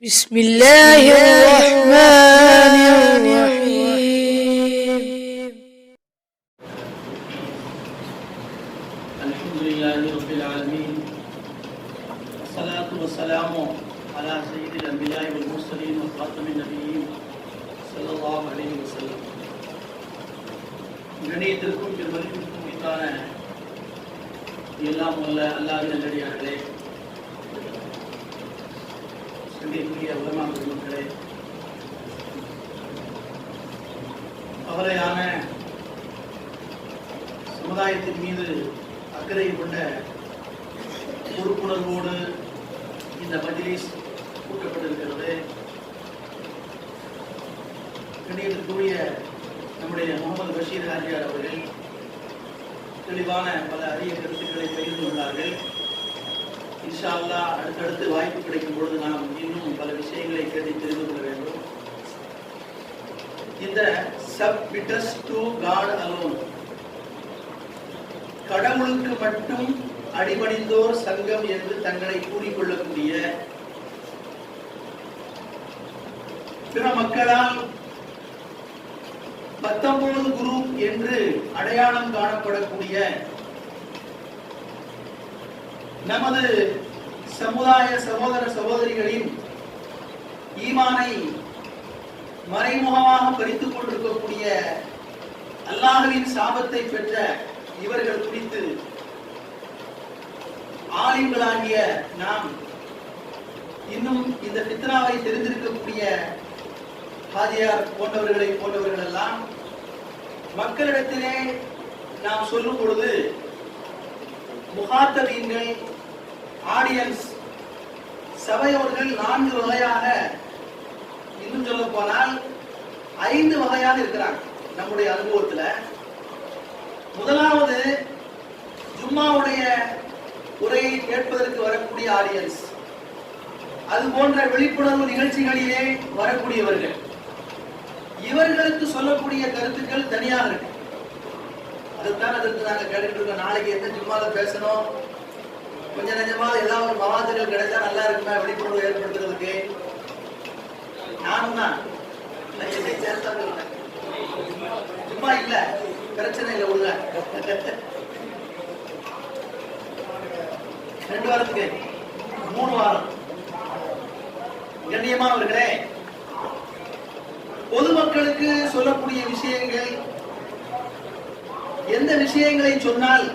بسم الله الرحمن الرحيم. الحمد لله رب العالمين، والصلاة والسلام على سيد الأنبياء والمرسلين وخاتم النبيين صلى الله عليه وسلم. கணியத்திற்கும் பெருமதிப்பிற்கும் உரித்தான எல்லாம் வல்ல அல்லாஹ்வின் நல்லடியார்களே, சங்கைக்குரிய உலமா பெருமக்களே, அவரையான சமுதாயத்தின் மீது அக்கறை கொண்ட பொறுப்புணர்வோடு இந்த மஜ்லிஸ் கூட்டப்பட்டிருக்கிறது. கணியத்திற்குரிய நம்முடைய முகமது பஷீர் ஹாஜியார் அவர்கள் தெளிவான பல அரிய கருத்துக்களை பகிர்ந்து கொண்டார்கள். இன்ஷா அல்லாஹ் அடுத்தடுத்து வாய்ப்பு கிடைக்கும் பொழுது நாம் இன்னும் பல விஷயங்களை கேட்டு தெரிந்து கொள்ள வேண்டும். இந்த சப்மிட்டஸ் டு காட் அலோன், கடவுளுக்கு மட்டும் அடிபணிந்தோர் சங்கம் என்று தங்களை கூறிக்கொள்ளக்கூடிய பிற மக்களால் 19 குரூப் என்று அடையாளம் காணப்படக்கூடிய நமது சமுதாய சகோதர சகோதரிகளின் ஈமானை மறைமுகமாக பறித்துக் கொண்டிருக்கக்கூடிய அல்லாஹ்வின் சாபத்தை பெற்ற இவர்கள் குறித்து ஆலிம்களாகிய நாம் இன்னும் இந்த ஃபித்னாவை தெரிந்திருக்கக்கூடிய ஹாஜியார் போன்றவர்கள் எல்லாம் மக்களிடத்திலே நாம் சொல்லும் பொழுது முகாத்தபீன்கள், ஆடியன்ஸ், சபையோர்கள் 4 வகையாக, இன்னும் சொல்ல போனால் 5 வகையாக இருக்கிறாங்க நம்முடைய அனுபவத்துல. முதலாவது, ஜும்மாவுடைய உரையை கேட்பதற்கு வரக்கூடிய ஆடியன்ஸ், அது போன்ற விழிப்புணர்வு நிகழ்ச்சிகளிலே வரக்கூடியவர்கள், இவர்களுக்கு சொல்லக்கூடிய கருத்துக்கள் தனியாக இருக்கு. அதுதான் அதற்கு நாங்க கேட்டுட்டு இருக்கோம். நாளைக்கு எந்த ஜும்மால பேசணும், கொஞ்சம் நெஞ்சமாக ஏதாவது ஒரு மவாதுகள் கிடைச்சா நல்லா இருக்குமே விழிப்புணர்வு ஏற்படுத்துறதுக்கு. நானும் தான் என்னை சேர்த்தவர்கள் சும்மா இல்ல, பிரச்சனை இல்லை உள்ள 2 வாரத்துக்கு 3 வாரம். கண்ணியமானவர்களே, பொதுமக்களுக்கு சொல்லக்கூடிய விஷயங்கள், எந்த விஷயங்களை சொன்னால்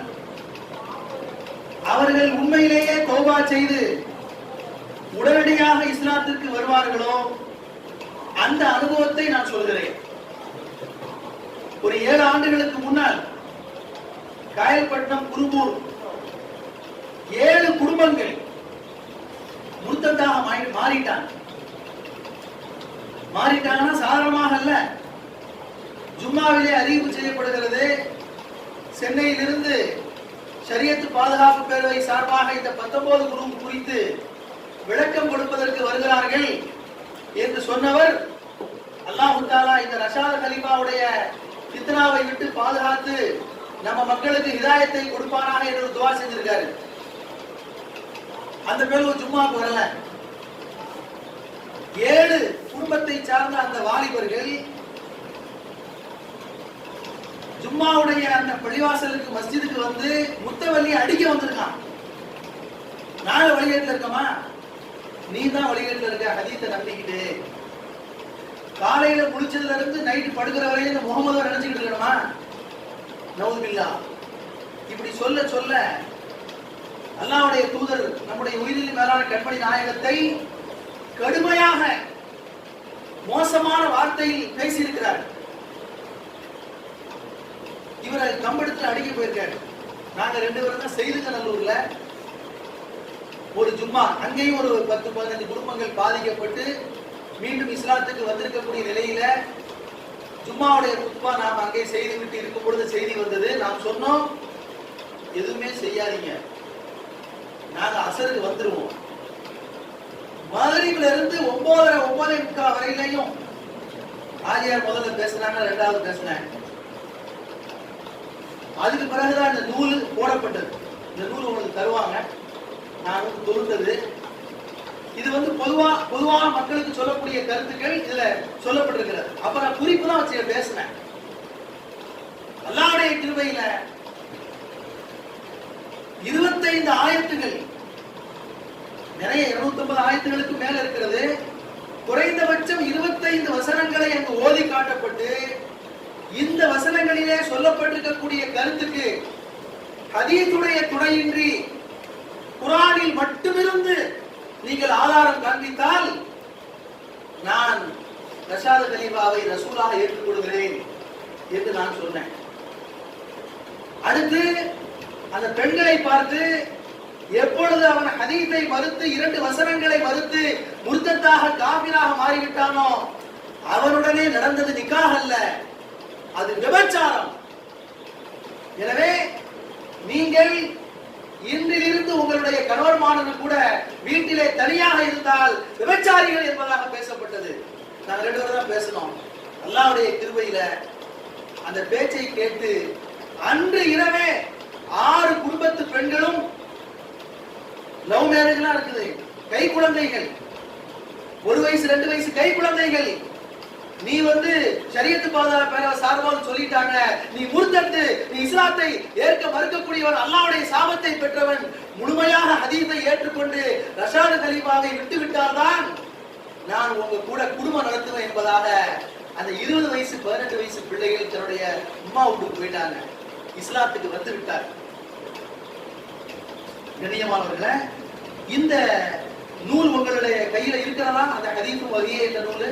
அவர்கள் உண்மையிலேயே தௌபா செய்து உடனடியாக இஸ்லாத்திற்கு வருவார்களோ அந்த அனுபவத்தை நான் சொல்கிறேன். ஒரு 7 ஆண்டுகளுக்கு முன்னால் காயல்பட்டினம், குருபூர் 7 குடும்பங்கள் முர்த்ததாக மாறிட்டாங்கன்னா சாதாரணமாக அல்ல. ஜும்மாவிலே அறிவிப்பு செய்யப்படுகிறது, சென்னையிலிருந்து ஷரியத்து பாதுகாப்பு பேரவை சார்பாக இந்த 19 குரூப் குறித்து விளக்கம் கொடுப்பதற்கு வருகிறார்கள் என்று சொன்னவர் அல்லாஹ் தஆலா இந்த ரஷாத் கலீஃபாவுடைய ஃபித்னாவை விட்டு பாதுகாத்து நம்ம மக்களுக்கு ஹிதாயத்தை கொடுப்பானாக என்று துஆ செஞ்சிருக்காரு. அந்த பேர் ஜும்மாவுக்கு வரல. 7 குடும்பத்தை சார்ந்த அந்த வாலிபர்கள் ஜும்மாவுடைய அந்த பள்ளிவாசலுக்கு மஸ்ஜிதுக்கு வந்து முத்தவல்லி அடிக்க வந்திருக்கான். நாங்க வழிகேட்டுல இருக்கோமா? நீ தான் வழிகேட்டுல இருக்க. ஹதீஸை நம்பிக்கிட்டு காலையில குளிச்சதுல இருந்து நைட்டு படுக்கிற வரையும் இந்த முகமது நினைச்சுக்கிட்டு இருக்கணுமா? நவுதுபில்லா. இப்படி சொல்ல சொல்ல அல்லாஹ்வுடைய தூதர் நம்முடைய உயிரின் மேலான கண்மணி நாயகத்தை கடுமையாக மோசமான வார்த்தையில் பேசியிருக்கிறார். இவரை கம்பெடுத்து அடிக்க போயிருக்காரு. நாங்க 2 பேரும் தான் செய்துகநல்லூர்ல ஒரு ஜும்மா, அங்கேயும் ஒரு 10-15 குடும்பங்கள் பாதிக்கப்பட்டு மீண்டும் இஸ்லாத்துக்கு வந்திருக்கக்கூடிய நிலையில ஜும்மாவுடைய குத்பா நாம் அங்கே செய்துவிட்டு இருக்கும் பொழுது செய்தி வந்தது. நாம் சொன்னோம், எதுவுமே செய்யாதீங்க, நாங்க அசருக்கு வந்துருவோம். மகரிப்ல இருந்து 9:30 வரையிலையும் ஆஜியார் முதல்ல பேசினாங்க, 2வது பேசினாங்க. அதுக்கு பிறகுதான் இந்த நூல் போடப்பட்டது. இந்த நூல் உங்களுக்கு தருவாங்க. நான் தொழுந்தது இது வந்து பொதுவான மக்களுக்கு சொல்லக்கூடிய கருத்துக்கள் இதுல சொல்லப்பட்டிருக்கிறது. அப்ப நான் குறிப்பு தான் வச்சு பேசினேன். அல்லாஹ்வுடைய கிருபையில 25 ஆயத்துகள், நிறைய 250 ஆயத்துகளுக்கு மேல இருக்கிறது. குறைந்தபட்சம் 25 வசனங்களை அங்கு ஓதி காட்டப்பட்டு இந்த வசனங்களிலே சொல்லப்பட்டிருக்கக்கூடிய கருத்துக்கு ஹதீஸுடைய துணையின்றி குர்ஆனில் மட்டுமிருந்து நீங்கள் ஆதாரம் காண்பித்தால் நான் ரஷாத் கலீஃபாவை ரசூலாக ஏற்றுக்கொள்கிறேன் என்று நான் சொன்னேன். அடுத்து அந்த பெண்களை பார்த்து எப்பொழுது அவன் ஹதீஸை மறுத்து 2 வசனங்களை மறுத்து முர்த்தத்தாக காபிராக மாறிவிட்டானோ அவனுடனே நடந்தது நிக்காஹ் அல்ல, அது விபச்சாரம். எனவே நீங்கள் இன்றிலிருந்து உங்களுடைய கணவன்மார்கள் கூட வீட்டிலே தனியாக இருந்தால் விபச்சாரிகள் என்பதாக பேசப்பட்டது. நாங்க 2 பேரும் தான் பேசணும். அல்லாஹ்வுடைய கிருபையில அந்த பேச்சை கேட்டு அன்று இரவே 6 குடும்பத்து பெண்களும் லவ் மேரேஜ்லாம் இருக்குது, கை குழந்தைகள், 1 வயசு 2 வயசு கை குழந்தைகள். நீ வந்து ஷரியத்து பேர சார்பாக சொல்லிட்டாங்க, நீ முர்த்தத்து, நீ இஸ்லாத்தை ஏற்க மறுக்கக்கூடியவன், அல்லாஹ்வுடைய சாபத்தை பெற்றவன், முழுமையாக ஹதீஸை ஏற்றுக்கொண்டு ரஷாத் கலீஃபாவை விட்டு விட்டால்தான் நான் உங்க கூட குடும்பம் நடத்துவேன் என்பதாக அந்த 20 வயசு 18 வயசு பிள்ளைகள் தன்னுடைய அம்மா வீட்டுக்கு போயிட்டாங்க, இஸ்லாத்துக்கு வந்து விட்டார். கண்ணியமானவர்களே, இந்த நூல் உங்களுடைய கையில இருக்கிறதா? அந்த ஹதீஸும் வகையே என்ற நூல்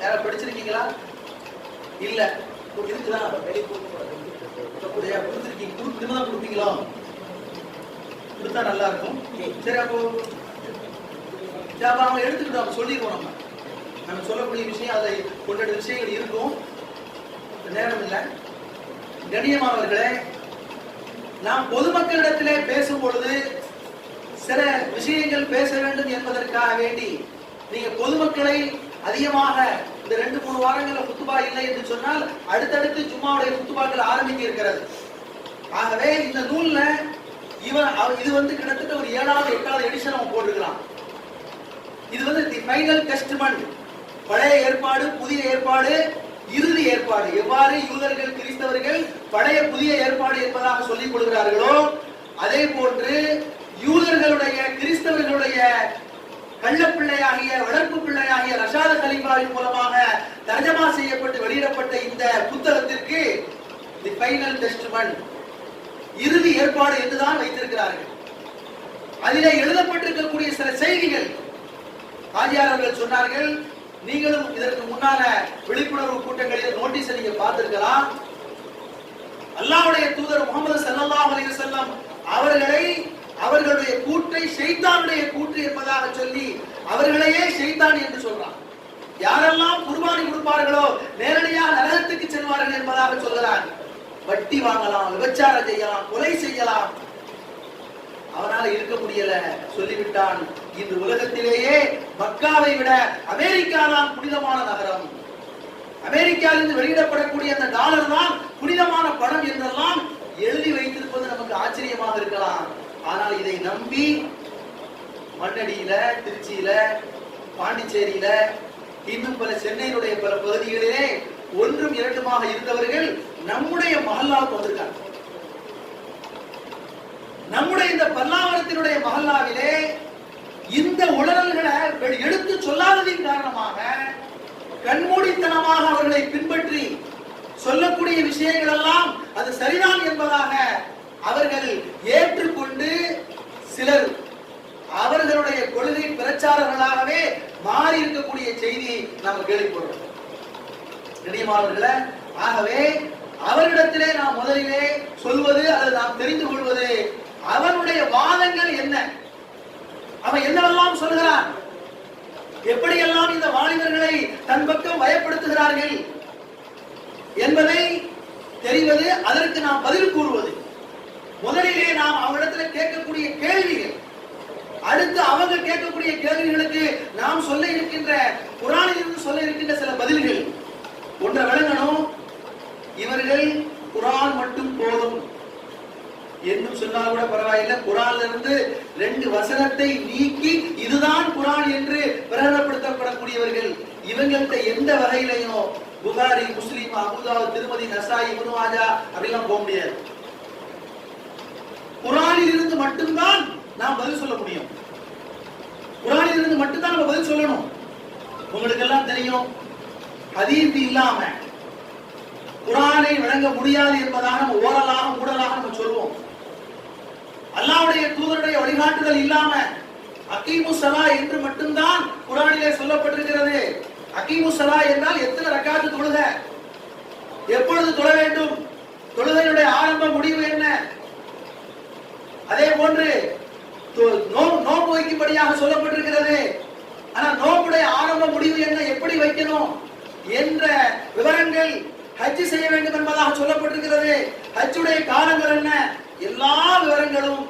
யார படிச்சிருக்கீங்களா? இல்ல இருக்குதா? கொடுத்துருக்கீங்க, கொடுத்துதான் கொடுப்பீங்களா? கொடுத்தா நல்லா இருக்கும். சரி, அப்போ அவங்க எடுத்துக்கிட்டோம், சொல்லிடுவோம். நம்ம சொல்லக்கூடிய விஷயம், அதை கொண்டாட விஷயங்கள் இருக்கும், நேரம் இல்லை. கண்ணியமானவர்களே, நாம் பொதுமக்களிடத்திலே பேசும் பொழுது சில விஷயங்கள் பேச வேண்டும் என்பதற்காக வேண்டி நீங்க பொதுமக்களை அதிகமாக இந்த 2-3 வாரங்கள்ல குத்துபா இல்லை என்று சொன்னால் அடுத்தடுத்து ஜும்மாவுடைய குத்துபாக்கள் ஆரம்பிக்க இருக்கிறது. ஆகவே இந்த நூல்ல இது வந்து கிட்டத்தட்ட ஒரு 7வது 8வது எடிஷன் அவன் போட்டுக்கிறான். இது வந்து தி ஃபைனல் டெஸ்டமெண்ட், பழைய ஏற்பாடு, புதிய ஏற்பாடு, இறுதி ஏற்பாடு. எவ்வாறு யூதர்கள் கிறிஸ்தவர்கள் பழைய புதிய ஏற்பாடு என்பதாக சொல்லிக் கொள்கிறார்களோ அதே போன்று யூதர்களுடைய கிறிஸ்தவர்களுடைய கள்ளப்பிள்ளையாகிய வளர்ப்பு பிள்ளையாகிய ரஷாத் கலீஃபாவின் மூலமாக தர்ஜமா செய்யப்பட்டு வெளியிடப்பட்ட இந்த புத்தகத்திற்கு தி ஃபைனல் டெஸ்டமெண்ட், இறுதி ஏற்பாடு என்றுதான் வைத்திருக்கிறார்கள். அதிலே எழுதப்பட்டிருக்கக்கூடிய சில செய்திகள் ஆஜியார் அவர்கள் சொன்னார்கள். நீங்களும் இதற்கு முன்னால விழிப்புணர்வு கூட்டங்களில் நோட்டீஸ் நீங்க பார்த்திருக்கலாம். அல்லாஹ்வுடைய தூதர் முஹம்மது ஸல்லல்லாஹு அலைஹி வஸல்லம் அவர்களுடைய கூற்றை ஷைத்தானுடைய கூற்று என்பதாக சொல்லி அவர்களையே ஷைத்தான் என்று சொல்றான். யாரெல்லாம் குர்பானி கொடுப்பார்களோ நேரடியாக நரகத்துக்கு செல்வார்கள் என்பதாக சொல்கிறான். வட்டி வாங்கலாம், விபச்சாரம் செய்யலாம், கொலை செய்யலாம், அவனால இருக்க முடியல சொல்லிவிட்டான். இன்று உலகத்திலேயே மக்காவை விட அமெரிக்கா தான் புனிதமான நகரம், அமெரிக்காவிலிருந்து வெளியிடப்படக்கூடிய அந்த டாலர் தான் புனிதமான பணம் என்றெல்லாம் எழுதி வைத்திருப்பது நமக்கு ஆச்சரியமாக இருக்கலாம். ஆனால் இதை நம்பி மண்ணடியில, திருச்சியில, பாண்டிச்சேரியில, இன்னும் பல சென்னையினுடைய பல பகுதிகளிலே 1ம் 2மாக இருந்தவர்கள் நம்முடைய மஹல்லாவுக்கு வந்திருக்காங்க. நம்முடைய இந்த பல்லாவரத்தினுடைய மஹல்லாவிலே இந்த உளறல்களை எடுத்து சொல்லாததின் காரணமாக கண்மூடித்தனமாக அவர்களை பின்பற்றி சொல்லக்கூடிய விஷயங்கள் எல்லாம் அது சரிதான் என்பதாக அவர்கள் ஏற்றுக்கொண்டு சிலர் அவர்களுடைய கொள்கை பிரச்சாரங்களாகவே மாறி இருக்கக்கூடிய செய்தியை நாம் கேள்விப்படுறோம். கண்ணியமானவர்களே, ஆகவே அவரிடத்திலே நாம் முதலிலே சொல்வது, அதை நாம் தெரிந்து கொள்வது, அவனுடைய வாதங்கள் என்ன, அவன் என்னவெல்லாம் சொல்கிறான், எப்படியெல்லாம் இந்த வாலிபர்களை தன் பக்கம் பயப்படுத்துகிறார்கள் என்பதை தெரிவது, அதற்கு நாம் பதில் கூறுவது. முதலிலே நாம் அவரிடத்தில் கேட்கக்கூடிய கேள்விகள், அடுத்து அவங்க கேட்கக்கூடிய கேள்விகளுக்கு நாம் சொல்ல இருக்கின்ற குர்ஆனில் இருந்து சொல்ல இருக்கின்ற சில பதில்கள். ஒன்றை விளங்கணும், இவர்கள் குர்ஆன் மட்டும் போதும், என்னும் சொன்னால் கூட பரவாயில்லை. குர்ஆன்ல இருந்து 2 வசனத்தை நீக்கி இதுதான் குர்ஆன் என்று பிரகடனப்படுத்தப்படக்கூடியவர்கள். இவங்கள்ட்ட எந்த வகையிலையும் புகாரி, முஸ்லிம், அபூதாவூத், திருமதி, நசாயி, இப்னு மாஜா அப்படிலாம் போக முடியாது. குர்ஆனில் இருந்து மட்டும்தான் நாம் பதில் சொல்ல முடியும். குர்ஆனில் இருந்து மட்டும்தான் நம்ம பதில் சொல்லணும். உங்களுக்கு எல்லாம் தெரியும், ஹதீஸ் இல்லாம குர்ஆனை விளங்க முடியாது என்பதாக நம்ம ஓரலாக மூடலாக நம்ம சொல்வோம். அல்லாஹ்வுடைய தூதருடைய வழிகாட்டுதல் இல்லாம அகீமுஸ் ஸலா என்று மட்டும்தான் குர்ஆனிலே சொல்லப்பட்டிருக்கிறது. அகீமுஸ் ஸலா என்றால் எத்தனை ரக்காத்து தொழுக, எப்பொழுது தொழ வேண்டும், தொழுகையுடைய ஆரம்ப முடிவு என்ன, அதே போன்று நோன்பு வைக்கும்படியாக சொல்லப்பட்டிருக்கிறது. ஆனா நோன்புடைய ஆரம்ப முடிவு என்ன, எப்படி வைக்கணும் என்ற விவரங்கள், ஹஜ் செய்ய வேண்டும் என்பதாக சொல்லப்பட்டிருக்கிறது. ஹஜ்ஜுடைய காலங்கள் என்ன, எல்லா விவரங்களும்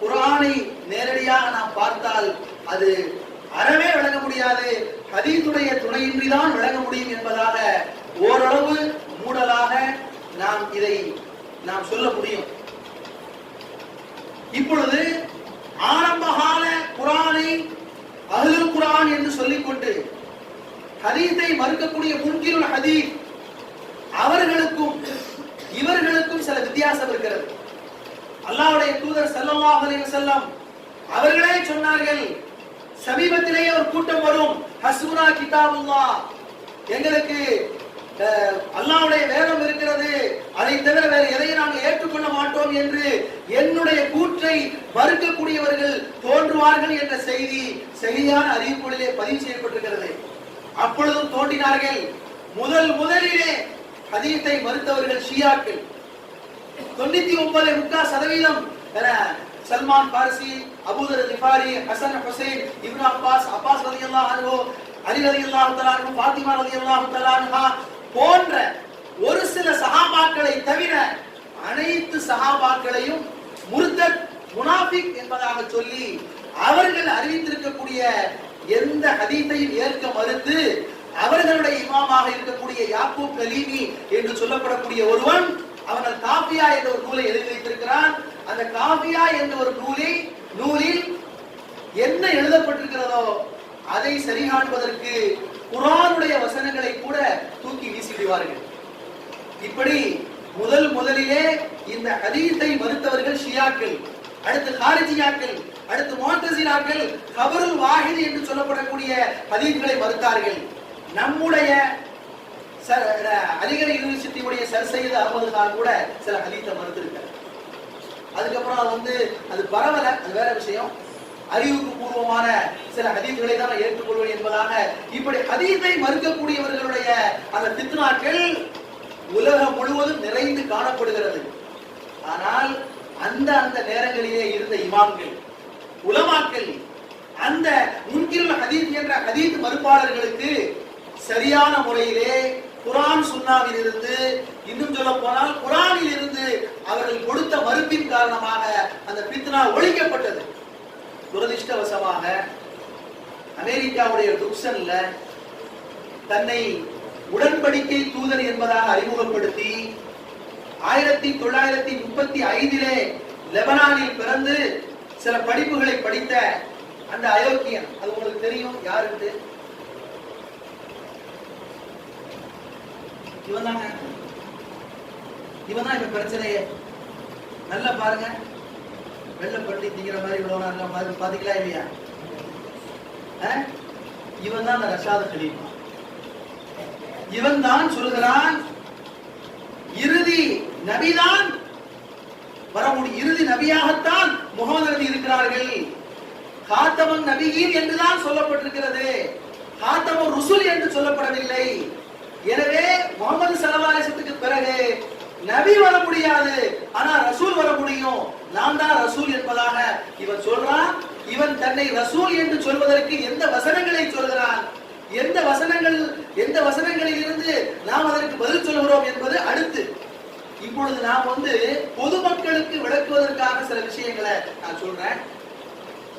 குர்ஆனை நேரடியாக நாம் பார்த்தால் அது அறவே விளங்க முடியாது. ஹதீஸுடைய துணையின்றிதான் விளங்க முடியும் என்பதாக ஓரளவு மூடலாக இதை நாம் சொல்ல முடியும். இப்பொழுது ஆரம்பகால குர்ஆனை அஹ்லுல் குர்ஆன் என்று சொல்லிக்கொண்டு ஹதீஸை மறுக்கக்கூடிய முன்கிருல் ஹதீஸ் அவர்களுக்கும் இவர்களுக்கும் சில வித்தியாசம் இருக்கிறது. அல்லாஹ்வுடைய தூதர் ஸல்லல்லாஹு அலைஹி வஸல்லம் அவர்களே சொன்னார்கள், சமீபத்திலேயே ஒரு கூட்டம் வரும், ஹஸ்புனா கிதாபுல்லாஹ், எங்களுக்கு அல்லாஹ்வுடைய வேதம் இருக்கிறது, அதை தவிர வேறு எதையும் நாங்கள் ஏற்றுக்கொள்ள மாட்டோம் என்று என்னுடைய கூற்றை மறுக்கக்கூடியவர்கள் தோன்றுவார்கள் என்ற செய்தி சரியான அறிவிப்புகளிலே பதிவு செய்யப்பட்டிருக்கிறது. அப்பொழுதும் தோன்றினார்கள். முதலிலே ஹதீஸை மறுத்தவர்கள் ஷியாக்கள். 99.3% சல்மான் பாரிசி, அபூதர் கிஃபாரி, ஹசன் ஹுசைன், இப்னு அப்பாஸ் ரலியல்லாஹு அன்ஹு, அலி ரலியல்லாஹு தஆலா அன்ஹு, ஃபாத்திமா ரலியல்லாஹு தஆலா அன்ஹா போன்ற ஒரு சில சஹாபாக்களை தவிர அனைத்து சஹாபாக்களையும் முர்தத், முனாஃபிக் என்பதாக சொல்லி அவர்கள் அறிவித்திருக்கக்கூடிய எந்த ஹதீஸையும் ஏற்க மறுத்து அவர்களுடைய இமாமாக இருக்கக்கூடிய யாக்கூப் கலீமி என்று சொல்லப்படக்கூடிய ஒருவன், அவர்கள் காஃபியா என்ற ஒரு நூலை எழுதி வைத்திருக்கிறான். அந்த காஃபியா என்ற ஒரு நூலில் என்ன எழுதப்பட்டிருக்கிறதோ அதை சரி காண்பதற்கு குர்ஆனுடைய வசனங்களை கூட தூக்கி வீசிவிடுவார்கள். இப்படி முதலிலே இந்த ஹதீஸை மறுத்தவர்கள் ஷியாக்கள், அடுத்து ஹாரிஜியாக்கள், அடுத்து முஅத்தஸிலாக்கள் கபருல் வாஹித் என்று சொல்லப்படக்கூடிய ஹதீஸ்களை மறுத்தார்கள். நம்முடைய அலிகர் யூனிவர்சிட்டியுடைய சர் சையத் அஹ்மது கான் கூட சில ஹதீஸை மறுத்திருக்கார். அதுக்கப்புறம் அது பரவல, அது வேற விஷயம். அறிவுக்கு பூர்வமான சில ஹதீஸ்களை தான் ஏற்றுக்கொள்வேன் என்பதாக இப்படி ஹதீஸை மறுக்கக்கூடியவர்களுடைய அந்த ஃபித்னாக்கள் உலகம் முழுவதும் நிறைந்து காணப்படுகிறது. ஆனால் அந்த நேரங்களிலே இருந்த இமாம்கள், உலமாக்கள் அந்த முன்கிருல் ஹதீஸ் என்ற ஹதீஸ் மறுப்பாளர்களுக்கு சரியான முறையிலே குர்ஆன் சுன்னாவில் இருந்து, இன்னும் சொல்ல போனால் குர்ஆனில் இருந்து அவர்கள் கொடுத்த மறுப்பின் காரணமாக அந்த ஃபித்னா ஒழிக்கப்பட்டது. துரதிர்ஷ்டவசமாக அமெரிக்காவுடைய டுக்சன்ல தன்னை உடன்படிக்கை தூதர் என்பதாக அறிமுகப்படுத்தி 1935 லெபனானில் பிறந்து சில படிப்புகளை படித்த அந்த அயோக்கியன், அது உங்களுக்கு தெரியும் யாருக்கு? இவன் தான் இப்ப பிரச்சனையே. நல்லா பாருங்க, வெள்ளை பண்ணி திங்கிற மாதிரி இவ்வளவு பாத்தீங்களா இல்லையா? இவன் தான் அந்த ரஷாத் கலீஃபா. இவன் தான் சொல்கிறான், இறுதி நபிதான் வர முடியும், இறுதி நபியாகத்தான் முஹம்மது நபி இருக்கிறார்கள். காத்தமன் நபியின் என்றுதான் சொல்லப்பட்டிருக்கிறது, காத்தமன் ருசுல் என்று சொல்லப்படவில்லை. எனவே முஹம்மது ஸல்லல்லாஹு அலைஹி வஸல்லத்துக்கு பிறகு நபி வர முடியாது, ஆனா ரசூல் வர முடியும், நான் தான் ரசூல் என்பதாக இவன் சொல்றான். இவன் தன்னை ரசூல் என்று சொல்வதற்கு எந்த வசனங்களை சொல்கிறான், எந்த வசனங்களில் இருந்து நாம் அதற்கு பதில் சொல்கிறோம் என்பது அடுத்து. இப்பொழுது நாம் பொதுமக்களுக்கு விளக்குவதற்காக சில விஷயங்களை நான் சொல்றேன்.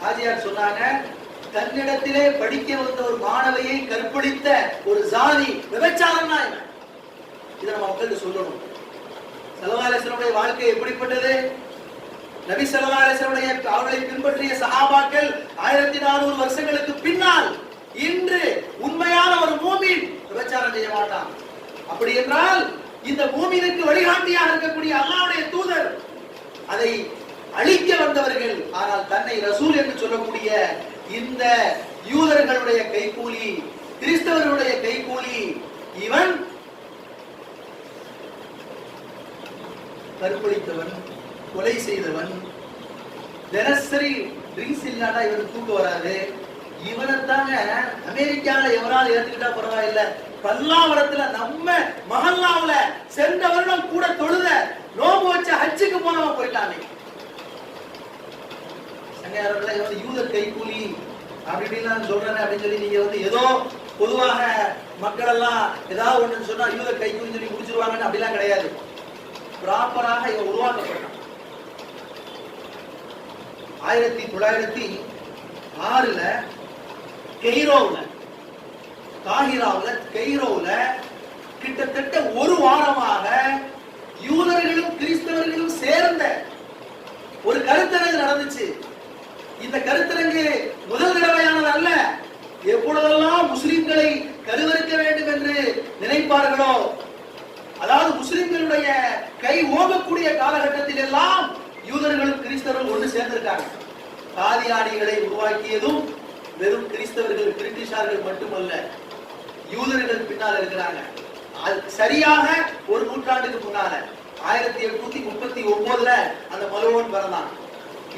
ஆஜியார் சொன்னாங்க, தன்னிடத்திலே படிக்க வந்த ஒரு மாணவியை கற்பழித்த ஒரு ஜாதி விபச்சாரம் தான் இதை நம்ம மக்களுக்கு சொல்லணும். ஸல்லல்லாஹு அலைஹி வஸல்லம் வாழ்க்கை எப்படிப்பட்டது? நபி ஸல்லல்லாஹு அலைஹி வஸல்லம் அவர்களை பின்பற்றிய சஹாபாக்கள் 1400 வருஷங்களுக்கு பின்னால் இன்று உண்மையான ஒரு மூமின் விபச்சாரம் செய்ய மாட்டான். அப்படி என்றால் இந்த மூமினுக்கு வழிகாட்டியாக இருக்கக்கூடிய அல்லாஹ்வுடைய தூதர் அதை அழிக்க வந்தவர்கள். ஆனால் தன்னை ரசூல் என்று சொல்லக்கூடிய இந்த யூதர்களுடைய கைகூலி, கிறிஸ்தவர்களுடைய கைகூலி, இவன் கற்பழித்தவன், கொலை செய்தவன், தினசரி ட்ரிங்க்ஸ் இல்லாட்டா இவனுக்கு தூக்க வராது. இவனைத்தாங்க அமெரிக்கால எவரால் ஏத்துக்கிட்டா பரவாயில்ல, பல்லாவரத்துல நம்ம மஹல்லாவுல சென்ற வருடம் கூட தொழுத நோம்பு வச்ச ஹஜ்ஜுக்கு போனவன் போயிட்டானே. சங்கையாரர்கள இவன் யூதர் கைகூலி அப்படி இப்படிலாம் சொல்றேன் அப்படின்னு சொல்லி நீங்க ஏதோ பொதுவாக மக்கள் எல்லாம் ஏதாவது ஒண்ணு சொன்னா யூதர் கைகூலி சொல்லி முடிச்சிருவாங்கன்னு அப்படிலாம் கிடையாது. ப்ராப்பராக இவன் உருவாக்கப்பட்டான். 1906 கெய்ரோவுல, கெய்ரோவுல கிட்டத்தட்ட ஒரு வாரமாக யூதர்களும் கிறிஸ்தவர்களும் சேர்ந்த ஒரு கருத்தரங்கு நடந்துச்சு. இந்த கருத்தரங்கு முதல் தடவையானது அல்ல. எப்பொழுதெல்லாம் முஸ்லிம்களை கருவறுக்க வேண்டும் என்று நினைப்பார்களோ, அதாவது முஸ்லிம்களுடைய கை ஓங்கக்கூடிய காலகட்டத்தில் எல்லாம் யூதர்களும் கிறிஸ்தவர்கள் ஒன்று சேர்ந்திருக்காங்க. காதியானிகளை உருவாக்கியதும் வெறும் கிறிஸ்தவர்கள், பிரிட்டிஷார்கள் மட்டுமல்ல, யூதர்கள் பின்னால் இருக்கிறாங்க. சரியாக ஒரு நூற்றாண்டுக்கு முன்னால 1839 அந்த மலோன் பிறந்தான்.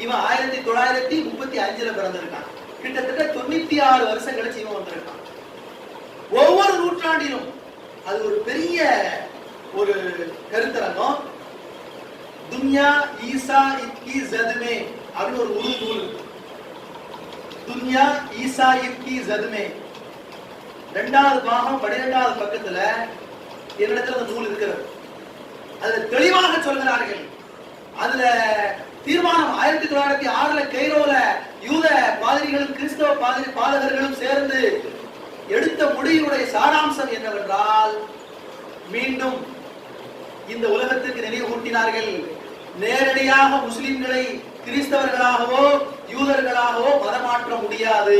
இவன் 1935 பிறந்திருக்கான். கிட்டத்தட்ட 96 வருஷம் கழிச்சு இவன் வந்திருக்கான். ஒவ்வொரு நூற்றாண்டிலும் அது ஒரு பெரிய ஒரு கருத்தரங்கம். துன்யா ஈசா இத்கி ஜத்மே அப்படின்னு ஒரு உருது நூல். துன்யா ஈசா இத்கி ஜத்மே 2வது பாகம் 12வது பக்கத்துல என்னிடத்துல அந்த நூல் இருக்கிறது. அதுல தெளிவாக சொல்கிறார்கள். அதுல தீர்மானம் 1906 கெய்ரோல யூத பாதிரிகளும் கிறிஸ்தவ பாதகர்களும் சேர்ந்து எடுத்த முடிவுடைய சாராம்சம் என்னவென்றால், மீண்டும் இந்த உலகத்திற்கு நினைவு கூட்டினார்கள். நேரடியாக முஸ்லிம்களை கிறிஸ்தவர்களாகவோ யூதர்களாகவோ மதமாற்ற முடியாது.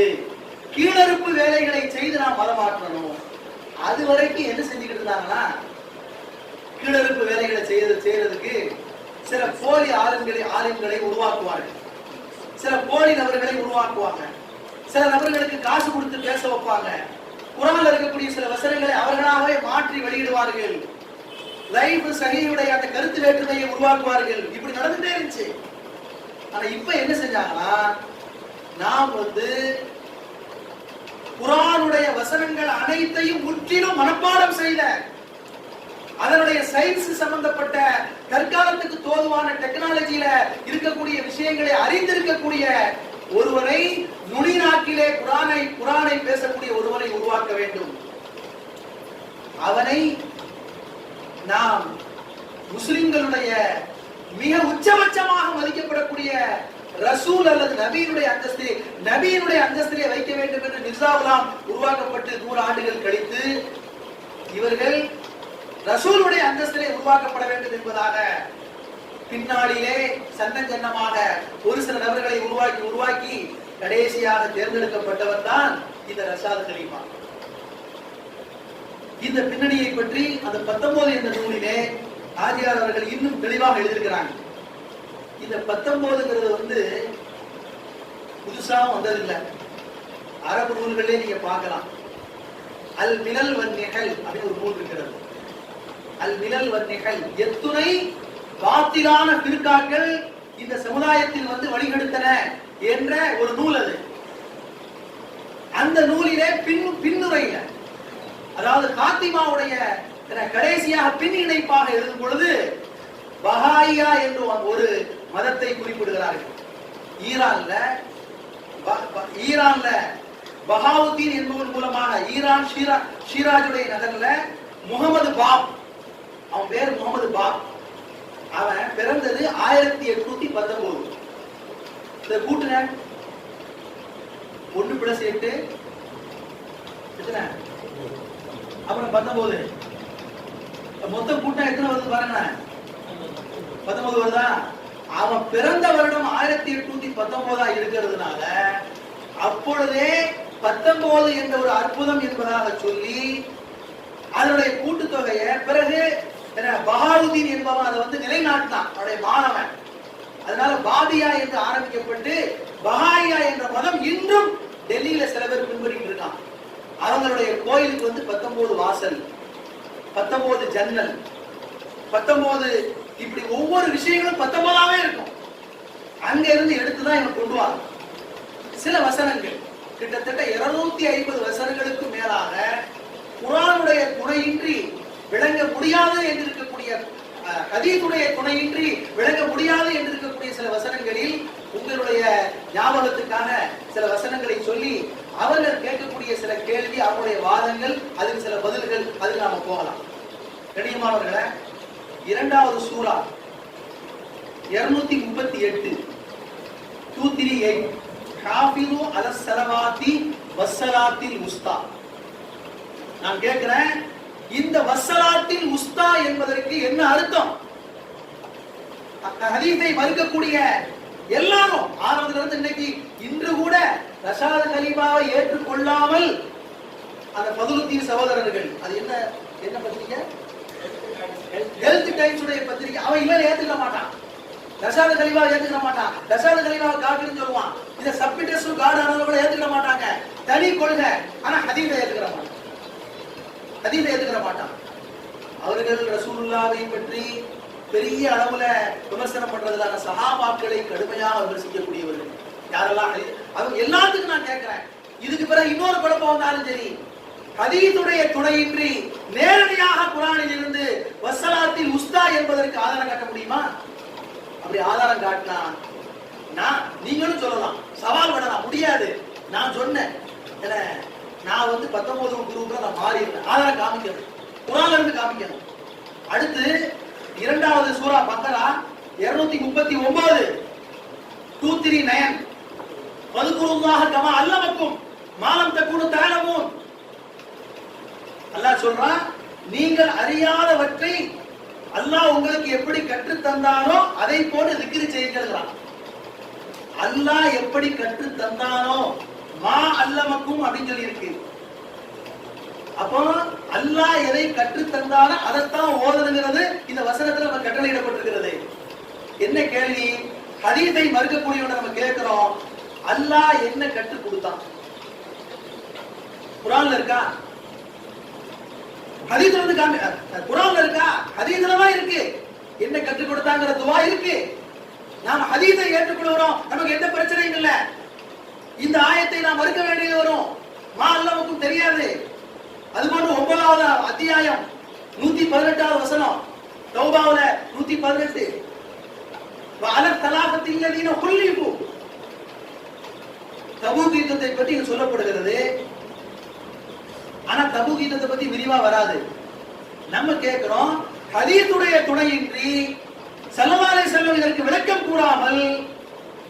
கீழறுப்பு வேலைகளை செய்து நாம் மதமாற்றணும். அது வரைக்கும் என்ன செஞ்சுக்கிட்டு இருந்தாங்கன்னா, கீழறுப்பு வேலைகளை செய்யறதுக்கு சில போலி ஆளுங்களை உருவாக்குவார்கள். சில போலி நபர்களை உருவாக்குவாங்க. சில நபர்களுக்கு காசு கொடுத்து பேச வைப்பாங்க. குர்ஆன்ல இருக்கக்கூடிய சில வசனங்களை அவர்களாகவே மாற்றி வெளியிடுவார்கள். லைஃப் சஹீஹுடைய அந்த கருத்து வேற்றுமையை உருவாக்குவார்கள். இப்படி நடந்துட்டே இருந்துச்சு. ஆனா இப்ப என்ன செஞ்சாங்கன்னா, நாம் குர்ஆனுடைய வசனங்கள் அனைத்தையும் முற்றிலும் மனப்பாடம் செய்த, அதனுடைய சயின்ஸ் சம்பந்தப்பட்ட தற்காலத்துக்கு தோதுவான டெக்னாலஜியில இருக்கக்கூடிய விஷயங்களை அறிந்திருக்கக்கூடிய ஒருவரை, நுனி நாக்கிலே குர்ஆனை பேசக்கூடிய ஒருவரை உருவாக்க வேண்டும். அவனை நாம் முஸ்லிம்களுடைய மிக உச்சபட்சமாக மதிக்கப்படக்கூடிய ரசூல் அல்லது நபியினுடைய அந்தஸ்திலே வைக்க வேண்டும் என்று நிர்சாவலாம் உருவாக்கப்பட்டு 100 ஆண்டுகள் கழித்து இவர்கள் ரசூலுடைய அந்தஸ்திலே உருவாக்கப்பட வேண்டும் என்பதாக பின்னாளிலே சன்னஞ்சன்னமாக ஒரு சில நபர்களை உருவாக்கி கடைசியாக தேர்ந்தெடுக்கப்பட்டவர் தான் இந்த ரஷாத் கலீஃபா. இந்த பின்னணியை பற்றி அந்த 19 என்ற நூலிலே ஆஜியார் அவர்கள் இன்னும் தெளிவாக எழுதியிருக்கிறாங்க. இந்த 19ங்கிறது புதுசா வந்ததில்லை. அரபு நூல்களே நீங்க பார்க்கலாம். அல் மினல் வன் நிகல் அப்படின்னு ஒரு நூல் இருக்கிறது. அல் மினல் வன் நிகல், எத்துணை பாத்திலான பிற்காக்கள் இந்த சமுதாயத்தில் வழிகெடுத்தன என்ற ஒரு நூல் அது. அந்த நூலிலே பின்னுரையில, அதாவது காத்திமாவுடைய கடைசியாக பின் இணைப்பாக எழுதும் பொழுது பஹாயியா என்று ஒரு மதத்தை குறிப்பிடுகிறார்கள். ஈரான்ல பஹாவுத்தீன் என்பவர் மூலமாக ஈரான் ஷீராஜுடைய நகர்ல முகமது பாப், அவன் பேர் முகமது பாப், அவன் பிறந்தது 1819. இந்த கூட்டுங்க 1 + 8 எத்தனை, அப்புறம் 19, மொத்தம் கூட்டம் எத்தனை வருது பாருங்க. 19 வருதா? அவன் பிறந்த வருடம் 1819 இருக்கிறதுனால அப்பொழுதே 19 என்ற ஒரு அற்புதம் என்பதாக சொல்லி அதனுடைய கூட்டுத்தொகையை பிறகு பஹாவுதீன் என்பவன் அதை வந்து நிலைநாட்டினான், அவருடைய மாணவன். அதனால பாபியா என்று ஆரம்பிக்கப்பட்டு பஹாயியா என்ற மதம் இன்றும் டெல்லியில சில பேர் பின்பற்றிட்டு இருக்கான். அவங்களுடைய கோயிலுக்கு வந்து 19 வாசல், 19 ஜன்னல், 19 இப்படி ஒவ்வொரு விஷயங்களும் 19ஆவே இருக்கும். அங்க இருந்து எடுத்துதான் இவன் கொண்டு வர சில வசனங்கள் கிட்டத்தட்ட 250 வசனங்களுக்கு மேலாக குர்ஆனுடைய துணையின்றி விளங்க முடியாது என்று இருக்கக்கூடிய, ஹதீஸுடைய துணையின்றி விளங்க முடியாது என்று இருக்கக்கூடிய சில வசனங்களில் உங்களுடைய ஞாபகத்துக்காக சில வசனங்களை சொல்லி அவர்கள் கேட்கக்கூடிய சில கேள்வி, அவருடைய வாதங்கள், அதில் சில பதில்கள், அதில் நாம போகலாம். கண்ணியமானவர்களே, 2வது சூரா 238 238 ஹாஃபிது அலஸ் ஸலவாத்தி வஸ்ஸலாத்தில் உஸ்தா. நான் கேட்கிறேன், இந்த வஸ்ஸலாத்தில் உஸ்தா என்பதற்கு என்ன அர்த்தம்? ஹதீஸை மறுக்கக்கூடிய எல்லாரும் ஆரம்பத்துல இருந்து இன்னைக்கு இன்று கூட ரஷாத் கலீஃபாவை ஏற்றுக்கொள்ளாமல் அந்த ஃபதுலுத்தீன் சகோதரர்கள், அது என்ன என்ன பத்திரிக்கை? ஹெல்த் டைம்ஸ் உடைய பத்திரிக்கை. அவன் இல்ல ஏத்துக்க மாட்டான், ரஷாத் கலீஃபாவை ஏத்துக்க மாட்டான், ரஷாத் கலீஃபாவை காஃபிர்னு சொல்லுவான். இத சப்பிட்டஸ் காட் ஆனவங்க கூட ஏத்துக்க மாட்டாங்க, தனி கொள்கை. ஆனா ஹதீஸை ஏத்துக்க மாட்டான், ஹதீஸை ஏத்துக்க மாட்டான். அவர்கள் ரசூலுல்லாஹ்வை பற்றி பெரிய அளவுல விமர்சனம் பண்றதுல சஹாபாக்களை கடுமையாக விமர்சிக்கக்கூடியவர்கள் யாரெல்லாம், அவங்க எல்லாத்துக்கும் நான் கேட்கிறேன். இதுக்கு பிறகு இன்னொரு குழப்பம் வந்தாலும் சரி, ஹதீஸுடைய துணையின்றி நேரடியாக குர்ஆனில் இருந்து வஸ்ஸலாத்தில் உஸ்தா என்பதற்கு ஆதாரம் காட்ட முடியுமா? அப்படி ஆதாரம் காட்டினா நீங்களும் சொல்லலாம், சவால் விடலாம். முடியாது, நான் சொன்னேன், நான் வந்து 19 குரூப்ல நான் மாறிடுறேன், ஆதாரம் காமிக்கணும், குர்ஆன்ல இருந்து காமிக்கணும். அடுத்து 2வது சூரா பக்கரா 239 239 வதுகுருல்லாஹ கமா அல்லமக்கும் மாலம் தகுனு தஅலமூன். அல்லாஹ் சொல்றான், நீங்கள் அறியாதவற்றை அல்லாஹ் உங்களுக்கு எப்படி கற்று தந்தானோ அதை போல zikr செய்யுங்கள்ங்கறான். அல்லாஹ் எப்படி கற்று தந்தானோ மா அல்லமக்கும் அப்படின்னு சொல்லி இருக்கு. அப்போ அல்லாஹ் எதை கற்று தந்தானோ அதைத்தான் ஓதணுங்கிறது இந்த வசனத்துல நம்ம கட்டளையிடப்பட்டிருக்கிறது. என்ன கேள்வி? ஹதீஸை மறுக்கக்கூடியவனை நம்ம கேட்கிறோம், அல்லாஹ் என்ன கற்றுக் கொடுத்தான்? குர்ஆன்ல இருக்கா? ஹதீஸ்ல இருந்து குர்ஆன்ல இருக்கா? ஹதீஸ்ல தான் இருக்கு. என்ன கற்றுக் கொடுத்தாங்கற துஆ இருக்கு. நாம ஹதீஸை ஏற்றுக்கொள்கிறோம், நமக்கு எந்த பிரச்சனையும் இல்ல. இந்த ஆயத்தை நாம் மறுக்க வேண்டியது வரும், மா அல்லாஹ்வுக்கும் தெரியாது. அதுபோன்று 9வது அத்தியாயம் 118வது வசனம் தௌபாவுல 118 வஅல ஸலாஃபத்தில் லதீன குல்லிஃபு. தபூக் யுத்தத்தை பற்றி இங்க சொல்லப்படுகிறது. ஆனா தபூக் யுத்தத்தை பத்தி விரிவா வராது. நம்ம கேட்கிறோம், ஹதீஸுடைய துணையின்றி ஸல்லல்லாஹு அலைஹி வஸல்லம் இதற்கு விளக்கம் கூறாமல்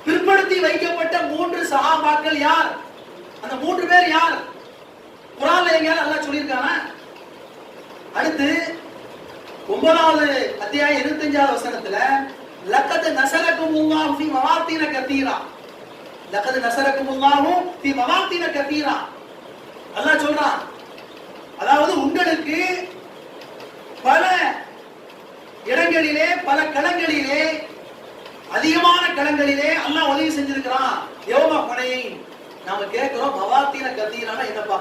பிற்படுத்தி வைக்கப்பட்ட 3 சஹாபாக்கள் யார்? அந்த 3 பேர் யார்? குர்ஆன்ல எங்கயாவது அல்லாஹ் சொல்லியிருக்கானா? அடுத்து 9வது அத்தியாயம் 25வது வசனத்துல லக்கத் நஸரகுமுல்லாஹு ஃபீ மவாத்தின கதீரா, லக்கத் நஸரகுமுல்லாஹு ஃபீ மவாத்தின கதீரா. அல்லாஹ் சொல்றான், அதாவது உங்களுக்கு பல இடங்களிலே, பல களங்களிலே, அதிகமான களங்களிலே அல்லாஹ் உதவி செஞ்சிருக்கிறான். யௌம ஹுனைன். நாம கேட்கிறோம், மவாத்தின கதீரானா என்னப்பா?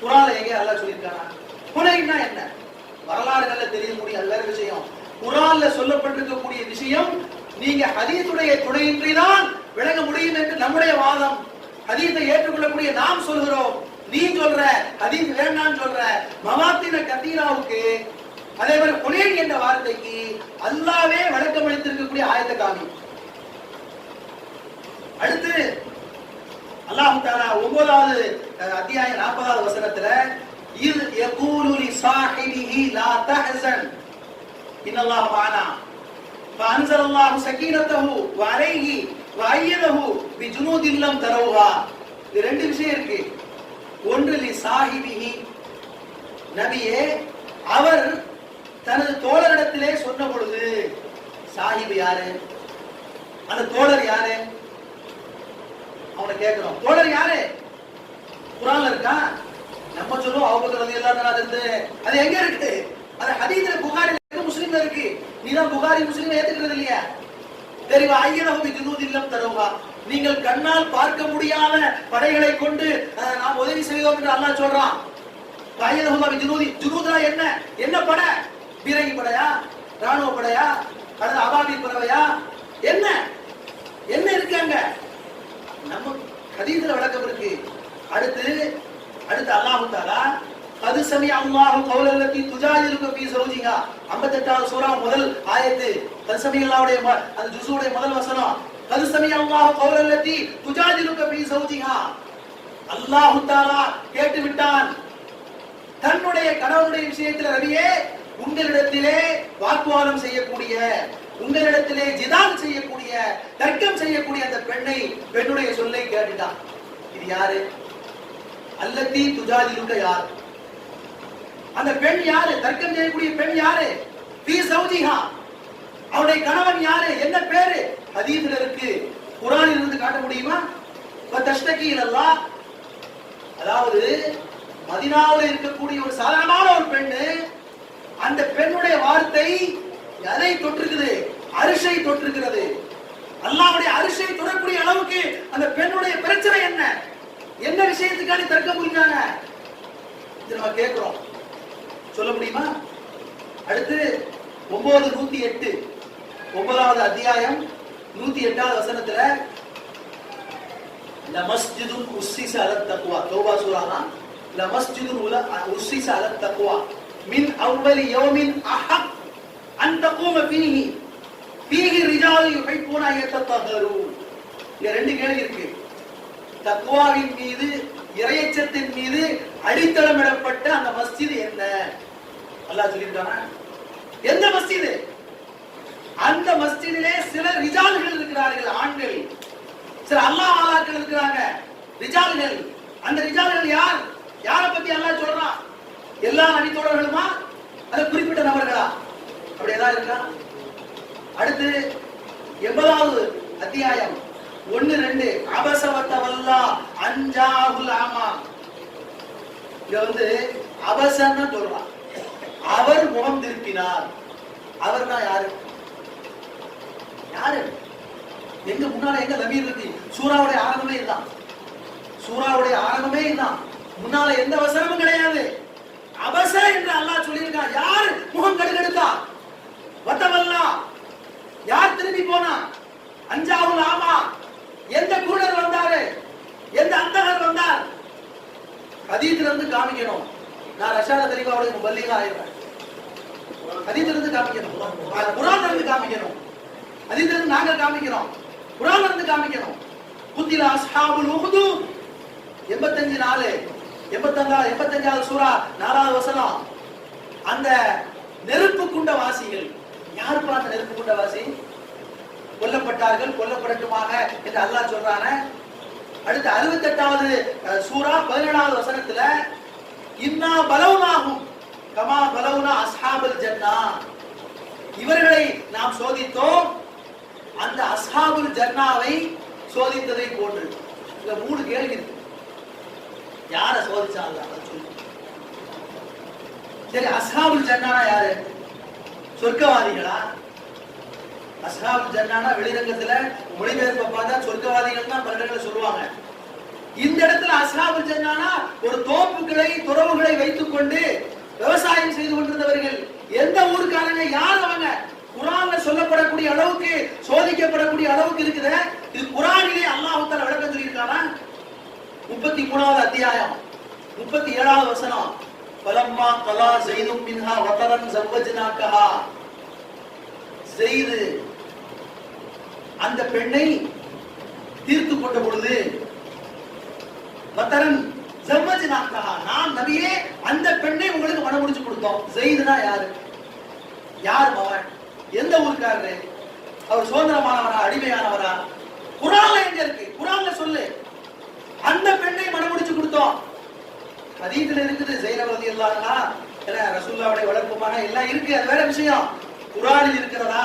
குர்ஆன்ல எங்க அல்லாஹ் சொல்லியிருக்கானா? ஹுனைன்னா என்ன? வரலாறுகள்ல தெரியக்கூடிய அது வேற விஷயம். குர்ஆன்ல சொல்லப்பட்டிருக்கக்கூடிய விஷயம் நீங்க ஹதீஸுடைய துணையின்றி தான் விளங்க முடியும் என்று நம்முடைய வாதம். ஹதீஸை ஏற்றுக்கொள்ளக்கூடிய நாம் சொல்கிறோம், நீ சொல்ற ஹதீஸ் வேண்டாம்னு சொல்ற. மவாத்தின கதீராவுக்கு அதே மாதிரி ஹுனைன் என்ற வார்த்தைக்கு அல்லாஹ்வே விளக்கம் அளித்திருக்கக்கூடிய ஆயத்தை காமி. அடுத்து அல்லாஹ் தஆலா 9வது அத்தியாயம் 40வது வசனத்துல இல் யகூலு லி ஸாஹிபிஹி லா தஹஸன் இன்னல்லாஹ மஅனா ஃபஅன்ஸலல்லாஹு ஸகீனத்தஹு வஅலைஹி வஅய்யதஹு பிஜுனூதின் லம் தரவுஹா. இது 2 விஷயம் இருக்கு. ஒன்று லி ஸாஹிபிஹி, நபியே அவர் தனது தோழரிடத்திலே சொன்ன பொழுது, சாஹிப் யாரு? அந்த தோழர் யாரு? அவனை கேட்கிறோம், தோழர் யாரு? குர்ஆன்ல இருக்கா? நம்ம சொல்லுவோம் அபூபக்கர் ரலியல்லாஹு அன்ஹு இருந்து. அது எங்க இருக்கு? அது ஹதீஸ்ல புகாரில இருக்கு, முஸ்லிம்ல இருக்கு. நீதான் புகாரி முஸ்லிம் ஏத்துக்கிறது இல்லையா? தெரிவா ஐயனஹு பிஜுனூதில்லம் தரவா, நீங்கள் கண்ணால் பார்க்க முடியாத படைகளை கொண்டு நாம் உதவி செய்தோம் என்று அல்லாஹ் சொல்றான். ஐயனஹு பிஜுனூதி, ஜுனூதா என்ன? என்ன படை? பீரங்கி படையா? ராணுவ படையா? அல்லது அபாபில் பறவையா? என்ன என்ன இருக்காங்க? நம்ம ஹதீஸ்ல விளக்கம் இருக்கு. அடுத்து அல்லாஹ் தஆலா அது சமி அல்லாஹு கௌலல்லதி துஜாதிலுக ஃபீ ஸௌஜிஹா 58வது சூரா முதல் ஆயத்து. அது சமி அல்லாஹ்வுடைய அந்த ஜுஸுடைய முதல் வசனம். அது சமி அல்லாஹு கௌலல்லதி துஜாதிலுக ஃபீ ஸௌஜிஹா. அல்லாஹ் தஆலா கேட்டு விட்டான் தன்னுடைய கணவனுடைய விஷயத்தில், நபியே உங்களிடத்திலே வாக்குவாதம் செய்யக்கூடிய, உங்களிடத்திலே ஜிதால் செய்யக்கூடிய, தர்க்கம் செய்யக்கூடிய அந்த பெண்ணுடைய சொல்லை கேட்டுட்டான். இது யாரு? அல்லதி துஜாதிலுக யார்? அந்த பெண் யாரு? தர்க்கம் செய்யக்கூடிய பெண் யாரு? ஃபீ ஸௌஜிஹா, அவருடைய கணவன் யாரு? என்ன பேரு? ஹதீஸ்ல இருக்கு. குர்ஆனில் இருந்து காட்ட முடியுமா? வதஷ்தகி இலல்லாஹ், அதாவது மதீனாவில் இருக்கக்கூடிய ஒரு சாதாரணமான ஒரு பெண்ணு, அந்த பெண்ணுடைய வார்த்தை எதை தொற்றுகிறது? அரிஷை தொற்றுகிறது. அல்லாஹ்வுடைய அரிஷை தொடக்கூடிய அளவுக்கு அந்த பெண்ணுடைய பிரச்சனை என்ன? என்ன விஷயத்துக்காக தர்க்கம் புரிஞ்சாங்க? இது நம்ம கேட்கிறோம், சொல்ல முடியுமா? அடுத்து 9:108 9வது அத்தியாயம் 108வது வசனத்துல லமஸ்ஜிதுன் உஸ்ஸிஸ அலத் தக்வா, தௌபா சூரா, லமஸ்ஜிதுன் உஸ்ஸிஸ அலத் தக்வா மின் அவ்வலி யௌமின் அஹக் அன் தகூம ஃபீஹி ரிஜாலு யுஹிப்பூன அன் யத்தஹரு. இங்க ரெண்டு கேள்வி இருக்கு. தக்வாவின் மீது, இறையச்சத்தின் மீது அடித்தளமிடப்பட்ட அந்த மஸ்ஜித் என்ன? அல்லாஹ் சொல்லியிருக்கானா? எந்த மஸ்ஜித்? அந்த மஸ்ஜிதிலே சில ரிஜால்கள் இருக்கிறார்கள், ஆண்கள். சில அல்லாஹ் ஆளாக்கள் இருக்கிறாங்க, ரிஜால்கள். அந்த ரிஜால்கள் யார்? யாரை பத்தி அல்லாஹ் சொல்றான்? எல்லா நபித்தோழர்களுமா? அது குறிப்பிட்ட நபர்களா? அப்படி ஏதாவது இருக்கா? அடுத்து 80வது அத்தியாயம் 1-2 அபசவத்தவல்லா அஞ்சாஹுல் ஆமா. இங்க அபசன்னு சொல்றான். அவர் முகம் திருப்பினார். அவர்னா யாரு? யாரு? எங்க முன்னால எங்க லமீர் இருக்கு? சூராவுடைய ஆரம்பமே இதுதான். சூராவுடைய ஆரம்பமே இதுதான். முன்னால எந்த வசனமும் கிடையாது. அபச என்று அல்லாஹ் சொல்லியிருக்கான். யார் முகம் கடுகெடுத்தா? வத்தவல்லா, யார் திரும்பி போனா? அஞ்சாஹுல் ஆமா, எந்த குருடர் வந்தாரு? எந்த அந்தகர் வந்தார்? ஹதீஸ்ல இருந்து காமிக்கணும். நான் ரஷாத தரிகாவுடைய முபல்லிகா ஆயிருவேன். ஹதீஸ்ல இருந்து காமிக்கணும், குர்ஆன்ல இருந்து காமிக்கணும். ஹதீஸ்ல இருந்து நாங்க காமிக்கிறோம், குர்ஆன்ல இருந்து காமிக்கணும். குத்தில அஸ்ஹாபுல் உஹ்தூத் 85வது சூரா 4வது வசனம். அந்த நெருப்பு குண்ட வாசிகள் யாருப்பா? அந்த நெருப்பு குண்ட வாசி கொல்லப்பட்டார்கள், கொல்லப்படட்டுமாக என்று அல்லாஹ் சொல்றானே. அடுத்து 68வது சூரா 17வது வசனத்துல இன்னா பலவுனாஹும் கமா பலவுனா அஸ்ஹாபுல் ஜன்னா, இவர்களை நாம் சோதித்தோம் அந்த அஸ்ஹாபுல் ஜன்னாவை சோதித்ததை போன்று. இந்த 3 கேள்வி இருக்கு. யார சோதிச்சா அல்லாஹ் சொல்லு. சரி, அஸ்ஹாபுல் ஜன்னானா யாரு? சொர்க்கவாதிகளா? அஸ்ஹாபுல் ஜன்னானா வெளிரங்கத்துல மொழிபெயர்ப்ப பார்த்தா சொர்க்கவாதிகள் தான் பல இடத்துல சொல்லுவாங்க. இந்த இடத்துல அஸ்ஹாபுல் ஜன்னானா ஒரு தோப்புகளை, துறவுகளை வைத்துக் கொண்டு விவசாயம் செய்து கொண்டிருந்தவர்கள். எந்த ஊருக்காரங்க? யார் அவங்க? குர்ஆன்ல சொல்லப்படக்கூடிய அளவுக்கு, சோதிக்கப்படக்கூடிய அளவுக்கு இருக்குது. இது குர்ஆனிலே அல்லாஹ் தஆலா விளக்கம் சொல்லியிருக்கானா? 33வது அத்தியாயம் 37வது வசனம். பலம்மா கலா ஸைதும் மின்ஹா வதரன் ஸவஜ்னாகஹா. ஸைது அந்த பெண்ணை தீர்த்து கொண்ட பொழுது, வதரன் ஸவஜ்னாகஹா, நாம் நபியே அந்த பெண்ணை உங்களுக்கு மனம் முடிச்சு கொடுத்தோம். ஸைதுனா யாரு? யார் மகன்? எந்த ஊர்க்காரரு? அவர் சுதந்திரமானவரா, அடிமையானவரா? குர்ஆன்ல எங்க இருக்கு? குர்ஆன்ல சொல்லு. அந்த பெண்ணை மனம் முடிச்சு கொடுத்தோம். ஹதீஸ்ல இருக்குது. ஸைனப் ரலியல்லாஹு அன்ஹா ரசூலுல்லாஹ்வுடைய வளர்ப்பு மகன் எல்லாம் இருக்கு, அது வேற விஷயம். குர்ஆனில் இருக்கிறதா?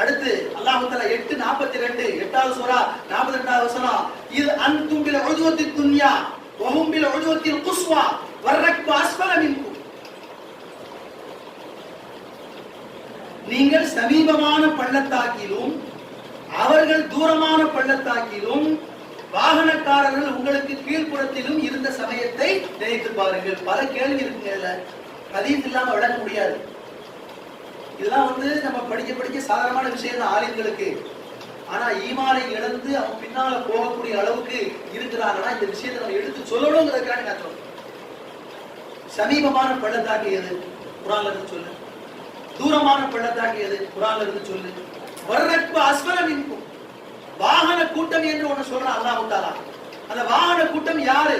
அடுத்து அல்லாஹ் தஆலா 8:42 8வது சூரா 42வது வசனம், இது அன்தும் பில் உஜ்வத்தி துன்யா வஹும் பில் உஜ்வத்தில் குஸ்வா வர்ரக்பு அஸ்ஃபல மின்கும். நீங்கள் சமீபமான பள்ளத்தாக்கிலும் அவர்கள் தூரமான பள்ளத்தாக்கிலும் வாகனக்காரர்கள் உங்களுக்கு கீழ்ப்புறத்திலும் இருந்த சமயத்தை நினைத்து பாருங்கள். பல கேள்வி இருக்குங்க, ஹதீஸ் இல்லாம விளக்க முடியாது. இதெல்லாம் நம்ம படிக்க சாதாரணமான விஷயம் தான் ஆலிம்களுக்கு. ஆனா ஈமானை இழந்து அவன் பின்னால போகக்கூடிய அளவுக்கு இருக்கிறாங்கன்னா இந்த விஷயத்தை நம்ம எடுத்து சொல்லணுங்கிறதுக்காக நான் சொல்றேன். சமீபமான பள்ளத்தாக்கு எது? குர்ஆன்ல இருந்து சொல்லு. தூரமான பள்ளத்தாக்கு எது? குர்ஆன்ல இருந்து சொல்லு. வர்ரக்பு அஸ்ஃபல மின்கும், வாகன கூட்டம் என்று ஒண்ணு சொல்றான் அல்லாஹ் தஆலா. அந்த வாகன கூட்டம் யாரு?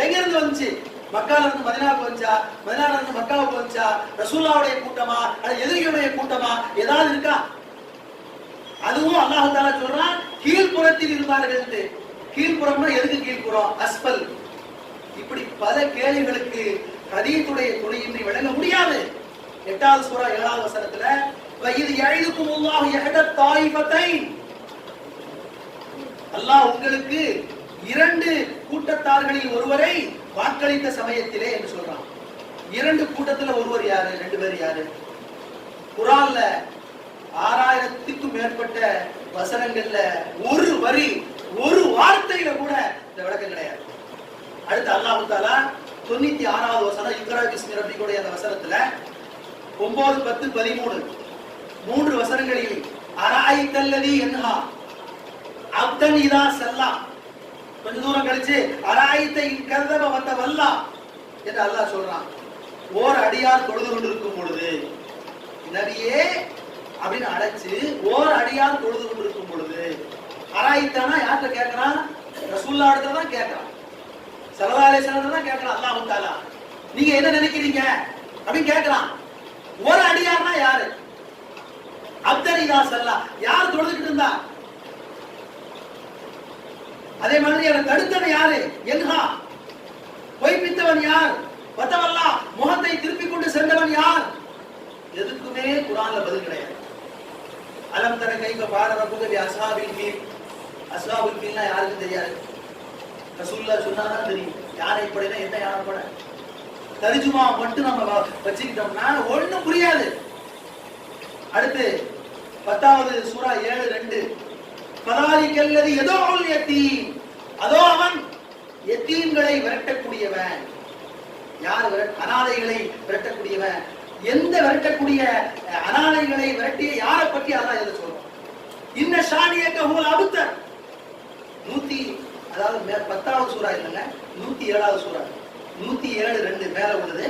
எங்க இருந்து வந்துச்சு? மக்கால இருந்து மதீனாவுக்கு வந்துச்சா? மதீனால இருந்து மக்காவுக்கு வந்துச்சா? ரசூலுல்லாஹ்வுடைய கூட்டமா அல்லது எதிரிகளுடைய கூட்டமா? ஏதாவது இருக்கா? அதுவும் அல்லாஹ் தஆலா சொல்றான் கீழ்ப்புறத்தில் இருந்தார்கள். கீழ்ப்புறம்னா எதுக்கு கீழ்ப்புறம்? அஸ்பல். இப்படி பல கேள்விகளுக்கு ஹதீஸுடைய துணையின்றி விளங்க முடியாது. 8வது சூரா 7வது வசனத்துல வஇது யஇதுகுமுல்லாஹு யஹத தாயிஃபத்தைன், அல்லாஹ் உங்களுக்கு 2 கூட்டத்தார்களில் ஒருவரை வாக்களித்த சமயத்திலே என்று சொல்றான். 2 கூட்டத்துல ஒருவர் யாரு? 2 பேர் யாரு? குர்ஆன்ல 6000க்கும் மேற்பட்ட வசனங்கள்ல ஒரு வரி ஒரு வார்த்தையில கூட இந்த விளக்கம் கிடையாது. அடுத்து அல்லாஹ் தஆலா 96வது வசனம் இக்ரா பிஸ்மி ரப்பிக்குடைய அந்த வசனத்துல 9, 10, 13 3 வசனங்களில் அராயித்தல்லதி யன்ஹா அப்தன் இதா ஸல்லா, கொஞ்ச தூரம் கழிச்சு அராயித்தை கர்தப வத வல்லா என்று அல்லாஹ் சொல்றான். ஓர் அடியார் தொழுது கொண்டிருக்கும் பொழுது, நபியே அப்படின்னு அழைச்சு ஓர் அடியார் தொழுது கொண்டிருக்கும் பொழுது, அராயித்தானா யார்கிட்ட கேட்கிறான்? ரசூலுல்லாஹ் கிட்ட தான் கேட்கிறான், ஸல்லல்லாஹு அலைஹி வஸல்லம் தான் கேட்கிறான். அல்லாஹ் தஆலா நீங்க என்ன நினைக்கிறீங்க அப்படின்னு கேட்கிறான். ஒரு அடியார்னா யாரு? அப்தன் இதா ஸல்லா, யார் தொழுதுகிட்டு இருந்தா? அதே மாதிரி அவன் தடுத்தவன் யாரு? என்ஹா, பொய்ப்பித்தவன் யார்? வதவல்லா, முகத்தை திருப்பிக் கொண்டு சென்றவன் யார்? எதுக்குமே குர்ஆன்ல பதில் கிடையாது. அலம் தர கைஃப ஃபஅல ரப்புக பி அஸ்ஹாபில் ஃபீல், அஸ்ஹாபுல் ஃபீல்னா யாருக்கு தெரியாது? ரசூலுல்லாஹ் சொன்னாதான் தெரியும். யானை படைனா என்ன யானை படை? தர்ஜுமா மட்டும் நம்ம வச்சுக்கிட்டோம்னா ஒண்ணும் புரியாது. அடுத்து 10வது சூரா 7:2 ஃபதாலிகல்லதி யதுல் யதீம், அதோ அவன் யதீம்களை விரட்டக்கூடியவன். யார்? அனாதைகளை விரட்டக்கூடியவன். எந்த விரட்டக்கூடிய அனாதைகளை விரட்டிய யாரை பற்றி அல்லாஹ் எதை சொல்றான்? இன்ன ஷானியக ஹுவல் அப்தர். 10வது சூரா இல்லங்க, 107வது சூரா 107:2 மேல உள்ளது.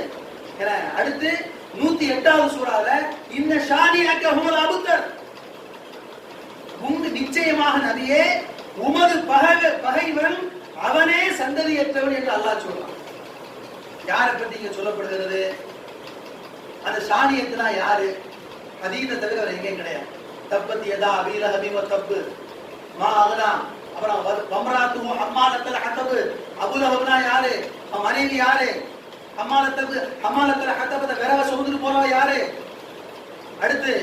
அடுத்து 108வது சூறால இன்ன ஷானியக ஹுவல் அப்தர், நிச்சயமாக நபியே உமது பகைவன் அவனே சந்ததியற்றவன் என்று அல்லாஹ் சொல்றான். யாரை பற்றி இங்க சொல்லப்படுகிறது? அந்த ஷானியத்துனா யாரு? ஹதீஸை தவிர வேற எங்கேயும் கிடையாது. தப்பத் யதா அபீ லஹபி வ தப் மா அக்னா, அப்புறம் வம்ராத்து ஹம்மாலத்துல் ஹதப், அபூ லஹப்னா யாரு? மனைவி யாரு? ஹம்மாலத்துல் ஹதப், விரவ சுமந்து போறவ யாரு? அடுத்து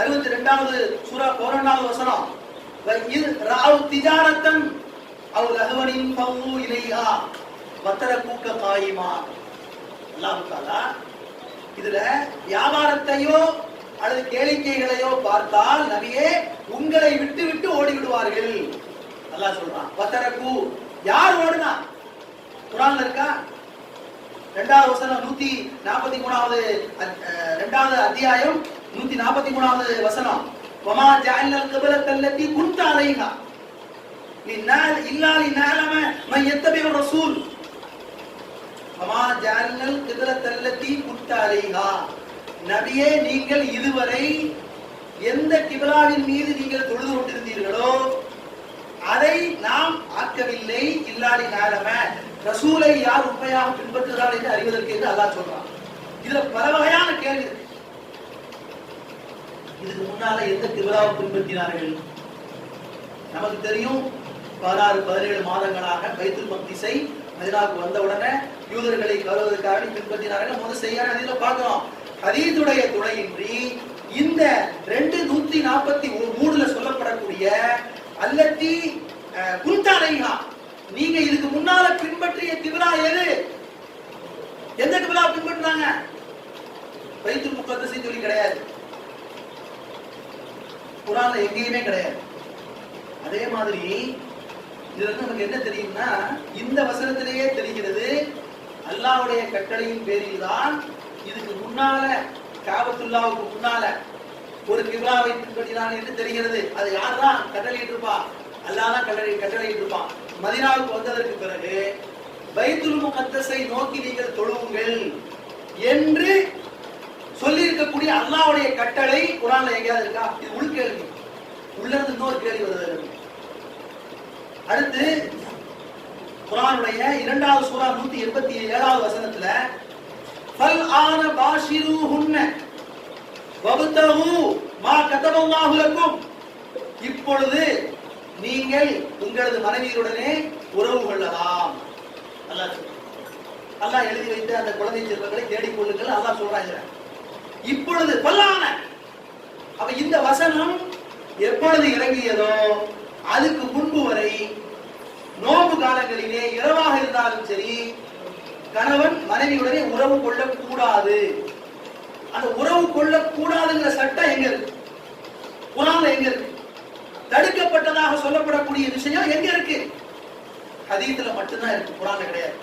62வது சூரா 11வது வசனம் வஇல் ரஅவ் திஜாரத்தன் அவ் லஹவனின் ஃபவு இலைஹா வதரகுக காயிமா. அல்லாஹ் தஆலா இதுல வியாபாரத்தையோ அல்லது கேளிக்கைகளையோ பார்த்தால் நபியே உங்களை விட்டு விட்டு ஓடி விடுவார்கள் அல்லாஹ் சொல்றான். வதரகு, யார் ஓடுனா? குர்ஆன்ல இருக்கா? 2வது வசனம் 143வது 2வது அத்தியாயம் 143வது வசனம் வமா ஜஅல்னல் கிப்லத்தல்லதி குன்த அலைஹா லினால் இல்லா லினஅலம மன் யத்தபிஉ ரசூல். வமா ஜஅல்னல் கிப்லத்தல்லதி குன்த அலைஹா, நபியே நீங்கள் இதுவரை எந்த கிப்லாவின் மீது நீங்கள் தொழுது கொண்டிருந்தீர்களோ அதை நாம் ஆக்கவில்லை. இல்லா லினஅலம, ரசூலை யார் உண்மையாக பின்பற்றுகிறார்கள் என்று அறிவதற்கு என்று அல்லாஹ் சொல்றான். இதுல பல வகையான கேள்வி. இதுக்கு முன்னால எந்த கிப்லாவை பின்பற்றினார்கள்? நமக்கு தெரியும், 16-17 மாதங்களாக பைத்துல் மக்திஸை மதீனாவுக்கு வந்த உடனே யூதர்களை கருவதற்காக பின்பற்றினார்கள். முதல் செய்யாத ஹதீஸ்ல பார்க்கிறோம். ஹதீஸுடைய துணையின்றி இந்த 2:143 சொல்லப்படக்கூடிய அல்லத்தி குல்தானைஹா, நீங்க இதுக்கு முன்னால பின்பற்றிய கிப்லா எது? எந்த கிப்லா பின்பற்றினாங்க? பைத்துல் முகத்தஸை சொல்லி கிடையாது, குர்ஆன்ல எங்கேயுமே கிடையாது. அதே மாதிரி இதுல இருந்து நமக்கு என்ன தெரியும்னா, இந்த வசனத்திலேயே தெரிகிறது அல்லாஹ்வுடைய கட்டளையின் பேரில் தான் இதுக்கு முன்னால காபத்துல்லாவுக்கு முன்னால ஒரு கிப்லாவை பின்பற்றினான் என்று தெரிகிறது. அது யார் தான் கட்டளையிட்டு இருப்பா? அல்லாஹ் தான் கட்டளையிட்டு இருப்பான். மதீனாவுக்கு வந்ததற்கு பிறகு பைத்துல் முகத்தஸை நோக்கி நீங்கள் தொழுவுங்கள் என்று சொல்லி இருக்கக்கூடிய அல்லாஹ்வுடைய கட்டளை குர்ஆன்ல எங்கேயாவது இருக்கா? இது உள்கேள்வி. உள்ள இருந்து இன்னொரு கேள்வி வருது. அடுத்து குர்ஆனுடைய 2வது சூரா 187வது வசனத்துல ஃபல் ஆன பாஷிருஹுன்ன வப்தஹு மா கதபல்லாஹு லக்கும், இப்பொழுது நீங்கள் உங்களது மனைவியுடனே உறவு கொள்ளலாம். அல்லாஹ் எழுதி வைத்த அந்த குழந்தை செல்வங்களை தேடிக் கொள்ளுங்கள் அல்லாஹ் சொல்றாங்க. இப்பொழுது பல்லான, அப்ப இந்த வசனம் எப்பொழுது இறங்கியதோ அதுக்கு முன்பு வரை நோன்பு காலங்களிலே இரவாக இருந்தாலும் சரி கணவன் மனைவியுடனே உறவு கொள்ளக்கூடாது. அந்த உறவு கொள்ளக்கூடாதுங்கிற சட்டம் எங்க இருக்கு? குர்ஆன்ல எங்க இருக்கு? தடுக்கப்பட்டதாக சொல்லப்படக்கூடிய விஷயம் எங்க இருக்கு? ஹதீஸ்ல மட்டும்தான் இருக்கு, குர்ஆன்ல கிடையாது.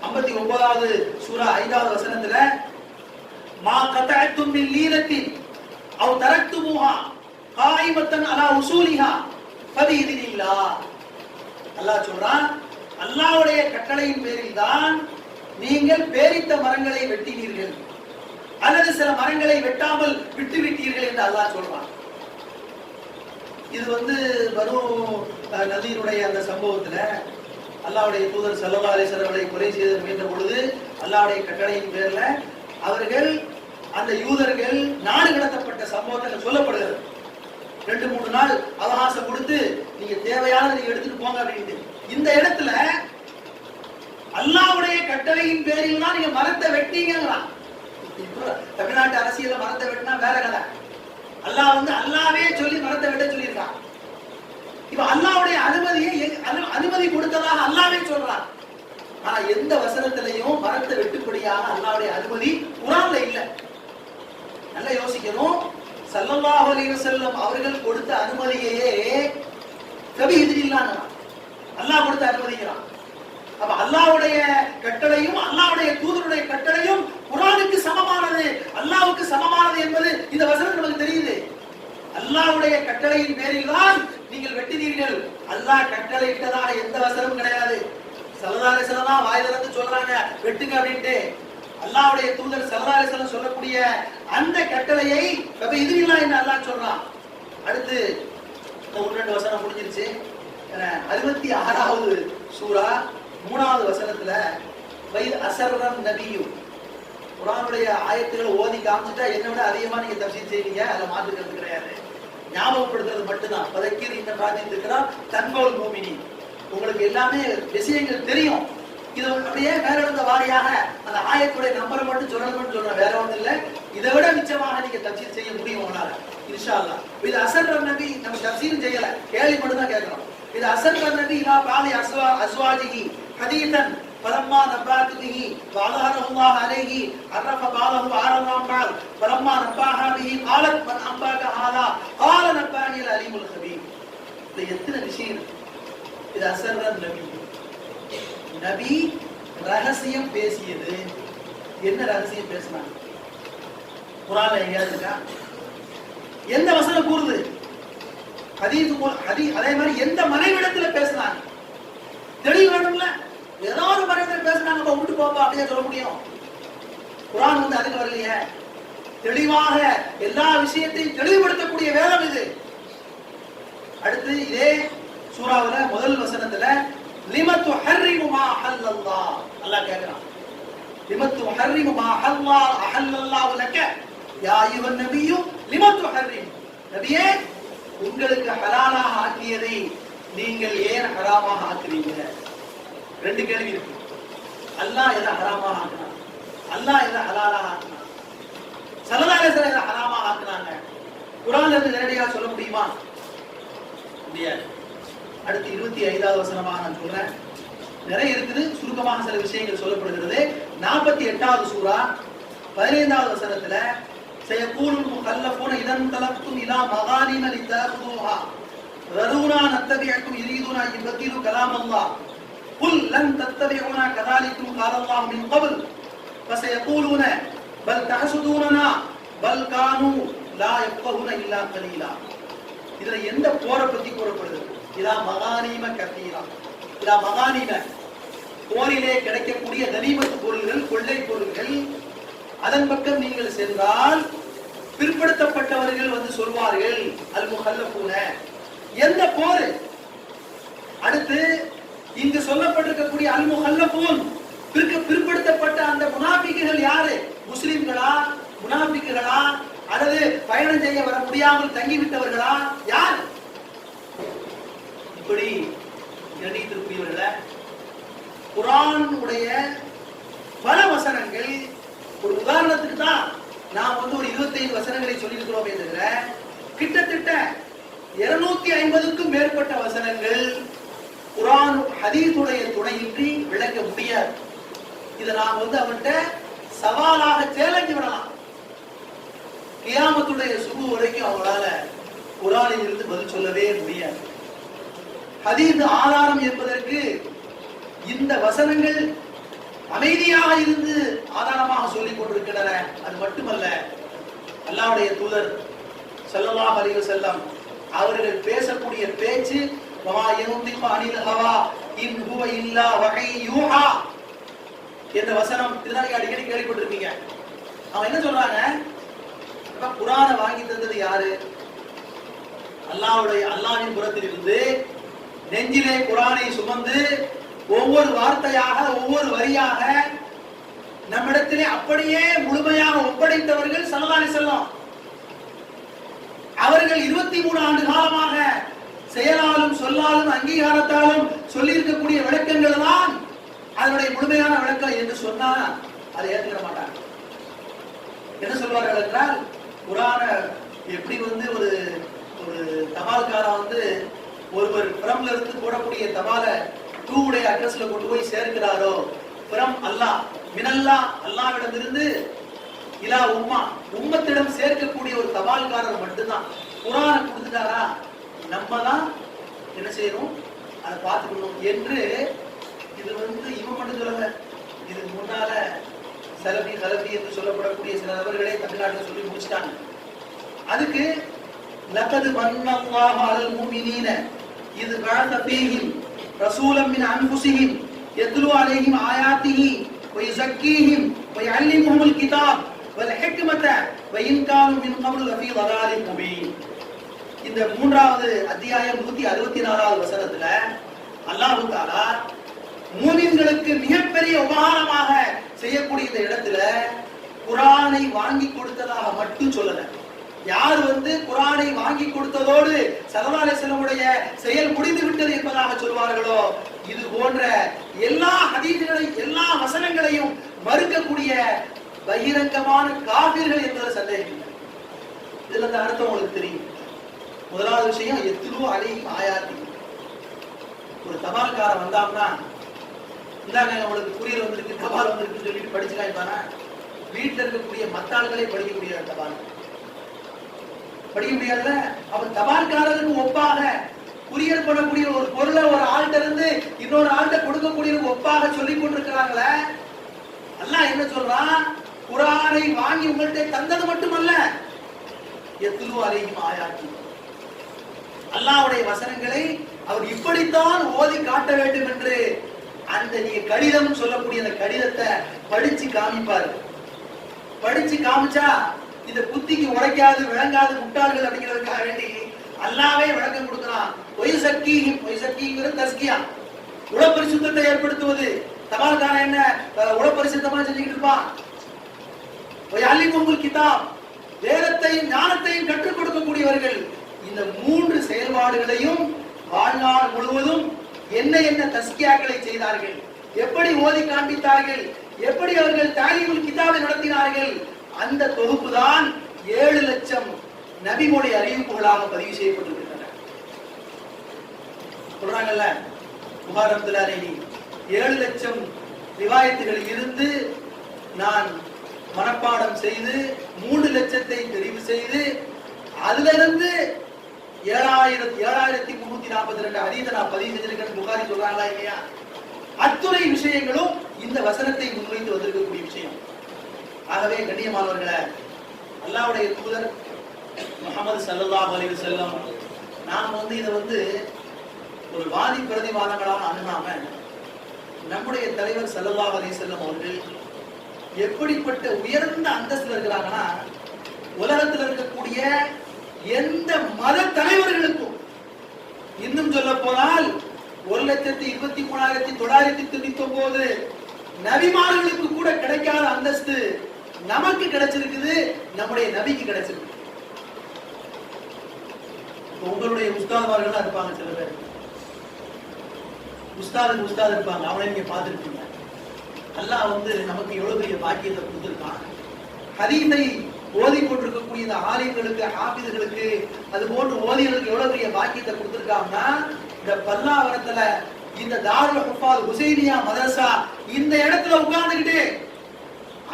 59வது சூரா 5வது வசனத்துல மா கதஅத்தும் மின் லீனத்தின் அவ் தரக்துமுஹா காயிமத்தன் அலா உசூலிஹா ஃபபிஇذنில்லாஹ், அல்லாஹ் சொல்றான் அல்லாஹ்வுடைய கட்டளையின் பேரில் தான் நீங்கள் பேரித்த மரங்களை வெட்டினீர்கள் அல்லது சில மரங்களை வெட்டாமல் விட்டுவிட்டீர்கள் என்று அல்லாஹ் சொல்றான். இது பனு நதீருடைய அந்த சம்பவத்துல அல்லாஹ்வுடைய தூதர் ஸல்லல்லாஹு அலைஹி வஸல்லம் அவர்களை கொலை செய்ய முயன்ற பொழுது அல்லாஹ்வுடைய கட்டளையின் பேர்ல அவர்கள் அந்த யூதர்கள் நாடு கடத்தப்பட்ட சம்பவத்தை சொல்லப்படுகிறது. 2-3 நாள் அவகாசம் கொடுத்து நீங்க தேவையானதை நீங்க எடுத்துட்டு போங்க அப்படின்ட்டு. இந்த இடத்துல அல்லாஹ்வுடைய கட்டளையின் பேரில் தான் நீங்க மரத்தை வெட்டீங்கங்களாம். தமிழ்நாட்டு அரசியல்ல மரத்தை வெட்டினா வேற கதை. அல்லாஹ் அல்லாவே சொல்லி மரத்தை வெட்ட சொல்லியிருக்கான். இப்ப அல்லாஹ்வுடைய அனுமதி கொடுத்ததாக அல்லாவே சொல்றான். ஆனா எந்த வசனத்திலையும் மரத்தை வெட்டுப்படியாக அல்லாஹ்வுடைய அனுமதி குர்ஆன்ல இல்ல. நல்லா யோசிக்கணும். ஸல்லல்லாஹு அலைஹி வஸல்லம் அவர்கள் கொடுத்த அனுமதியையே ஃபபிஇذنில்லாஹ் அல்லாஹ் கொடுத்த அனுமதிக்கிறான். அப்ப அல்லாஹ்வுடைய கட்டளையும் அல்லாஹ்வுடைய தூதருடைய கட்டளையும் குர்ஆனுக்கு சமமானது, அல்லாஹ்வுக்கு சமமானது என்பது இந்த வசனம் நமக்கு தெரியுது. அல்லாஹ்வுடைய கட்டளையின் பேரில் தான் நீங்கள் வெட்டினீர்கள். அல்லாஹ் கட்டளையிட்டதாக எந்த வசனமும் கிடையாது. ஸல்லல்லாஹு அலைஹி வஸல்லம் வாய் திறந்து சொல்றாங்க வெட்டுங்க அப்படின்ட்டு. அல்லாஹ்வுடைய தூதர் ஸல்லல்லாஹு அலைஹி வஸல்லம் சொல்லக்கூடிய அந்த கட்டளையை ஃபபிஇذنில்லாஹ் என்று அல்லாஹ் சொல்றான். அடுத்து 1-2 வசனம் முடிஞ்சிருச்சு. 66வது சூரா 3வது வசனத்துல வைத் அஸர்ரன் நபியு, குர்ஆனுடைய ஆயத்துக்களை ஓதி காமிச்சிட்டா என்ன விட அதிகமா நீங்க தஃசீர் செய்வீங்க, அதுல மாற்றுக்கிறது கிடையாது. ஞாபகப்படுத்துறது மட்டும்தான். பதக்கீர் இந்த பாத்தியத்து இருக்கிறார் தன்மவுல் மூமினீன், உங்களுக்கு எல்லாமே விஷயங்கள் தெரியும். இது அப்படியே மேலிருந்த வாரியாக அந்த ஆயத்துடைய நம்பரை மட்டும் சொல்றேன், வேற ஒன்றும் இல்லை. இதை விட மிச்சமாக நீங்க தஃசீர் செய்ய முடியும் உங்களால இன்ஷா அல்லாஹ். இது அஸர்ரன் நபி நம்ம தஃசீரும் செய்யல, கேள்வி மட்டும் தான் கேட்கிறோம். இது அஸர்ரன் நபி இலா பாதி அஸ்வாஜிஹி ஹதீதன் فلما نبأت به وأظهره الله عليه عرف بعضه وأعرض عن بعض فلما نبأها به قالت من أنبأك هذا قال نبأني العليم الخبير. இது எத்தனை விஷயம். இது அஸர்ரன் நபி, நபி ரகசியம் பேசியது. என்ன ரகசியம் பேசினாங்க? குர்ஆன்ல எங்கேயாவது இருக்கா? எந்த வசனம் கூறுது? ஹதீஸ் அதே மாதிரி எந்த மனைவிடத்துல பேசினாங்க? தெளிவு வேணும்ல. ஏதாவது மனைவிடத்துல பேசினாங்க விட்டு போப்பா அப்படியே சொல்ல முடியும். குர்ஆன் அதுக்கு வரலையே. தெளிவாக எல்லா விஷயத்தையும் தெளிவுபடுத்தக்கூடிய வேதம் இது. அடுத்து இதே சூராவுல முதல் வசனத்துல லிமத்து ஹர்ரிமு மா அஹல்லல்லாஹ், அல்லாஹ் கேக்குறான். லிமத்து ஹர்ரிமு மா அஹல்லல்லாஹு லக யா அய்யுஹன் நபியு லிமத்து ஹர்ரிம், நபியே உங்களுக்கு ஹலாலாக ஆக்கியதை நீங்கள் ஏன் ஹராமாக ஆக்குறீங்க? 2 கேள்வி இருக்கு. அல்லாஹ் எதை ஹராமாக ஆக்கினான், அல்லாஹ் எதை ஹலாலாக ஆக்கினான்? ஸல்லல்லாஹு அலைஹி வஸல்லம் ஹராமா ஆக்குனாங்க. குர்ஆன்ல இருந்து நேரடியாக சொல்ல முடியுமா? முடியாது. அடுத்து 25வது வசனமாக நான் சொல்றேன். நிறைய இருக்குது, சுருக்கமாக சில விஷயங்கள் சொல்லப்படுகிறது. 48வது சூரா 15வது வசனத்துல சயகூலுல் முகல்லஃபூன இதன் தலக்தும் இலா மகானிம லிதஅஹுதுஹா ரரூனா நத்தபிஅக்கும் யுரீதுனா யுபத்திலு கலாமல்லாஹ் குல் லன் தத்தபிஉனா கதாலிக்கும் காலல்லாஹு மின் கப்ல் ஃபசயகூலுன பல் தஹசுதுனா பல் கானூ லா யஃகஹுன இல்லா கலீலா. இதுல எந்த போரை பத்தி கூறப்படுது? இலா மகானிம கதீரா. இலா மகானிம போரிலே கிடைக்கக்கூடிய கனிமத் பொருள்கள், கொள்ளை பொருள்கள், அதன் பக்கம் நீங்கள் சென்றால் பிற்படுத்தப்பட்டவர்கள் வந்து சொல்வார்கள் அல் முஹல்லஃபூன. எந்த போர்? அடுத்து இங்கு சொல்லப்பட்டிருக்கக்கூடிய அல் முஹல்லஃபூன் பிற்படுத்தப்பட்ட அந்த முனாஃபிக்குகள் யாரு? முஸ்லிம்களா, முனாஃபிக்குகளா, அல்லது பயணம் செய்ய வர முடியாமல் தங்கிவிட்டவர்களா? யார்? இப்படி கணித்திருக்கிறவர்கள குர்ஆன் உடைய பல வசனங்கள், ஒரு உதாரணத்துக்கு தான் நாம் வந்து ஒரு 25 வசனங்களை சொல்லியிருக்கிறோமே தவிர கிட்டத்தட்ட 250க்கும் மேற்பட்ட வசனங்கள் குர்ஆன் ஹதீஸுடைய துணையின்றி விளக்க முடியாது. இதை நாம் வந்து அவன்கிட்ட சவாலாக சேலஞ்சு விடலாம். கியாமத்துடைய சுபு வரைக்கும் அவங்களால குர்ஆனில் இருந்து பதில் சொல்லவே முடியாது. ஹதீஸ் ஆதாரம் என்பதற்கு இந்த வசனங்கள் அமைதியாக இருந்து ஆதாரமாக சொல்லிக் கொண்டிருக்கின்றன. அது மட்டுமல்ல, அல்லாஹ்வுடைய தூதர் ஸல்லல்லாஹு அலைஹி வஸல்லம் அவர்கள் பேசக்கூடிய பேச்சு வமா யன்திகு அனில் ஹவா இன் ஹுவ இல்லா வஹீ யூஹா என்ற வசனம் இதனால அடிக்கடி கேள்விப்பட்டிருப்பீங்க. அவங்க என்ன சொல்றாங்க? குர்ஆனை வாங்கி தந்தது யாரு? அல்லாஹ்வின் புறத்தில் இருந்து நெஞ்சிலே குர்ஆனை சுமந்து ஒவ்வொரு வார்த்தையாக, ஒவ்வொரு வரியாக நம்மிடத்திலே அப்படியே முழுமையாக ஒப்படைத்தவர்கள் ஸல்லல்லாஹு அலைஹி வஸல்லம். அவர்கள் 23 ஆண்டு காலமாக செயலாலும் சொல்லாலும் அங்கீகாரத்தாலும் சொல்லி இருக்கக்கூடிய விளக்கங்கள் தான் அதனுடைய முழுமையான விளக்கம் என்று சொன்னா அதை ஏற்றுக்க மாட்டாங்க. என்ன சொல்வார்கள் என்றால், குர்ஆனை எப்படி வந்து ஒரு தபால்காரன் வந்து ஒருவர் பிரம்ல இருந்து போடக்கூடிய தபால டூவுடைய அட்ரஸ்ல கொண்டு போய் சேர்க்கிறாரோ, பிரம் அல்லாஹ் மினல்லா அல்லாஹ்விடம் இருந்து இலா உம்மா உம்மத்திடம் சேர்க்கக்கூடிய ஒரு தபால்காரர் மட்டும்தான். குர்ஆனை கொடுத்துட்டாரா நம்ம தான் என்ன செய்யணும், அதை பார்த்துக்கணும் என்று. இது வந்து இவன் மட்டும் சொல்லல, இதுக்கு முன்னால சலபி கலபி என்று சொல்லப்படக்கூடிய சில நபர்களே தமிழ்நாட்டில் சொல்லி முடிச்சிட்டாங்க. அதுக்கு லகது மன்னல்லாஹு அலல் முஃமினீன இது பஅத ஃபீஹிம் ரசூலம் மின் அன்ஃபுஸிஹிம் யத்லு அலைஹிம் ஆயாத்திஹி வ யுஸக்கீஹிம் வ யஅல்லிமுஹுல் கிதாப் வல் ஹிக்மத வ இன் கானூ மின் கப்லு லஃபீ ضلالٍ முபீன். இந்த 3வது அத்தியாயம் 164வது வசனத்துல அல்லாஹ் தஆலா மூமின்களுக்கு மிகப்பெரிய உபகாரமாக செய்யக்கூடிய இந்த இடத்துல குர்ஆனை வாங்கி கொடுத்ததாக மட்டும் சொல்லல. யார் வந்து குர்ஆனை வாங்கி கொடுத்ததோடு ஸல்லல்லாஹு அலைஹி வஸல்லமுடைய செயல் முடிந்து விட்டது என்பதாக சொல்வார்களோ, இது போன்ற எல்லா ஹதீஸ்களையும் எல்லா வசனங்களையும் மறுக்கக்கூடிய பகிரங்கமான காஃபிர்கள் என்பது சந்தேகம் இல்லை. இதுல இந்த அர்த்தம் உங்களுக்கு தெரியும். முதலாவது விஷயம், யத்லு அலைஹிம் ஆயாத்தி. ஒரு தபால்காரன் வந்தான்னா, இந்தாங்க உங்களுக்கு குரியர் வந்திருக்கு, தபால் வந்திருக்குன்னு சொல்லிட்டு படிச்சுக்காய்ப்பானா? வீட்டில் இருக்கக்கூடிய மத்தாள்களே படிக்கக்கூடிய தபால் படிக்க முடியாதுல. அவன் தபால்காரருக்கு ஒப்பாக குரியர் பண்ணக்கூடிய ஒரு பொருளை ஒரு ஆள்கிட்ட இருந்து இன்னொரு ஆள்கிட்ட கொடுக்கக்கூடிய ஒப்பாக சொல்லிக் கொண்டிருக்கிறாங்களே. அல்லாஹ் என்ன சொல்றான்? குர்ஆனை வாங்கி உங்கள்கிட்ட தந்தது மட்டுமல்ல, யத்லு அலைஹிம் ஆயாத்தி, அல்லாஹ்வுடைய வசனங்களை அவர் இப்படித்தான் ஓதி காட்ட வேண்டும் என்று அந்த நீங்க கடிதம் சொல்லக்கூடிய அந்த கடிதத்தை படிச்சு காமிப்பாரு. படிச்சு காமிச்சா இந்த புத்திக்கு உரைக்காது விளங்காது முட்டாள்கள் அப்படிங்கிறதுக்காக வேண்டி அல்லாஹ்வே விளக்கம் கொடுக்கிறான். ஒய்சக்கீங்கிறது தஸ்கியா, உளப்பரிசுத்தத்தை ஏற்படுத்துவது. தபால்காரன் என்ன உளப்பரிசுத்தமா செஞ்சுக்கிட்டு இருப்பான்? ஒயல்லிமுல் கிதாப், வேதத்தையும் ஞானத்தையும் கற்றுக் கொடுக்கக்கூடியவர்கள். இந்த 3 செயல்பாடுகளையும் வாழ்நாள் முழுவதும் என்ன என்ன தஸ்கியாக்களை செய்தார்கள், எப்படி ஓதி காண்பித்தார்கள், எப்படி அவர்கள் தாலீமுல் கிதாபை நடத்தினார்கள், அந்த தொகுப்பு தான் 7 லட்சம் நபிமொழி அறிவிப்புகளாக பதிவு செய்யப்பட்டிருக்கின்றன. சொல்றாங்கல்ல புகார் ரஹ்மத்துல்லாஹி 7 லட்சம் ரிவாயத்துகளில் இருந்து நான் மனப்பாடம் செய்து 3 லட்சத்தை தெரிவு செய்து அதிலிருந்து 7342 ஹதீஸை நான் பதிவு செஞ்சிருக்கேன் புகாரி சொல்றாங்களா இல்லையா? அத்துணை விஷயங்களும் இந்த வசனத்தை முன்வைத்து வந்திருக்கக்கூடிய விஷயம். ஆகவே கண்ணியமானவர்களே, அல்லாஹ்வுடைய தூதர் முஹம்மது ஸல்லல்லாஹு அலைஹி வஸல்லம் நாம் இதை ஒரு வாதி பிரதிவாதங்களாக அணுகாம நம்முடைய தலைவர் ஸல்லல்லாஹு அலைஹி வஸல்லம் அவர்கள் எப்படிப்பட்ட உயர்ந்த அந்தஸ்தில் இருக்கிறாங்கன்னா, உலகத்தில் இருக்கக்கூடிய எந்த மத தலைவர்களுக்கும், இன்னும் சொல்ல போனால் 1,23,999 நபிமார்களுக்கு கூட கிடைக்காத அந்தஸ்து நமக்கு கிடைச்சிருக்குது, நம்முடைய நபிக்கு கிடைச்சிருக்கு. உங்களுடைய உஸ்தாத்மார்கள் இருப்பாங்க, சில பேர் உஸ்தாது இருப்பாங்க, அவனை நீங்க பார்த்திருப்பீங்க. அல்லாஹ் நமக்கு எவ்வளவு பெரிய பாக்கியத்தை கொடுத்திருக்கான். ஹதீஸை ஓதி கொண்டிருக்கக்கூடிய இந்த ஆலிம்களுக்கு, ஹாஃபிஸ்களுக்கு, அது போன்று ஓதிகளுக்கு எவ்வளவு பெரிய பாக்கியத்தை கொடுத்திருக்காங்கன்னா, இந்த பல்லாவரத்துல இந்த தாருல் ஹுஃபாஸ் ஹுசைனியா மதரசா இந்த இடத்துல உட்கார்ந்துகிட்டு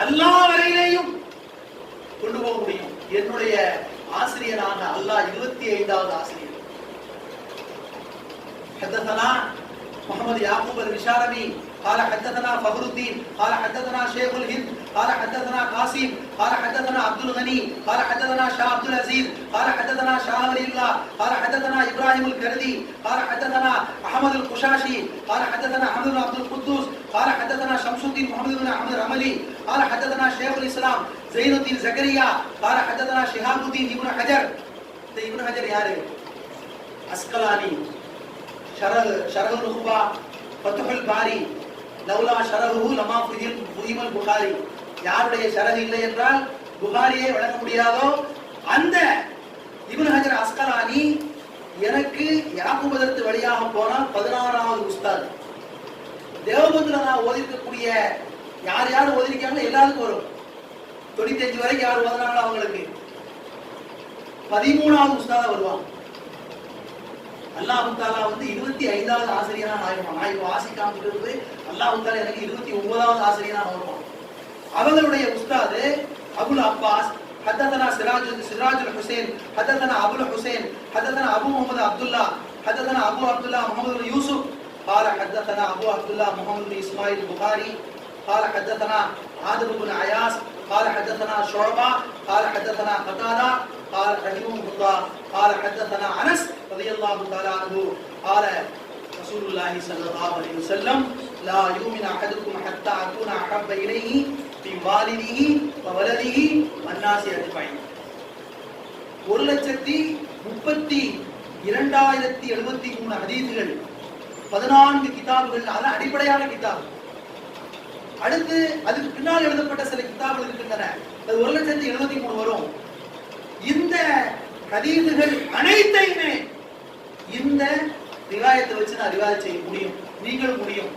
அல்லாஹ் வரையிலேயும் கொண்டு போக முடியும். என்னுடைய ஆசிரியரான அல்லாஹ் 25வது ஆசிரியர். حدثنا محمد يعقوب الرشارمي قال حدثنا فخر الدين قال حدثنا شيخ الهند قال حدثنا قاسم قال حدثنا عبد الغني قال حدثنا شاه عبد العزيز قال حدثنا شاه ولي الله قال حدثنا ابراهيم الكردي قال حدثنا احمد القشاشي قال حدثنا احمد بن عبد القدوس قال حدثنا شمس الدين محمد بن احمد العملي قال حدثنا شيخ الاسلام زين الدين زكريا قال حدثنا شهاب الدين ابن حجر. ابن حجر யாரு? அஸ்கலானி, ஷரஹ் நுக்பா, ஃபத்ஹுல் பாரி, லௌலா ஷரஹு லமா ஃபுஹிமல் புகாரி. யாருடைய ஷரஹ் இல்லை என்றால் புகாரியை வழங்க முடியாதோ அந்த இப்னு ஹஜர் அஸ்கலானி எனக்கு யாக்கூப் ஹஜரத் வழியாக போனால் 16வது உஸ்தாத். தேவபந்துல நான் ஓதிக்கக்கூடிய யார் ஓதிருக்காங்களோ எல்லாருக்கும் வரும். 95 வரைக்கும் யார் ஓதுனாங்களோ அவங்களுக்கு 13வது உஸ்தாதா வருவாங்க. அல்லாஹ் தஆலா 25வது ஆசிரியரா நான் இப்போ வாசிக்காம இருக்கிறது. அல்லாஹ் தஆலா எனக்கு 29வது ஆசிரியரா வருவான். அவங்களுடைய உஸ்தாது அபுல் அப்பாஸ் حدثنا سراج الحسين حدثنا ابو الحسين حدثنا ابو محمد عبد الله حدثنا ابو عبد الله محمد بن يوسف قال حدثنا ابو عبد الله محمد بن اسماعيل البخاري قال حدثنا عادل بن عياس قال حدثنا شعبة قال حدثنا قتادة قال رحمه الله قال حدثنا انس رضي الله تعالى عنه قال رسول الله صلى الله عليه وسلم لا يؤمن احدكم حتى اكون احب اليه في والده وولده والناس اجمعين. 1,32,073 ஹதீஸ்கள், 14 கிதாபுகள், அது அடிப்படையான கிதாப். அடுத்து அதுக்கு பின்னால் எழுதப்பட்ட சில கிதாபுகள் இருக்கின்றன, அது 1,73,000 வரும். இந்த ஹதீஸ்கள் அனைத்தையுமே இந்த ரிவாயத்தை வச்சு நான் ரிவாயத் செய்ய முடியும், நீங்களும் முடியும்.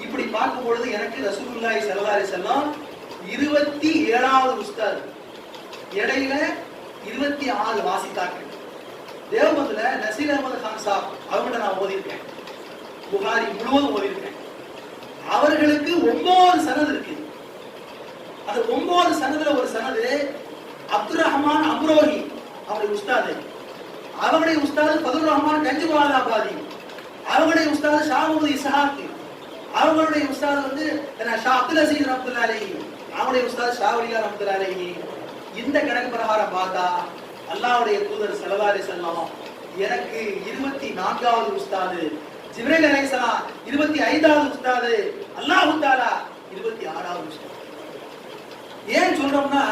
இப்படி பார்க்கும் பொழுது எனக்கு ரசூலுல்லாஹி ஸல்லல்லாஹு அலைஹி வஸல்லம் 27வது உஸ்தாத், இடையில 26 வாசித்தார்கள். தேவபந்துல நசீர் அஹமது கான் சாப் அவங்கள்ட்ட நான் ஓதிருக்கேன், புகாரி முழுவதும் ஓதிருக்கேன். அவர்களுக்கு 9 சனது இருக்கு. அந்த 9 சனதுல ஒரு சனது அப்துல் ரஹ்மான் அம்ரோஹி அவருடைய உஸ்தாது, அவங்களுடைய உஸ்தாது ஃபதுல் ரஹ்மான் கஞ்சுபாலாபாதி, அவங்களுடைய உஸ்தாது ஷா முஹம்மது இஸ்ஹாக், அவங்களுடைய உஸ்தாது ஷா அப்துல் அசீஸ் ரஹ்மத்துல்லாஹி அலைஹி, அவங்களுடைய உஸ்தாது ஷா வலியா ரஹ்மத்துல்லாஹி அலைஹி. இந்த கணக்கு பிரகாரம் பார்த்தா அல்லாஹ்வுடைய தூதர் ஸல்லல்லாஹு அலைஹி வஸல்லம் எனக்கு 24வது உஸ்தாது, ஜிப்ரீல் அலைஹிஸ்ஸலாம் 25வது உஸ்தாது, அல்லாஹ் தஆலா 26வது உஸ்தாது. ஏன் சொல்றோம்னா,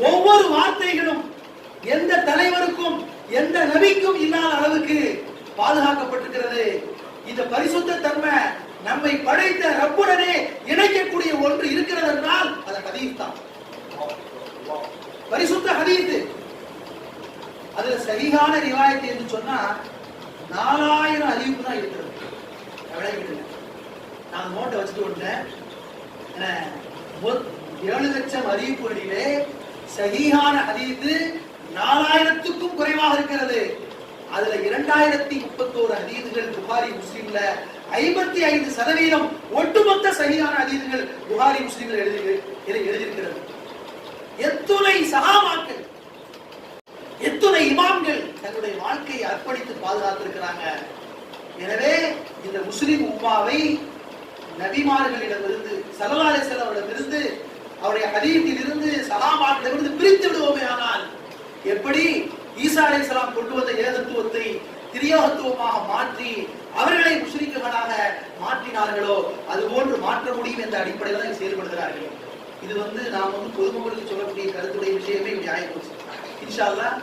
ஒவ்வொரு வார்த்தைகளும் எந்த தலைவருக்கும் எந்த நபிக்கும் இல்லாத அளவுக்கு பாதுகாக்கப்பட்டிருக்கிறது. இந்த பரிசுத்த தன்மை நம்மை படைத்த ரப்புடனே இணைக்கக்கூடிய ஒன்று இருக்கிறது என்றால் அது ஹதீஸ் தான், பரிசுத்த ஹதீஸ். அதுல சஹீஹான ரிவாயத் என்று சொன்னா 4000 அறிவிப்பு தான் இருக்கிறது. நான் நோட்டை வச்சுட்டு வந்தேன். 7 லட்சம் அறிவிப்புகளிலே சஹீஹான ஹதீஸ் 4000க்கும் குறைவாக இருக்கிறது. அதுல 2031 ஹதீஸ்கள் புகாரி முஸ்லிம்ல 55% ஒட்டுமொத்த சஹீஹான ஹதீஸ்கள் புகாரி முஸ்லிம்ல எழுதியிருக்கிறது. எத்துணை சஹாபாக்கள், எத்துணை இமாம்கள் தன்னுடைய வாழ்க்கையை அர்ப்பணித்து பாதுகாத்திருக்கிறாங்க. எனவே இந்த முஸ்லிம் உம்மாவை நபிமார்களிடமிருந்து ஸல்லல்லாஹு அலைஹி வஸல்லம் அவரிடமிருந்து அவருடைய ஹதீஸில் இருந்து சஹாபாக்களிடமிருந்து பிரித்து விடுவோமே ஆனால் எப்படி ஈசா அலைஹிஸ்ஸலாம் கொண்டு வந்த ஏகத்துவத்தை திரியோகத்துவமாக மாற்றி அவர்களை முஷ்ரிக்குகளாக மாற்றினார்களோ அதுபோன்று மாற்ற முடியும் என்ற அடிப்படையில் தான் செயல்படுகிறார்கள். இது நாம் பொதுமக்களுக்கு சொல்லக்கூடிய கருத்துடைய விஷயமே இப்படி ஆயிப்போச்சு. இன்ஷா அல்லாஹ்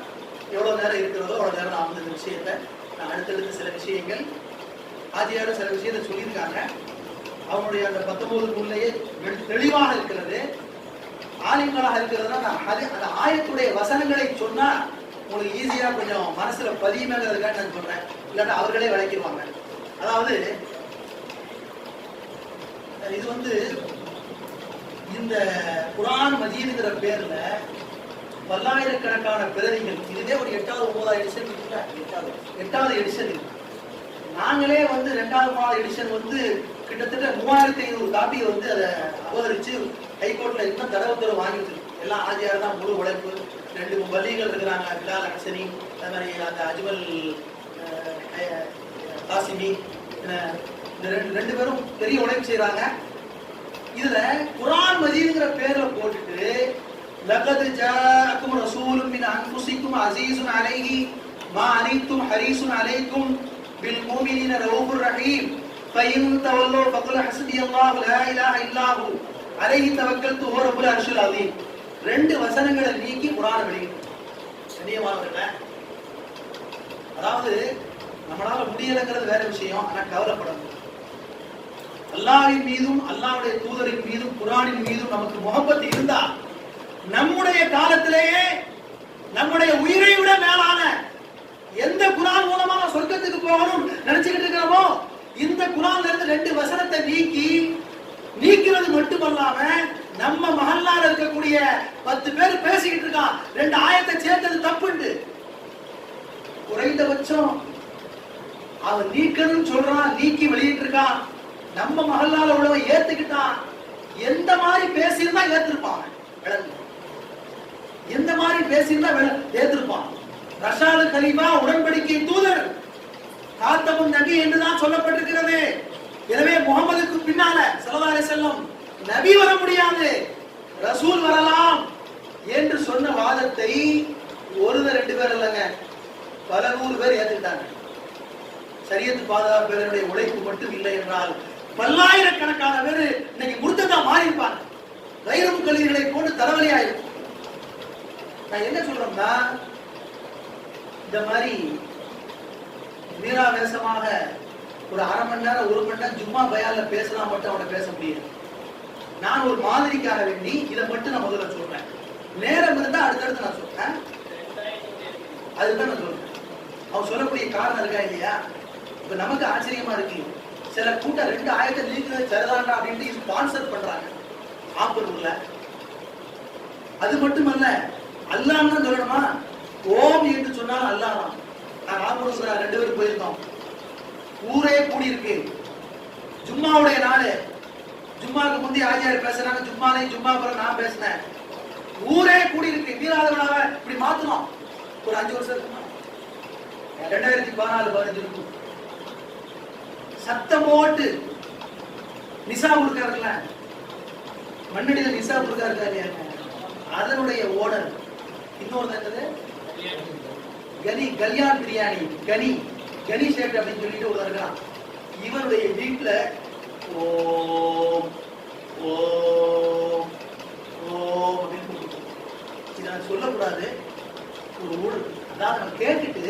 எவ்வளவு நேரம் இருக்கிறதோ அவ்வளவு நேரம் நான் இந்த விஷயத்தை அடுத்தடுத்து சில விஷயங்கள் ஆஜியாரும் சில விஷயத்தை சொல்லியிருக்காங்க. அவனுடைய அந்த 19 நூல்லையே தெளிவாக இருக்கிறது. ஆலிம்களாக இருக்கிறதுனா அந்த ஆயத்துடைய வசனங்களை சொன்னா உங்களுக்கு ஈஸியா கொஞ்சம் மனசுல பதியுமேங்கிறதுக்காக நான் சொல்றேன். இல்லாட்டா அவர்களே விளக்கிடுவாங்க. அதாவது இது இந்த குர்ஆன் மஜீதுங்கிற பேர்ல பல்லாயிரக்கணக்கான பிரதிகள், இதுவே ஒரு 8வது 9வது எடிஷன் இருக்குல்ல, 8வது எடிஷன் இருக்கு. நாங்களே 2வது 3வது எடிஷன் கிட்டத்தட்ட 3500 காப்பி அதை அவதரிச்சு ஹைகோர்ட்ல இன்னும் தடவை உத்தரவு வாங்கி வச்சிருக்கு. எல்லாம் ஆஜியார் தான் முழு உழைப்பு. 2 வலிகள் இருக்கிறாங்க, பிலால் ஹசனி, அந்த அஜ்மல் காசிமி, இந்த ரெண்டு பேரும் பெரிய உழைப்பு செய்யறாங்க. இதுல குர்ஆன் மஜீதுங்கிற பேர்ல போட்டுட்டு லகத் ஜாஅக்கும் ரசூலுன் மின் அன்ஃபுசிக்கும் அஸீஸுன் அலைஹி மா அனித்தும் ஹரீஸுன் அலைக்கும் பில் முஃமினீன ரഊஃபுர் ரஹீம் ஃபஇன் தவல்லூ ஃபகுல் ஹஸ்பியல்லாஹு லா இலாஹ இல்லா ஹு அலைஹி தவக்கல்து வ ரப்புல் அர்ஷில் அஸீம். 2 வசனங்களை நீக்கி குர்ஆன் வெளியிட்டு கண்ணியமானவர்களே, அதாவது நம்மளால முடியலைங்கிறது வேற விஷயம். ஆனா கவலைப்படணும். அல்லாஹ்வின் மீதும் அல்லாஹ்வுடைய தூதரின் மீதும் குர்ஆனின் மீதும் நமக்கு முஹப்பத் இருந்தா நம்முடைய காலத்திலேயே நம்முடைய உயிரை விட மேலான எந்த குர்ஆன் மூலமா சொர்க்கத்துக்கு போகணும் நினைச்சுக்கிட்டு இருக்கிறோமோ இந்த குர்ஆன்ல இருந்து 2 வசனத்தை நீக்கிறது மட்டுமல்லாம நம்ம மஹல்லால இருக்கக்கூடிய 10 பேர் பேசிக்கிட்டு இருக்கான் 2 ஆயத்தை சேர்த்தது தப்புண்டு. குறைந்தபட்சம் அவன் நீக்கணும்னு சொல்றான், நீக்கி வெளியிட்டு இருக்கான். நம்ம மஹல்லால உள்ளவன் ஏத்துக்கிட்டான். எந்த மாதிரி பேசியிருந்தா ஏத்திருப்பான், எந்த மாதிரி பேசியிருந்தா ஏத்திருப்பான். ரஷாது கலீஃபா உடன்படிக்கை தூதர் காத்தமுன் நபி என்றுதான் சொல்லப்பட்டிருக்கிறது. எனவே முகமதுக்கு பின்னால ஸல்லல்லாஹு அலைஹி வஸல்லம் நபி வர முடியாது, ரசூல் வரலாம் என்று சொன்ன வாதத்தை 1-2 பேர் இல்லைங்க, பல 100 பேர் ஏத்துக்கிட்டாங்க. ஷரியத் பாதுகாப்பு பேருடைய உழைப்பு மட்டும் இல்லை என்றால் பல்லாயிரக்கணக்கான பேர் இன்னைக்கு முர்த்ததா மாறி இருப்பாங்க. கைரும் கல்விகளை போட்டு தலைவலியா இருக்கும். நான் என்ன சொல்றேன்னா, இந்த மாதிரி வீராவேசமாக ஒரு 1/2 மணி நேரம் 1 மணி நேரம் ஜும்மா பயான்ல பேசலாம் மட்டும் அவனை பேச முடியாது. நான் ஒரு மாதிரிக்காக வேண்டி இதை மட்டும் நான் முதல்ல சொல்றேன். நேரம் இருந்தா அடுத்தடுத்து நான் சொல்றேன். அதுதான் நான் சொல்றேன். அவன் சொல்லக்கூடிய காரணம் இருக்கா இல்லையா? இப்ப நமக்கு ஆச்சரியமா இருக்கு, சில கூட்டம் 2 ஆயத்தை நீக்கிறது சரிதாண்டா அப்படின்ட்டு ஸ்பான்சர் பண்றாங்க ஆப்பூர்ல. அது மட்டுமல்ல, அல்லாஹ் தான் சொல்லணுமா? ஓம் என்று சொன்னால் அல்லாஹ் தான். நான் ஆப்பூர் 2 பேரும் போயிருந்தோம். ஊரே கூடி இருக்கு. ஜும்மாவுடைய நாள். ஜும்மாக்கு முந்தைய ஆஜியார் பேசுறாங்க, ஜும்மா பிறகு நான் பேசினேன். ஊரே கூடி இருக்கு. வீராதவனாக இப்படி மாத்தணும். ஒரு 5 வருஷம் இருக்குமா, 2014-15 இருக்கும். சத்தம் போட்டு நிசா இருக்காருல்ல, மண்ணடியில நிசா இருக்காரு, அதனுடைய ஓனர் இன்னொரு கல்யாண் பிரியாணி கனி ஷேட் அப்படின்னு சொல்லிட்டு ஒரு இருக்கான். இவருடைய வீட்டுல ஓம் ஓம் ஓம் அப்படின்னு இதை நான் சொல்லக்கூடாது. ஒரு ஊழல், அதாவது நம்ம கேட்டுட்டு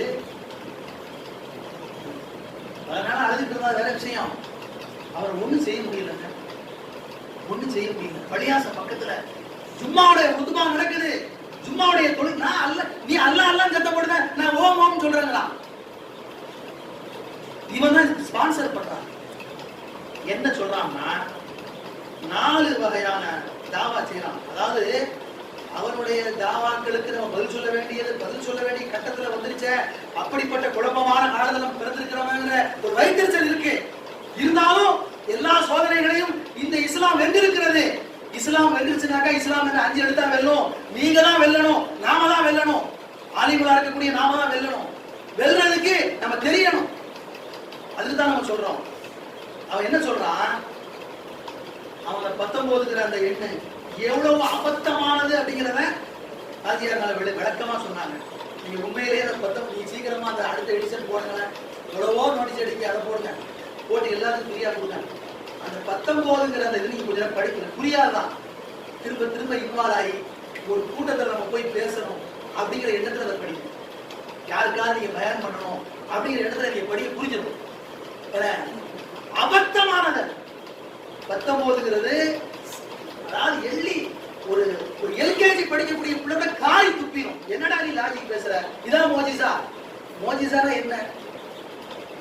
அதனால அழுதுட்டு இருந்தா வேற விஷயம். அவர் ஒண்ணும் செய்ய முடியலங்க, ஒண்ணும் செய்ய முடியல. பள்ளியாச பக்கத்துல ஜும்மாவுடைய குத்துபா நடக்குது. ஜும்மாவுடைய தொழில் நான் அல்ல, நீ அல்லாஹ் சத்தம் போடுத, நான் ஓம் ஓம் சொல்றேங்களா? இவன் தான் ஸ்பான்சர் பண்றான். என்ன சொல்றான்னா, 4 வகையான தாவா செய்யறான். அதாவது அவனுடைய தாவாக்களுக்கு நம்ம பதில் சொல்ல வேண்டிய கட்டத்துல வந்துருச்சே. அப்படிப்பட்ட குழப்பமான காலத்துல நம்ம பிறந்திருக்கிறோம்ங்கிற ஒரு வைத்தறிச்சல் இருக்கு. இருந்தாலும் எல்லா சோதனைகளையும் இந்த இஸ்லாம் வென்றிருக்கிறது. இஸ்லாம் வென்றுச்சுனாக்கா இஸ்லாம் என்ற 5 எழுத்தா வெல்லும். நீங்க தான் வெல்லணும், நாம தான் வெல்லணும். ஆலிம்களா இருக்கக்கூடிய நாம தான் வெல்லணும். வெல்றதுக்கு நம்ம தெரியணும். அதுதான் நம்ம சொல்றோம். அவன் என்ன சொல்றான், அவன 19ங்கிற அந்த எண்ணு எவ்வளவு அபத்தமானது அப்படிங்கிறத ஆசிரியர் விளக்கமா சொன்னாங்க. நீங்க உண்மையிலேயே அந்த 19 நீ சீக்கிரமா அந்த அடுத்த எடிஷன் போடுங்களேன், எவ்வளவோ நோட்டீஸ் அடிக்க அதை போடுங்க, போட்டு எல்லாருக்கும் புரியா கொடுங்க. அந்த 19ங்கிற அந்த இது நீங்க கொஞ்சம் படிக்கணும், புரியாதான் திரும்ப திரும்ப இன்வால்வ் ஆகி ஒரு கூட்டத்தில் நம்ம போய் பேசணும் அப்படிங்கிற எண்ணத்துல அதை படிக்கணும். யாருக்காவது நீங்க பயன் பண்ணணும் அப்படிங்கிற எண்ணத்துல நீங்க படிக்க புரிஞ்சிடும். அபத்தமானது 19ங்கிறது அதாவது எள்ளி ஒரு எல்கேஜி படிக்கக்கூடிய பிள்ளை காய் துப்பிடும். என்னடா நீ லாஜிக் பேசுற, இதான் மோஜிசா. மோஜிசானா என்ன?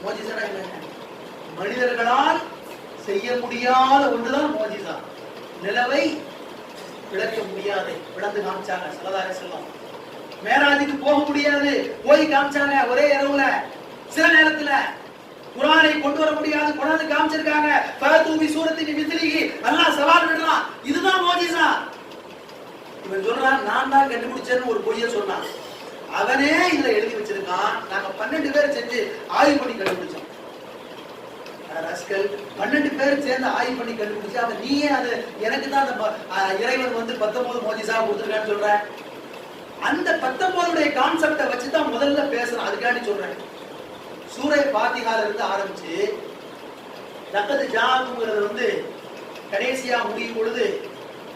மோஜிசானா என்ன? மனிதர்களால் செய்ய முடியாத ஒன்றுதான் மோஜிசா. நிலவை விளக்க முடியாது, விளந்து காமிச்சாங்க ஸல்லல்லாஹு அலைஹி வஸல்லம். மேராஜுக்கு போக முடியாது, போய் காமிச்சாங்க ஒரே இரவுல. சில நேரத்துல குர்ஆனை கொண்டு வர முடியாது, குர்ஆனை காமிச்சிருக்காங்க. ஃபதூபி சூரத்தின் மித்லிஹி, அல்லாஹ் சவால் விடுறான். இதுதான் மோஜிசா. இவன் சொல்றான் நான் தான் கண்டுபிடிச்சேன்னு ஒரு பொய்ய சொன்னான். அவனே இதுல எழுதி வச்சிருக்கான். நாங்க 12 பேர் செஞ்சு ஆய்வு பண்ணி கண்டுபிடிச்சோம். ரஸ்கல் 12 பேர் சேர்ந்து ஆய்வு பண்ணி கண்டுபிடிச்சு அவன் நீயே அது எனக்கு தான் அந்த இறைவன் வந்து 19 மோஜிசா கொடுத்துருக்கான்னு சொல்ற. அந்த 19 கான்செப்டை வச்சுதான் முதல்ல பேசுறேன். அதுக்காண்டி சொல்றேன். சூரை ஃபாத்திஹால இருந்து ஆரம்பிச்சு லக்கத் ஜாஅகும்ங்கிறது வந்து கடைசியா முடியும் பொழுது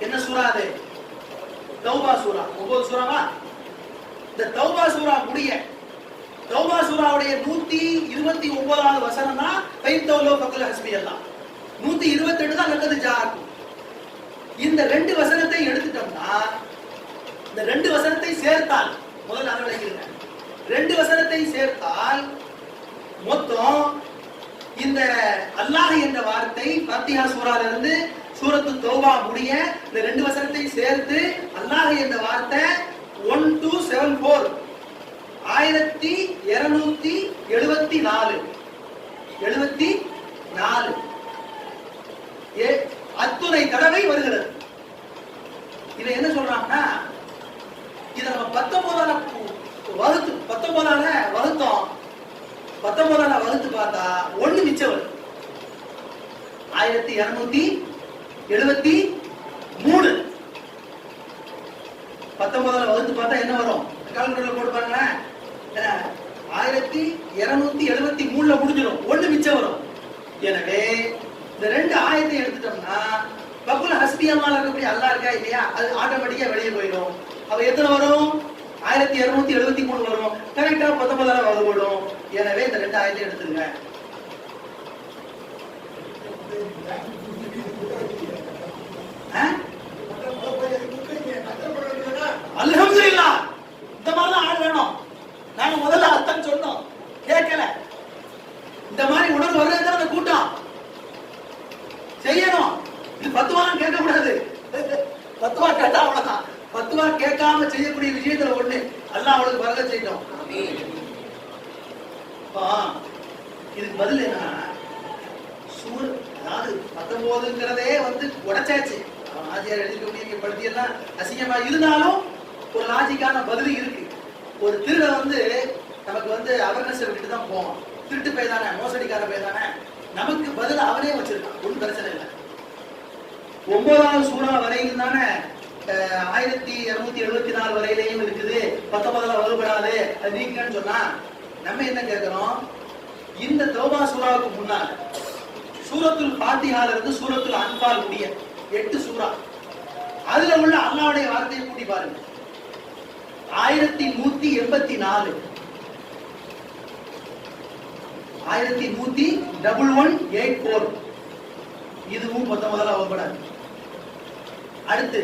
என்ன சூரா அது? தௌபா சூரா. 9 சூராவா? இந்த தௌபா சூரா முடிய தௌபா சூராவுடைய 129வது வசனம் தான் ஃபைத்தௌலோ ஃபக்குல் ஹஸ்பி அல்லாஹ். 128 தான் லக்கத் ஜாஅகும். இந்த 2 வசனத்தை எடுத்துட்டோம்னா, இந்த 2 வசனத்தை சேர்த்தால் முதல்ல அதை விளக்கிடுங்க. 2 வசனத்தை சேர்த்தால் மொத்தம் இந்த அல்லாஹ் என்ற வார்த்தை ஃபாத்திஹா சூரால இருந்து சூரத்து தௌபா முடிய இந்த 2 வசனத்தை சேர்த்து அல்லாஹ் என்ற வார்த்தை 1274 1274 அத்துணை தடவை வருகிறது. இதை என்ன சொல்றாங்கன்னா, இதை நம்ம 19ஆல வகுத்தோம். 19ஆல வகுத்து பார்த்தா 1 மிச்சம் வருது. 1273. 19ஆல வகுத்து பார்த்தா என்ன வரும்? கால்குலேட்டர்ல போட்டு பாருங்களேன். 1273ல முடிஞ்சிடும். 1 மிச்சம் வரும். எனவே இந்த 2 ஆயத்தை எடுத்துட்டோம்னா பக்குல ஹஸ்பி அல்லாஹ் இருக்கக்கூடிய அல்லாஹ் இருக்கா இல்லையா, அது ஆட்டோமேட்டிக்கா வெளியே போயிடும். அப்ப எத்தனை வரும்? 1273 வரும். கரெக்டா 19ஆல வகுப்படும். எனவே இந்த 2 ஆயத்தை எடுத்துருங்க. அல்ஹம்துலில்லாஹ். இந்த மாதிரி தான் ஆள் வேணும். நாங்க முதல்ல அர்த்தம் சொன்னோம், கேட்கல. இந்த மாதிரி உணர்வு வர்றது அந்த கூட்டம் செய்யணும். இது பத்துவான்னு கேட்க கூடாது. பத்துவா கேட்டா அவ்வளவுதான். பத்துவா கேட்காம செய்யக்கூடிய விஷயத்துல ஒண்ணு அல்லாஹ் அவளுக்கு பரக்கத் செய்யட்டும். இதுக்கு பதில் என்னன்னா, அதாவது 19ங்கிறதே வந்து உடைச்சாச்சு. ஆசிரியர் எழுதிக்கூடிய படுத்தியெல்லாம் அசிங்கமா இருந்தாலும் ஒரு லாஜிக்கான பதில் இருக்கு. ஒரு திருட வந்து நமக்கு வந்து அவேர்னஸ் விட்டுட்டு தான் போவான். திருட்டு போய் தானே, மோசடிக்கார போய் தானே, நமக்கு பதில் அவனே வச்சிருக்கான். ஒன்றும் பிரச்சனை இல்லை. 9வது சூறா வரையிலும் தானே 1274 வரையிலையும் இருக்குது. 19ஆல வகுப்படாது, அது நீங்கன்னு சொன்னா நம்ம என்ன கேட்கிறோம்? இந்த தௌபா சூறாவுக்கு முன்னால சூரத்துல் ஃபாத்திஹால இருந்து சூரத்துல் அன்பால் முடிய 8 சூறா, அதுல உள்ள அல்லாஹ்வுடைய வார்த்தையை கூட்டி பாருங்க. 1184 1184 இதுவும் 19ஆல வகுப்படாது. அடுத்து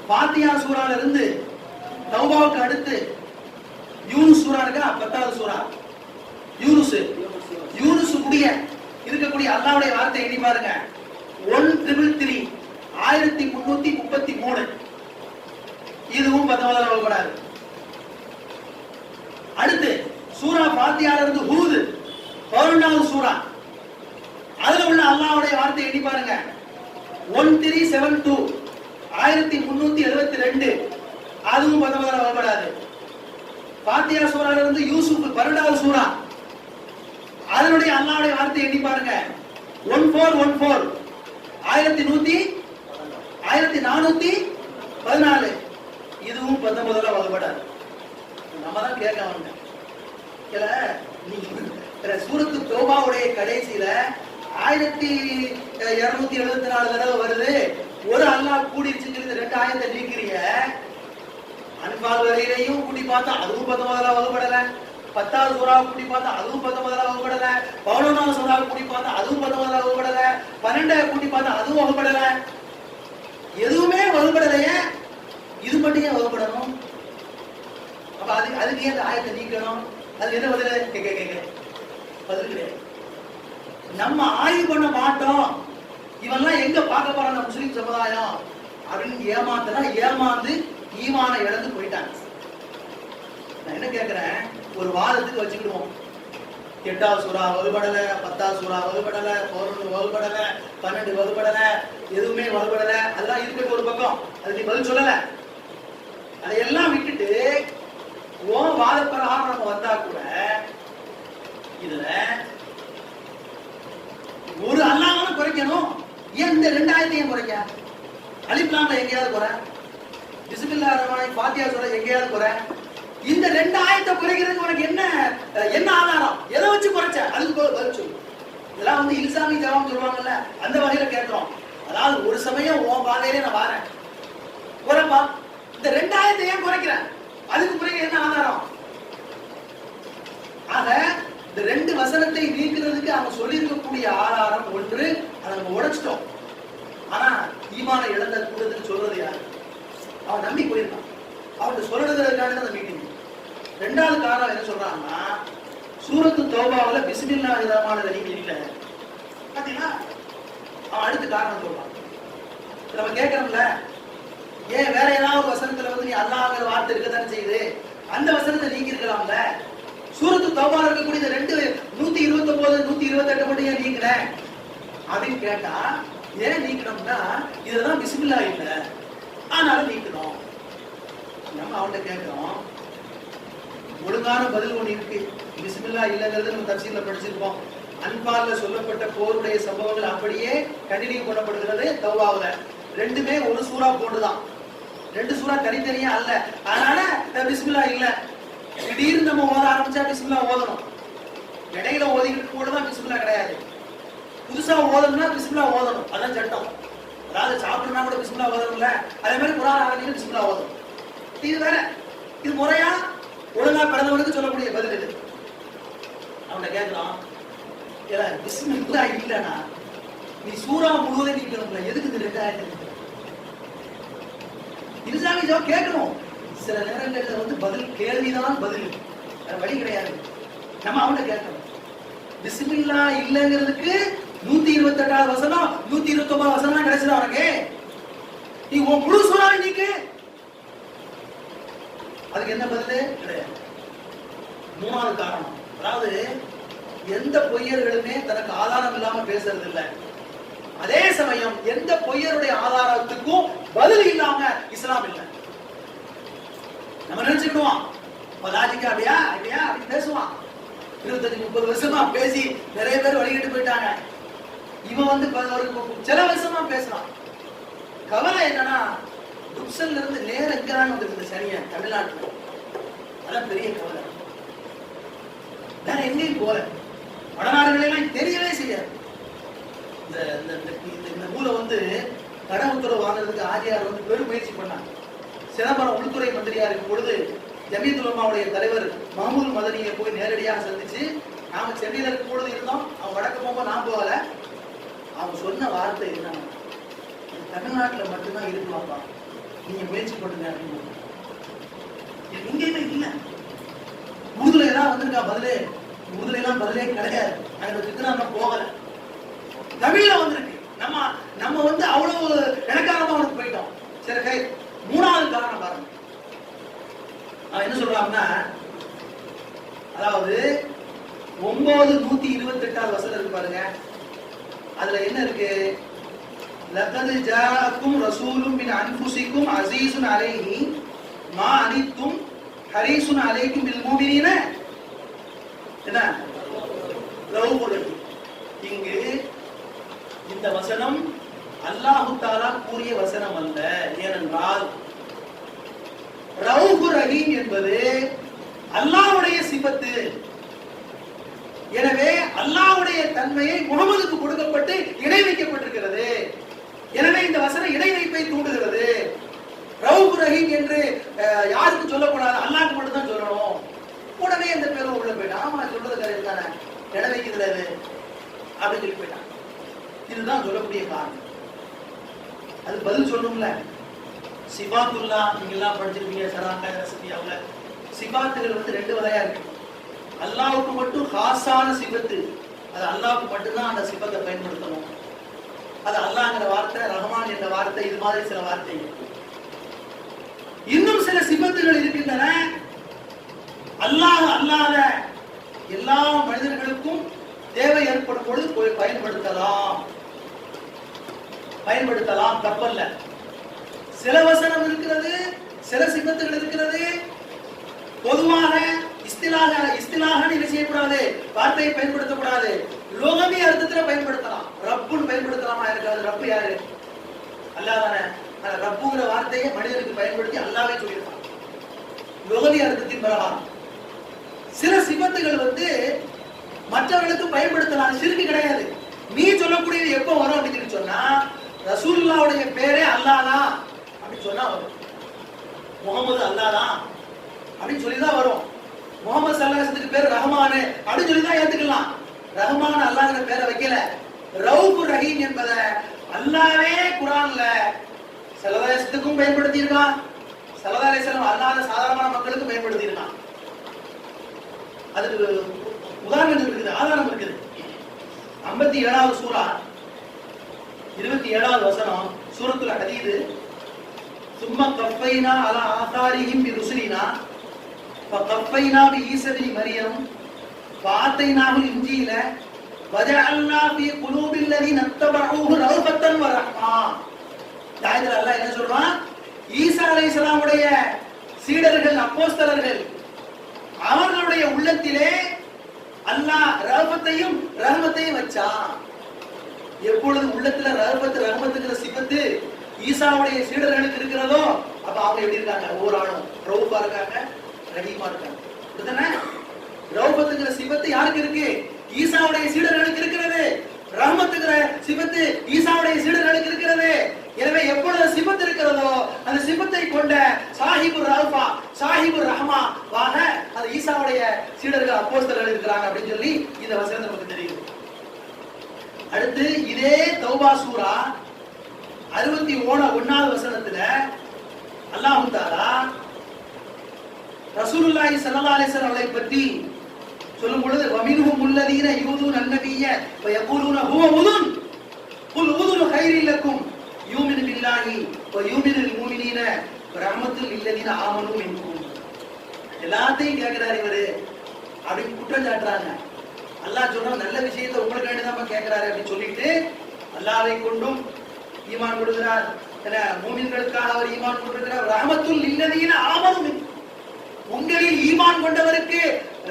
ஃபாத்திஹா சூறால இருந்து தௌபாவுக்கு அடுத்து யூனுஸ் சூரா இருக்கா, 10வது சூரா யூனுஸ் முடிய இருக்கக்கூடிய அல்லாஹ்வுடைய வார்த்தை எண்ணி பாருங்க. 1333 1333. இதுவும் 19 வகுப்படாது. அடுத்து சூரா ஃபாத்தியால இருந்து ஹூத் 11வது சூரா, அதுல உள்ள அல்லாஹ்வுடைய வார்த்தை எண்ணி பாருங்க. 1372 1372, அதுவும் 19 வகுப்படாது. ஃபாத்தியா சூரால இருந்து யூசுப் 12வது சூரா, அதனுடைய அல்லாஹ்வுடைய வார்த்தை எண்ணி பாருங்க. 1414 1414, இதுவும் 19 வகுப்படாது. நம்ம தான் கேட்க வந்த சூரத்து தௌபாவுடைய கடைசியில 1274 தடவை வருது. ஒரு அல்லாஹ் கூடிருச்சுன்னு சொல்லி 2 ஆயத்தை நீக்கிறீங்க. அன்பால் வரையிலையும் கூட்டி பார்த்தா அதுவும் 19 வகுப்படல. 10வது சூறாவை கூட்டி பார்த்தா அதுவும் 19 வகுப்படல. 11வது சூறாவை கூட்டி பார்த்தா அதுவும் 19 வகுப்படல. 12 கூட்டி பார்த்தா அதுவும் வகுப்படல. எதுவுமே வகுப்படலையே, இது மட்டும் ஏன் வகுப்படணும்? அப்ப அதுக்கு ஏன் ஆயத்தை நீக்கணும்? அது என்ன பதில்? பதில் கிடையாது. நம்ம ஆய்வு பண்ண மாட்டோம். இவெல்லாம் எங்க பார்க்க போறாங்க முஸ்லிம் சமுதாயம் அப்படின்னு ஏமாந்து ஈமான இழந்து போயிட்டாங்க. நான் என்ன கேட்கிறேன், ஒரு வாதத்துக்கு வச்சுக்கிடுவோம். 8வது சூறா வகுப்படல, 10வது சூறா வகுப்படல, 11 வகுப்படல, 12 வகுப்படல, எதுவுமே வகுப்படல. அதெல்லாம் இருக்கு ஒரு பக்கம், அது நீ பதில் சொல்லல. அதையெல்லாம் விட்டுட்டு வாத பிரகாரம் நம்ம வந்தா கூட இதுல ஒரு அல்லாஹ்வை குறைக்கணும். ஏன் இந்த 2 ஆயத்தையும் குறைக்க? அலிஃப் லாம் எங்கேயாவது குறை, பிஸ்மில்லாஹிர் ரஹ்மானிர் ஃபாத்தியா சூரா எங்கேயாவது குறை. இந்த 2 ஆயத்தை குறைக்கிறதுக்கு உனக்கு என்ன ஆதாரம்? எதை வச்சு குறைச்ச? அதுக்கு பதில் சொல்லு. இதெல்லாம் வந்து இல்சாமி ஜவாப் சொல்லுவாங்கல்ல, அந்த வகையில கேட்கிறோம். அதாவது ஒரு சமயம் உன் பாதையிலே நான் வாரேன், குறைப்பா. இந்த 2 ஆயத்தை ஏன் குறைக்கிறேன்? அதுக்கு குறைக்க என்ன ஆதாரம்? ஆக இந்த 2 வசனத்தை நீக்கிறதுக்கு அவங்க சொல்லியிருக்கக்கூடிய ஆதாரம் ஒன்று, அதை நம்ம உடைச்சிட்டோம். ஆனா ஈமான இழந்த கூட்டத்துக்கு சொல்றது யாரு? அவன் நம்பி போயிருக்கான். அவன் சொல்றதுக்கான அந்த மீட்டிங். 2வது காரணம் என்ன சொல்றாங்கன்னா, சூரத்து தௌபாவுல பிஸ்மில்லாஹிர் ரஹ்மானிர் ரஹீம் இல்ல. பாத்தீங்களா? அவன் அடுத்த காரணம் சொல்றான். நம்ம கேட்கறோம்ல, ஏன் வேற ஏதாவது வசனத்துல வந்து நீ அல்லாஹ்ங்கிற வார்த்தை இருக்கதானே செய்யுது, அந்த வசனத்தை நீக்கி இருக்கலாம்ல. சூரத்து தௌபால இருக்கக்கூடிய 129 128 மட்டும் ஏன் நீக்கல அப்படின்னு கேட்டா, ஏன் நீக்கணும்னா இதெல்லாம் பிஸ்மில்லாஹ் இல்ல, ஆனாலும் நீக்கணும். நம்ம அவன்கிட்ட கேட்கிறோம், ஒழுங்கான பதில் ஒண்ணு இருக்கு. பிஸ்மில்லாஹ் இல்லங்கிறது நம்ம தஃசீர்ல படிச்சிருப்போம். அன்பால்ல சொல்லப்பட்ட போருடைய சம்பவங்கள் அப்படியே கண்டினியூ பண்ணப்படுகிறது தௌபாவுல. 2மே ஒரு சூறா போட்டுதான், 2 சூறா தனித்தனியா அல்ல. அதனால பிஸ்மில்லாஹ் இல்ல. திடீர்னு நம்ம ஓத ஆரம்பிச்சா பிஸ்மில்லாஹ் ஓதணும். இடையில ஓதிக்கிட்டு கூட தான் பிஸ்மில்லாஹ் கிடையாது. புதுசா ஓதணும்னா பிஸ்மில்லாஹ் ஓதணும், அதான் சட்டம். அதாவது சாப்பிடுனா கூட பிஸ்மில்லாஹ் ஓதணும்ல, அதே மாதிரி குர்ஆன் ஆரம்பிச்சு பிஸ்மில்லாஹ் ஓதணும். இது வேற, இது முறையா ஒழுங்கா பிறந்தவனுக்கு சொல்லக்கூடிய பதில் இது. அவனை கேட்கலாம், பிஸ்மில்லாஹ் இல்லனா நீ சூறா முழுவதும் நீக்கணும்ல, எதுக்கு இந்த 2 ஆயத்தை? இல்சாமி ஜவாப் கேட்கணும். சில நேரங்கள்ல வந்து பதில் கேள்விதான் பதில், வேற வழி கிடையாது. நம்ம அவனை கேட்கணும். பிஸ்மில்லாஹ் இல்லங்கிறதுக்கு 128வது வசனம் 129 வசனம் கிடைச்சது அவனுக்கு. நீ உன் முழு சூறாவை நீக்கு, அதுக்கு என்ன பதில்? கிடையாது. 3வது காரணம், அதாவது எந்த பொய்யர்களுமே தனக்கு ஆதாரம் இல்லாம பேசுறது இல்லை. அதே சமயம் எந்த பொய்யருடைய ஆதாரத்துக்கும் பதில் இல்லாம இஸ்லாம் இல்லை. நம்ம நினைச்சுக்கிடுவோம் லாஜிக்கா அப்படியா அப்படியா அப்படின்னு பேசுவான். 25-30 வருஷமா பேசி நிறைய பேர் வழிகிட்டு போயிட்டாங்க. இவன் வந்து சில வருஷமா பேசுறான். கவலை என்னன்னா, புக்சல்ல இருந்து நேரம் எங்கதான் வந்து சனிய தமிழ்நாட்டுல, அதான் பெரிய கவலை. வேற எங்கேயும் போல, வடநாடுகளெல்லாம் தெரியவே செய்யாது. இந்த நூலை வந்து கட உத்தரவு வாங்குறதுக்கு ஆரியார் வந்து பெரும் முயற்சி பண்ணாங்க. சிதம்பரம் உள்துறை மந்திரியா இருக்கும் பொழுது ஜமீயத்துல் உலமாவுடைய தலைவர் மஹமூத் மதனியை போய் நேரடியாக சந்திச்சு, நாம சென்னையில இருக்கும் பொழுது இருந்தோம், அவன் வடக்கு போகும்போது நான் போகல. அவங்க சொன்ன வார்த்தை என்ன, தமிழ்நாட்டுல மட்டும்தான் இருக்குவாப்பா, நீங்க முயற்சி பண்ணுங்க அப்படின்னு. எங்கேயுமே இல்லை. உருதுல எல்லாம் வந்திருக்கா பதிலே? உருதுல எல்லாம் பதிலே கிடையாது. அங்க நம்ம போகல. தமிழ்ல வந்திருக்கு. நம்ம வந்து அவ்வளவு எனக்கான லகத் ஜாஅக்கும் ரசூலும் மின் அன்ஃபுசிக்கும் அஸீஸுன் அலைஹி மா அனித்தும் ஹரீஸுன் அலைக்கும் பில் முஃமினீன என்ன ரவுஃபுர் ரஹீம். இங்கு இந்த வசனம் அல்லாஹ் தஆலா கூறிய வசனம் அல்ல. ஏனென்றால் ரவுஃபுர் ரஹீம் என்பது அல்லாஹ்வுடைய சிபத்து. எனவே அல்லாஹ்வுடைய தன்மையை முஹம்மதுக்கு கொடுக்கப்பட்டு இணை வைக்கப்பட்டிருக்கிறது. எனவே இந்த வசனம் இணை வைப்பை தூண்டுகிறது. ரவுஃபுர் ரஹீம் என்று யாருக்கு சொல்லக்கூடாது, அல்லாஹ்க்கு மட்டும் தான் சொல்லணும். உடனே இந்த பேரும் உள்ள போயிட்டான். ஆமா சொல்றது கரெக்ட் தானே, இணை வைக்கிறது அது அப்படின்னு சொல்லி போயிட்டான். இதுதான் சொல்லக்கூடிய காரணம். அது பதில் சொல்லணும்ல. சிபாத்துல்லா நீங்க எல்லாம் படிச்சிருப்பீங்க சராக்கா ரசதியாவுல. சிபாத்துகள் வந்து ரெண்டு வகையா இருக்கு. அல்லாஹ்வுக்கு மட்டும் காசான சிபத்து, அது அல்லாஹ்வுக்கு மட்டும்தான் அந்த சிபத்தை பயன்படுத்தணும். அது அல்லாஹ்ங்கிற வார்த்தை, ரஹ்மான் என்ற வார்த்தை, இது மாதிரி சில வார்த்தைகள். இன்னும் சில சிபத்துகள் இருக்கின்றன அல்லாஹ் அல்லாத எல்லா மனிதர்களுக்கும் தேவை ஏற்படும் பொழுது பயன்படுத்தலாம், தப்பல்ல. சில வசனம் இருக்கிறது, சில சிபத்துகள் இருக்கிறது. பொதுவாக இஸ்திலாக என்ன செய்யக்கூடாது, வார்த்தையை பயன்படுத்தக்கூடாது. லோகமி அர்த்தத்துல பயன்படுத்தலாம். ரப்புன்னு பயன்படுத்தலாமா இருக்காது. ரப்பு யாரு? அல்லாஹ் தானே. ரப்புங்கிற வார்த்தையை மனிதனுக்கு பயன்படுத்தி அல்லாஹ்வே சொல்லியிருக்கான் லோகமி அர்த்தத்தின் பிரகாரம். சில சிபத்துகள் வந்து மற்றவர்களுக்கு பயன்படுத்தலாம், சிறுக்கு கிடையாது. நீ சொல்லக்கூடியது எப்ப வரும் அப்படின்னு சொன்னா, ரசூலுல்லாஹ்வுடைய பேரே அல்லாஹ் தான் அப்படின்னு சொன்னா வரும். முகமது அல்லாஹ் தான் அப்படின்னு சொல்லிதான் வரும். முகமது ஸல்லல்லாஹு அலைஹி வஸல்லம் பேர் ரஹ்மான் அப்படின்னு சொல்லி தான் ஏத்துக்கலாம். ரஹ்மான் அல்லாஹ்ங்கிற பேரை வைக்கல. ரவுஃபுர் ரஹீம் என்பதை அல்லாஹ்வே குர்ஆன்ல ஸல்லல்லாஹு அலைஹி வஸல்லம் பயன்படுத்தி இருக்கான். ஸல்லல்லாஹு அலைஹி வஸல்லம் அல்லாஹ்வுடைய சாதாரண மக்களுக்கு பயன்படுத்தி இருக்கான். அதுக்கு உதாரணம் இருக்குது, ஆதாரம் இருக்குது. 57வது சூரா 27வது வசனம் சூரத்துல் ஹதீத். சும்ம கஃபைனா அலா ஆசாரிஹிம் பிருசுலினா ஃபகஃபைனா பிஈஸா இப்னி மரியம் வஆதைனாஹுல் இன்ஜீல வஜஅல்னா ஃபீ குலூபில் லதீன தபஊஹு ரௌஃபத்தன் வ ரஹ்மா. தாயிதர் அல்லாஹ் என்ன சொல்றான்? ஈசா அலைஹிஸ்ஸலாமுடைய சீடர்கள், அப்போஸ்தலர்கள், அவர்களுடைய உள்ளத்திலே அல்லாஹ் ரஹ்மத்தையும் ரஹ்மத்தையும் வச்சான். எப்பொழுது உள்ளத்துல ரஹ்மத்துங்கிற சிபத்து ஈசாவுடைய சீடர்களுக்கு இருக்கிறதோ, அப்ப அவங்க எப்படி இருக்காங்க? ஒவ்வொரு ஆளும் ரவுஃபா இருக்காங்க, ரஹீமா இருக்காங்க. அப்படிதானே? ரவுஃபத்துங்கிற சிபத்து யாருக்கு இருக்கு? ஈசாவுடைய சீடர்களுக்கு இருக்கிறது. ரஹ்மத்துங்கிற சிபத்து ஈசாவுடைய சீடர்களுக்கு இருக்கிறது. எனவே எப்பொழுது சிபத்து இருக்கிறதோ அந்த சிபத்தை கொண்ட சாஹிபுர் ரஹ்மா, சாஹிபுர் ரஹ்மா வாக அது ஈசாவுடைய சீடர்கள், அப்போஸ்தலர்கள் இருக்கிறாங்க அப்படின்னு சொல்லி இந்த வசனம் நமக்கு தெரியும். அடுத்து இதே தௌபா சூரா 61வது வசனத்துல அல்லாஹ் தஆலா ரசூலுல்லாஹி ஸல்லல்லாஹு அலைஹி வஸல்லம் அவர்களை பற்றி சொல்லும் பொழுது வமின்ஹும் அல்லதீன யூதுன அன்-நபிய்ய வயகூலுன ஹுவ உதுன் குல் உதுன் கைரில் லக்கும் யூமினு பில்லாஹி வ யூமினுல் முஃமினீன ரஹ்மத்துல் லில்லதீன ஆமனு மின்கும். எல்லாத்தையும் கேட்கிறார் இவரு அப்படின்னு குற்றம் சாட்டுறாங்க. அல்லாஹ் சொல்ற நல்ல விஷயத்தை உங்களுக்கு வேண்டிதான் கேட்கிறாரு அப்படின்னு சொல்லிட்டு அல்லாஹ்வை கொண்டும் ஈமான் கொடுக்கிறார். மூமின்களுக்காக அவர் ஈமான் கொண்டிருக்கிறார். ரஹ்மத்துல் லில்லதீன ஆமனு மின்கும், உங்களில் ஈமான் கொண்டவருக்கு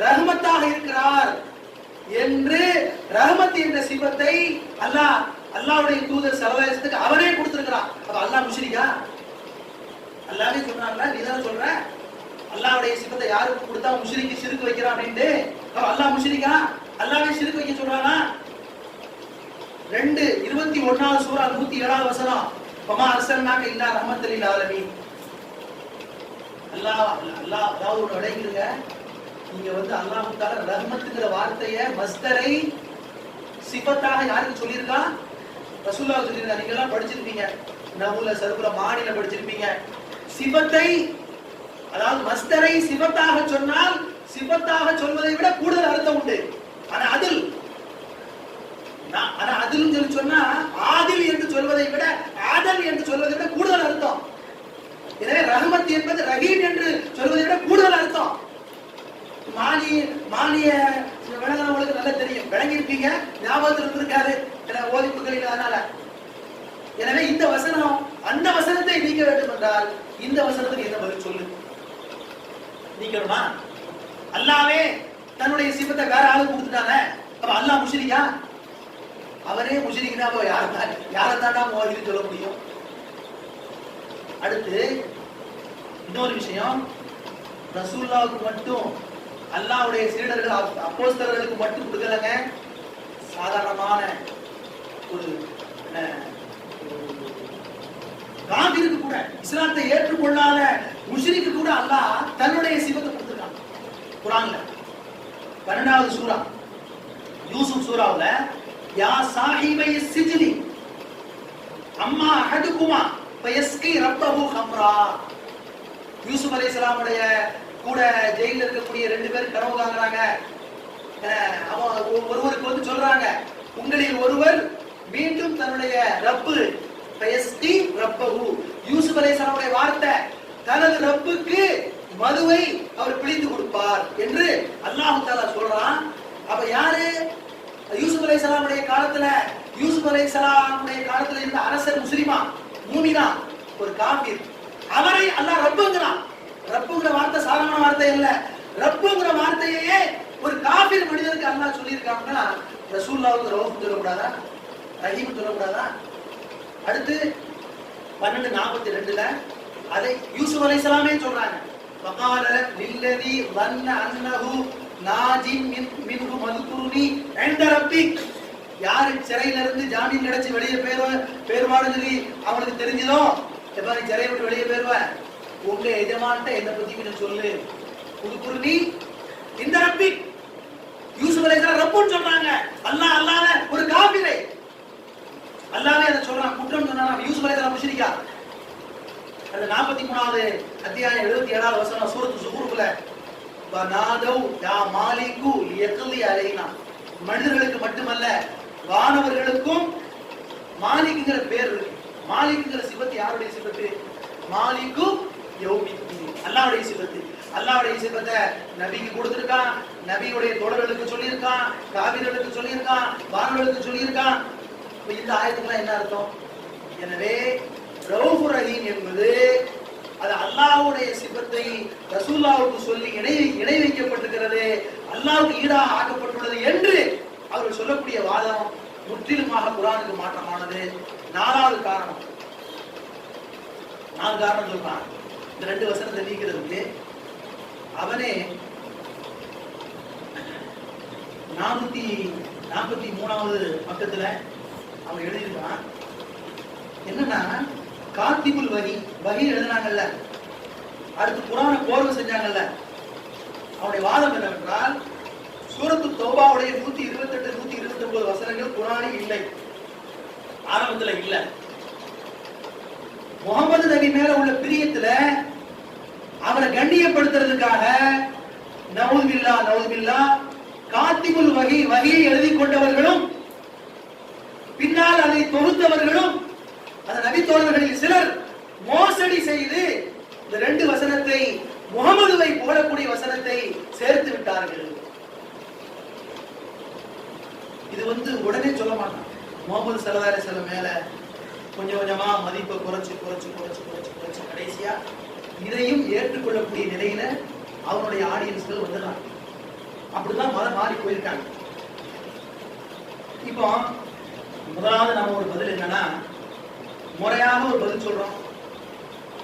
ரஹ்மத்தாக இருக்கிறார் என்று ரஹ்மத் என்ற சிபத்தை அல்லாஹ்வுடைய தூதர் ஸல்லல்லாஹு அலைஹி வஸல்லம் அவரே கொடுத்திருக்கிறார். அப்ப அல்லாஹ் முஷ்ரிகா? அல்லாஹ்வே சொல்றான்ல, நீ தான சொல்ற அல்லாஹ்வுடைய சிபத்தை யாருக்கு கொடுத்தா முஷ்ரிக்கு ஷிர்க் வைக்கிறான் அப்படினு. அப்ப அல்லாஹ் முஷ்ரிகா? அல்லாஹ்வே ஷிர்க் வைக்க சொல்றானா? 21வது சூரா 107வது வசனம். ஃபமா அர்சல்னாக இல்லா ரஹ்மத்தல் லில் ஆலமீன். அல்லாஹ் அதாவது விளைக்கிறங்க. நீங்க வந்து அல்லாஹ் தஆலா ரஹ்மத்துங்கிற வார்த்தையை மஸ்தரை சிபத்தாக யாருக்கு சொல்லியிருக்கா? ரசூலுல்லாஹ் சொல்லியிருக்காங்க. நீங்க எல்லாம் படிச்சிருப்பீங்க, நஹுல சர்புல மானில படிச்சிருப்பீங்க. சிபத்தை அதாவது மஸ்தரை சிபத்தாக சொன்னால் சிபத்தாக சொல்வதை விட கூடுதல் அர்த்தம் உண்டு. ஆனா அதில் சொல்லி சொன்னா ஆதில் என்று சொல்வதை விட ஆதல் என்று சொல்வதை விட கூடுதல் அர்த்தம். எனவே ரஹ்மத் என்பது ரஹீம் என்று சொல்வதை விட கூடுதல் அர்த்தம். மானிய விளங்குறவங்களுக்கு நல்லா தெரியும், விளங்கி இருப்பீங்க, ஞாபகத்தில் இருந்திருக்காரு ஓதிப்புகள். அதனால எனவே இந்த வசனம் அந்த வசனத்தை நீக்க வேண்டும் என்றால் இந்த வசனத்துக்கு என்ன பதில் சொல்லு? நீக்கணுமா? அல்லாவே தன்னுடைய சிபத்தை வேற ஆளுக்கு கொடுத்துட்டாங்க, அப்ப அல்லாஹ் முஷ்ரிக்கா? அவரே முஷ்ரிக்னா அப்ப யாரைத்தாண்டா முவாஹிதுன்னு சொல்ல முடியும்? அடுத்து இன்னொரு விஷயம், ரசூலுல்லாஹ்வுக்கு மட்டும் அல்லாஹ்வுடைய சீடர்கள் அப்போஸ்தலர்களுக்கு மட்டும் கொடுக்கலங்க, சாதாரணமான ஒரு காபிருக்கு கூட, இஸ்லாத்தை ஏற்றுக்கொள்ளாத முஷ்ரிக்கு கூட அல்லாஹ் தன்னுடைய சிபத்தை கொடுத்திருக்கான் குர்ஆன்ல. 12வது சூரா யூசுப் சூராவுல, யா சாஹிபை சிஜ்னி அம்மா அஹதுகுமா ஃபயஸ்கி ரப்பஹு ஹம்ரா. யூசுப் அலைஹிஸ்ஸலாமுடைய கூட ஜெயில இருக்கக்கூடிய 2 பேர் கனவு காண்றாங்க. ஒருவருக்கு வந்து சொல்றாங்க, உங்களில் ஒருவர் மீண்டும் தன்னுடைய ரப்பு ஃபயஸ்கி ரப்பஹு, யூசுப் அலைஹிஸ்ஸலாமுடைய வார்த்தை, தனது ரப்புக்கு மதுவை அவர் பிழிந்து கொடுப்பார் என்று அல்லாஹ் தஆலா சொல்றான். அப்ப யாரு? யூசுப் அலைஹிஸ்ஸலாமுடைய காலத்துல, யூசுப் அலைஹிஸ்ஸலாமுடைய காலத்துல இருந்த அரசர் முஸ்லிமா மூமினா ஒரு காபிர், அவரை அல்லாஹ் ரப்புங்கறான். ரப்புங்கிற வார்த்தை சாதாரண வார்த்தை இல்ல, ரப்புங்கிற வார்த்தையே ஒரு காபிர் மனிதனுக்கு அல்லாஹ் சொல்லி இருக்காங்கன்னா ரசூலுல்லாஹ்வுக்கு ரவுஃப் சொல்லக்கூடாதா? ரஹீம் சொல்லக்கூடாதா? அடுத்து 12:42ல அதை யூசுப் அலைஹிஸ்ஸலாமே சொல்றாங்க, வகால லில்லதி வன்ன அன்னஹு நாஜின் மின்ஹு மதுகுருனி இன்த ரப்பிக். யாரு சிறையில இருந்து ஜாமீன் கிடைச்சு வெளியே பேருவான்னு சொல்லி அவனுக்கு தெரிஞ்சதோ, எப்ப நீ சிறையை விட்டு வெளியே பேருவ, உங்க எஜமான்ட்ட என்ன பத்தி கொஞ்சம் சொல்லு. மதுகுருனி இன்த ரப்பிக். யூசுப் அலைஹிஸ்ஸலாம் ரப்புன்னு சொல்றாங்க, அல்லாஹ் அல்லாஹ்ல ஒரு காபிரை அல்லாஹ்வே அதை சொல்றான், குற்றம் சொன்னா யூசுப் அலைஹிஸ்ஸலாம் முஷ்ரிக்கா? அந்த 43வது அத்தியாயம் 77வது வசனம் சூரத்து ஸுஹூர்ல, வநாதவ் யா மாலிகு லியக்லி அலைனா. மனிதர்களுக்கு மட்டுமல்ல வானவர்களுக்கும் மாலிக்குங்கிற பேர் இருக்கு. மாலிக்குங்கிற சிபத்து யாருடைய சிபத்து? மாலிகு யௌமித்தீன், அல்லாஹ்வுடைய சிபத்து. அல்லாஹ்வுடைய சிபத்தை நபிக்கு கொடுத்திருக்கான், நபியுடைய தோழர்களுக்கு சொல்லியிருக்கான், காபிர்களுக்கு சொல்லியிருக்கான், வானவர்களுக்கு சொல்லியிருக்கான். இந்த ஆயத்துக்குலாம் என்ன அர்த்தம்? எனவே ரவுஃபுர் ரஹீம் என்பது அது அல்லாஹ்வுடைய சிபத்தை ரசூலுல்லாஹ்வுக்கு சொல்லி இணை வைக்கப்பட்டிருக்கிறது, அல்லாஹ்வுக்கு ஈடாக ஆக்கப்பட்டுள்ளது என்று அவர்கள் சொல்லக்கூடிய வாதம் முற்றிலுமாக குர்ஆனுக்கு மாற்றமானது. 4வது காரணம், 4 காரணம் சொல்றான் இந்த 2 வசனத்தை நீக்கிறதுக்கு. அவனே 443வது பக்கத்துல அவன் எழுதியிருக்கான், என்னன்னா காத்திபுல் வஹி எழுதினாங்கல்ல, அடுத்து குர்ஆனை கோர்வை செஞ்சாங்கல்ல, அவனுடைய வாதம் என்னவென்றால் சூரத்து தௌபாவுடைய 128 129 வசனங்கள் குர்ஆனில் இல்லை, ஆரம்பத்துல இல்ல. முகமது நபி மேல உள்ள பிரியத்துல அவரை கண்ணியப்படுத்துறதுக்காக நவுதுபில்லா காத்திபுல் வஹியை எழுதி கொண்டவர்களும் பின்னால் அதை தொகுத்தவர்களும் அந்த நபி தோழர்களில் சிலர் மோசடி செய்து இந்த 2 வசனத்தை, முகமதுவை போடக்கூடிய வசனத்தை சேர்த்து விட்டார்கள். இது உடனே சொல்ல மாட்டான். முகமது ஸல்லல்லாஹு அலைஹி வஸல்லம் மேல கொஞ்சம் கொஞ்சமா மதிப்பை குறைச்சு கடைசியா இதையும் ஏற்றுக்கொள்ளக்கூடிய நிலையில அவனுடைய ஆடியன்ஸ்கள் வந்துடுறாங்க. அப்படிதான் மதம் மாறி போயிருக்காங்க. இப்போ முதலாவது நம்ம ஒரு பதில் என்னன்னா, முறையாக ஒரு பதில் சொல்றோம்.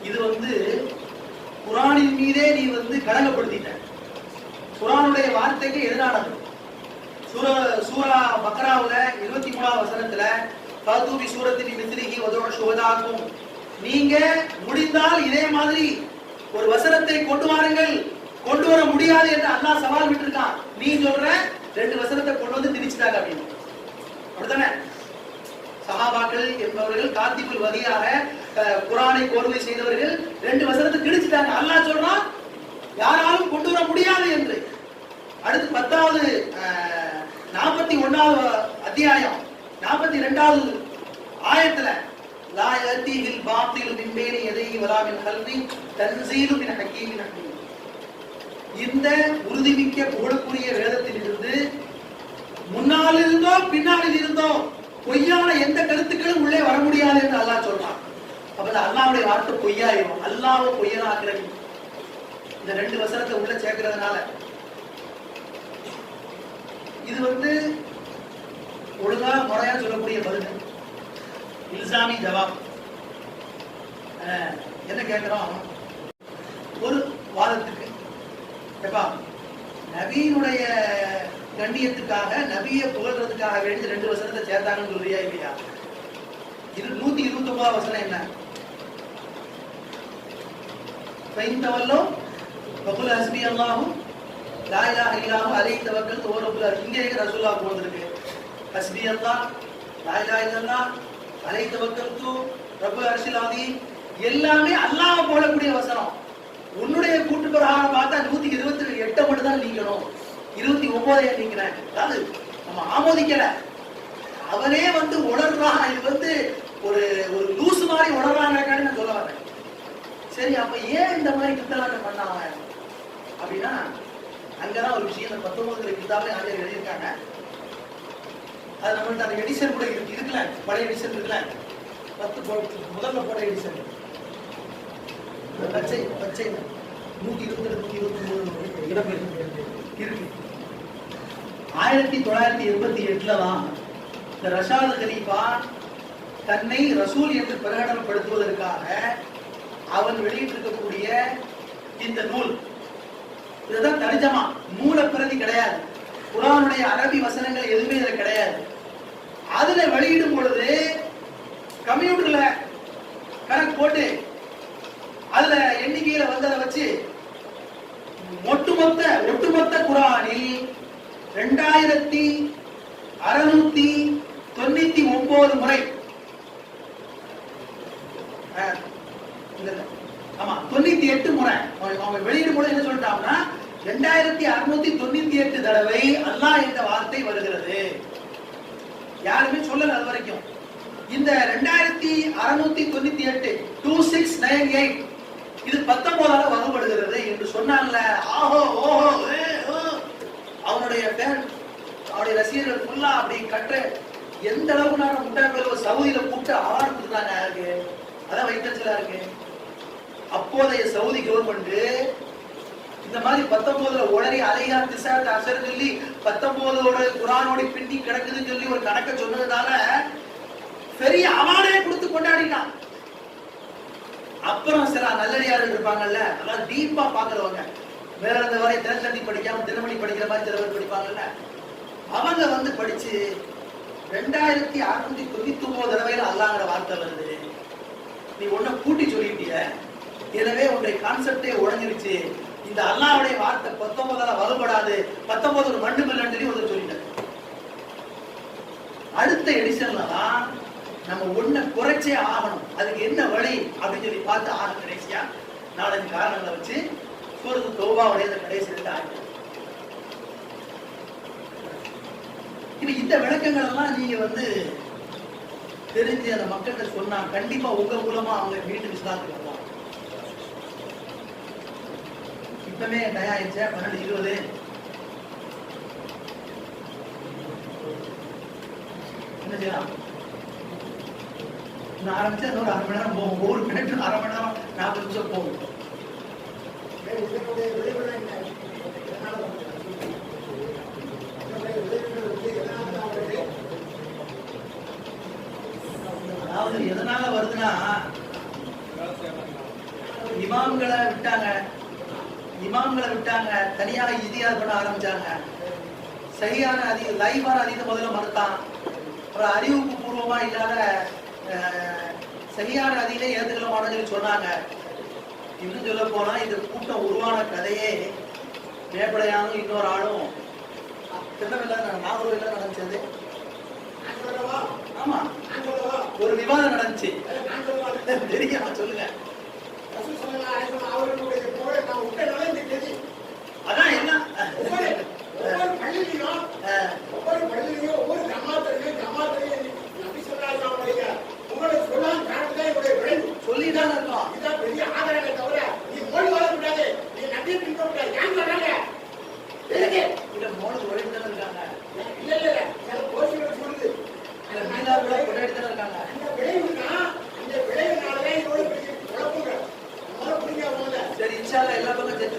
இது குர்ஆனின் மீதே நீ கடமைப்படுத்திட்ட, குர்ஆனுடைய வார்த்தைக்கு எதிரானது. சூரா பக்ராவுல 23வது வசனத்துல ஃபது பி சூரத்தி மிஸ்லிஹி வதுஉ ஷுஹதாக்கும், நீங்க முடிந்தால் இதே மாதிரி ஒரு வசனத்தை கொண்டு வாருங்கள், கொண்டு வர முடியாது என்று அல்லாஹ் சவால் விட்டுருக்கான். நீ சொல்ற 2 வசனத்தை கொண்டு வந்து திணிச்சிட்டாங்க அப்படின்னு, அப்படித்தானே? சஹாபாக்கள் என்பவர்கள் காத்திபுல் வஹியாக குர்ஆனை கோர்வை செய்தவர்கள் 2 வசனத்தை திணிச்சிட்டாங்க. அல்லாஹ் சொல்றான் யாராலும் கொண்டு வர முடியாது என்று. அடுத்து 10வது 41வது அத்தியாயம் 42வது ஆயத்துல லா யதீஹில் பாத்திலு மின் பைனி யதைஹி வலா மின் கல்பி தன்ஸீலு மின் ஹக்கீமின் ஹக்கீம். இந்த உறுதிமிக்க புகழக்கூடிய வேதத்தில் இருந்து முன்னால் இருந்தோ பின்னாளில் இருந்தோ பொய்யான எந்த கருத்துக்களும் உள்ளே வர முடியாது என்று அல்லாஹ் சொல்றான். அப்ப அல்லாஹ்வுடைய வார்த்தை பொய்யாயிரும். அல்லாஹ்வை பொய்யனாக்குறது இந்த 2 வசனத்தை உள்ள சேர்க்கிறதுனால இது ஒழுங்கா முறையா சொல்லக்கூடிய பதில். இல்சாமி ஜவாப். என்ன கேட்கிறோம்? ஒரு வாதத்துக்கு நபியினுடைய கண்ணியத்துக்காக நபியை புகழ்றதுக்காக வேண்டி 2 வசனத்தை சேர்த்தாங்கன்னு சொல்றியா இல்லையா? 129 வசனம் என்ன? ஃபைன்தவல்லோ வகுல் ஹஸ்பி அல்லாஹு லா இலாஹ இல்லாஹு அலைஹி தவக்கல்து வ ரப்புல் அர்ஷ். இங்கே ரசூலுல்லாஹ் போந்திருக்கு. ஹஸ்பி அல்லாஹ் லா இலாஹ இல்லல்லாஹ் அலைஹி தவக்கல்து ரப்புல் அர்ஷில் அஸீம். எல்லாமே அல்லாஹ்வை போலக்கூடிய வசனம். உன்னுடைய கூட்டு பிரகாரம் பார்த்தா 128 மட்டும் தான் நீக்கணும், 29 நீக்கிறேன். அதாவது நம்ம ஆமோதிக்கல, அவனே உணர்றான். இது ஒரு ஒரு லூசு மாதிரி உணர்றான்னு நான் சொல்ல வரேன். சரி, அப்ப ஏன் இந்த மாதிரி கித்தலாட்டம் பண்ணாங்க அப்படின்னா, அங்கதான் ஒரு விஷயம். இந்த 19 கிதாபை ஆசிரியர் எழுதியிருக்காங்க. அது நம்மள்ட்ட அந்த எடிஷன் கூட இருக்குல்ல, பழைய எடிஷன் இருக்குல்ல, 10 முதல்ல போட்ட எடிஷன் பச்சை 122 129 இடம்பெயர்வு இருக்கு. 1988 தான் இந்த ரஷாத் கலீஃபா தன்னை ரசூல் என்று பிரகடனப்படுத்துவதற்காக அவன் வெளியிட்டிருக்கக்கூடிய இந்த நூல், இதுதான் தர்ஜமா, மூல பிரதி கிடையாது. குர்ஆனுடைய அரபி வசனங்கள் எதுவுமே இதுல கிடையாது. அதுல வெளியிடும் பொழுது கம்ப்யூட்டர்ல கணக்கு போட்டு அதுல எண்ணிக்கையில வந்ததை வச்சு ஒட்டுமொத்த குர்ஆனில் 2699 முறை, ஆமா 98 முறை அவங்க வெளியிடும் போது என்ன சொல்லிட்டாங்கன்னா 2698 தடவை அல்லாஹ் என்ற வார்த்தை வருகிறது. யாருமே சொல்லல அது வரைக்கும். இந்த 2698 2698 இது 19ஆல வகுப்படுகிறது என்று சொன்னாங்கல்ல. ஆஹோ ஓஹோ அவனுடைய பேர், அவருடைய ரசிகர்கள் ஃபுல்லா அப்படி கற்ற எந்த அளவுக்கு நான் முட்டாள் சவுதியில கூப்பிட்டு அவார்டு கொடுத்தாங்க. யாருக்கு? அதான் வைத்தறிச்சலா இருக்கு. அப்போதைய சவுதி கவர்மெண்ட் இந்த மாதிரி 19ல உடனே அலையா திசாத் அசர் சொல்லி 19ஓட குர்ஆனோட பின்னி கிடக்குதுன்னு சொல்லி ஒரு கணக்க சொன்னதுனால பெரிய அவார்டே கொடுத்து கொண்டாடினான். அப்புறம் சில நல்லடியார்கள் இருப்பாங்கல்ல, அதாவது டீப்பா பாக்குறவங்க, வேற இந்த வரை தினத்தந்தி படிக்காம தினமணி படிக்கிற மாதிரி சில பேர் படிப்பாங்கல்ல, அவங்க படிச்சு 2699 தடவையில அல்லாஹ்ங்கிற வார்த்தை வருது. நீ ஒன்ன கூட்டி சொல்லிட்டிய, எனவே உன்னுடைய கான்செப்டே உடைஞ்சிருச்சு. இந்த அல்லாஹ்வுடைய வார்த்தை 19ஆல வலுப்படாது, 19 ஒரு மண்டு மில்லன்னு சொல்லி ஒரு சொல்லிட்டார். அடுத்த எடிஷன்ல தான் நம்ம ஒன்ன குறைச்சே ஆகணும், அதுக்கு என்ன வழி அப்படின்னு சொல்லி பார்த்து ஆக கடைசியா 4-5 காரணங்களை வச்சு சூரத்து தௌபாவுடைய கடைசி 2 ஆயிரம். இப்ப இந்த விளக்கங்கள் எல்லாம் நீங்க தெரிஞ்சு அந்த மக்கள்கிட்ட சொன்னா கண்டிப்பா உங்க மூலமா அவங்க வீட்டு விசாரத்துக்கு வருவாங்க. இப்பமே தயாரிச்ச 12:20 என்ன செய்யலாம்? நான் ஆரம்பிச்சா ஒரு 1/2 மணி நேரம் போகும், ஒவ்வொரு மினிட் 1/2 மணி நேரம் 40 நிமிஷம் போகும். அதாவது எதனால வருதுன்னா, இமாம்களை விட்டாங்க, தனியாக இதியாத் பண்ண ஆரம்பிச்சாங்க. சரியான லைவான அதீத முதல்ல மறுத்தான். அப்புறம் அறிவுக்கு பூர்வமா இல்லாத சரியான அதிலே ஏத்துக்கல மாட்டேன்னு சொன்னாங்க. இன்னும் சொல்ல போனா இந்த கூட்டம் உருவான கதையே மேப்படையானும் இன்னொரு ஆளும் நாகூரில் நடந்துச்சது. ஆமா, ஒரு விவாதம் நடந்துச்சு. தெரியாம சொல்லுங்க. அதான் என்ன சொல்லிதான் இருக்கோம். மோனுக்கு உழைப்பு தானே இருக்காங்க.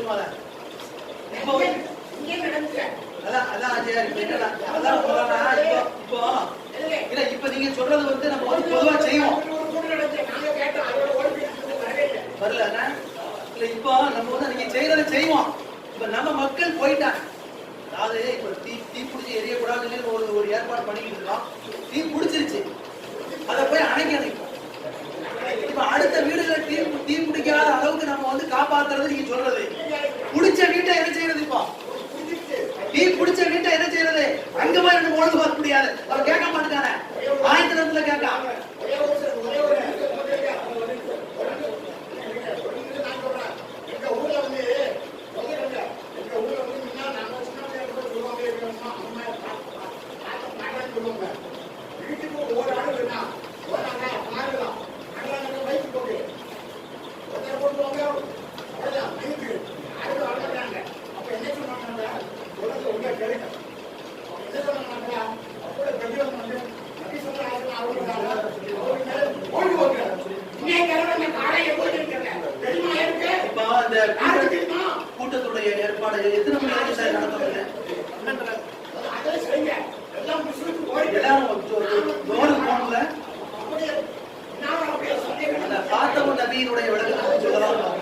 சொல்லுவாங்க. இப்போ அதான் ஆச்சியா அதான் போறானா இப்போ இல்ல இப்ப நீங்க சொல்றது வந்து நம்ம வந்து பொதுவா செய்வோம் வரல இல்ல இப்போ நம்ம வந்து நீங்க செய்யறதை செய்வோம். இப்ப நம்ம மக்கள் போயிட்டாங்க. அதாவது இப்ப தீ பிடிச்சி எரியக்கூடாதுன்னு ஒரு ஏற்பாடு பண்ணிக்கிட்டு இருக்கோம். தீ பிடிச்சிருச்சு, அதை போய் அணைக்கணும். இப்ப அடுத்த வீடுகளை தீ பிடிக்காத அளவுக்கு நம்ம வந்து காப்பாத்துறது நீங்க சொல்றது. பிடிச்ச வீட்டை என்ன செய்யறது? இப்போ தீ பிடிச்ச வீட்டை என்ன செய்யறது? அங்க போய் நம்ம ஒழுங்கு பார்க்க முடியாது. அவர் கேட்க மாட்டானே, ஆயத்திரத்துல கேட்க கூட்டத்துடைய ஏற்பாடு எத்தனை மணி வரைக்கும் சார் நடத்துறது? எல்லாரும் போகணும்ல. அந்த காத்தமு நபியினுடைய விளக்கத்தை சொல்லலாம்.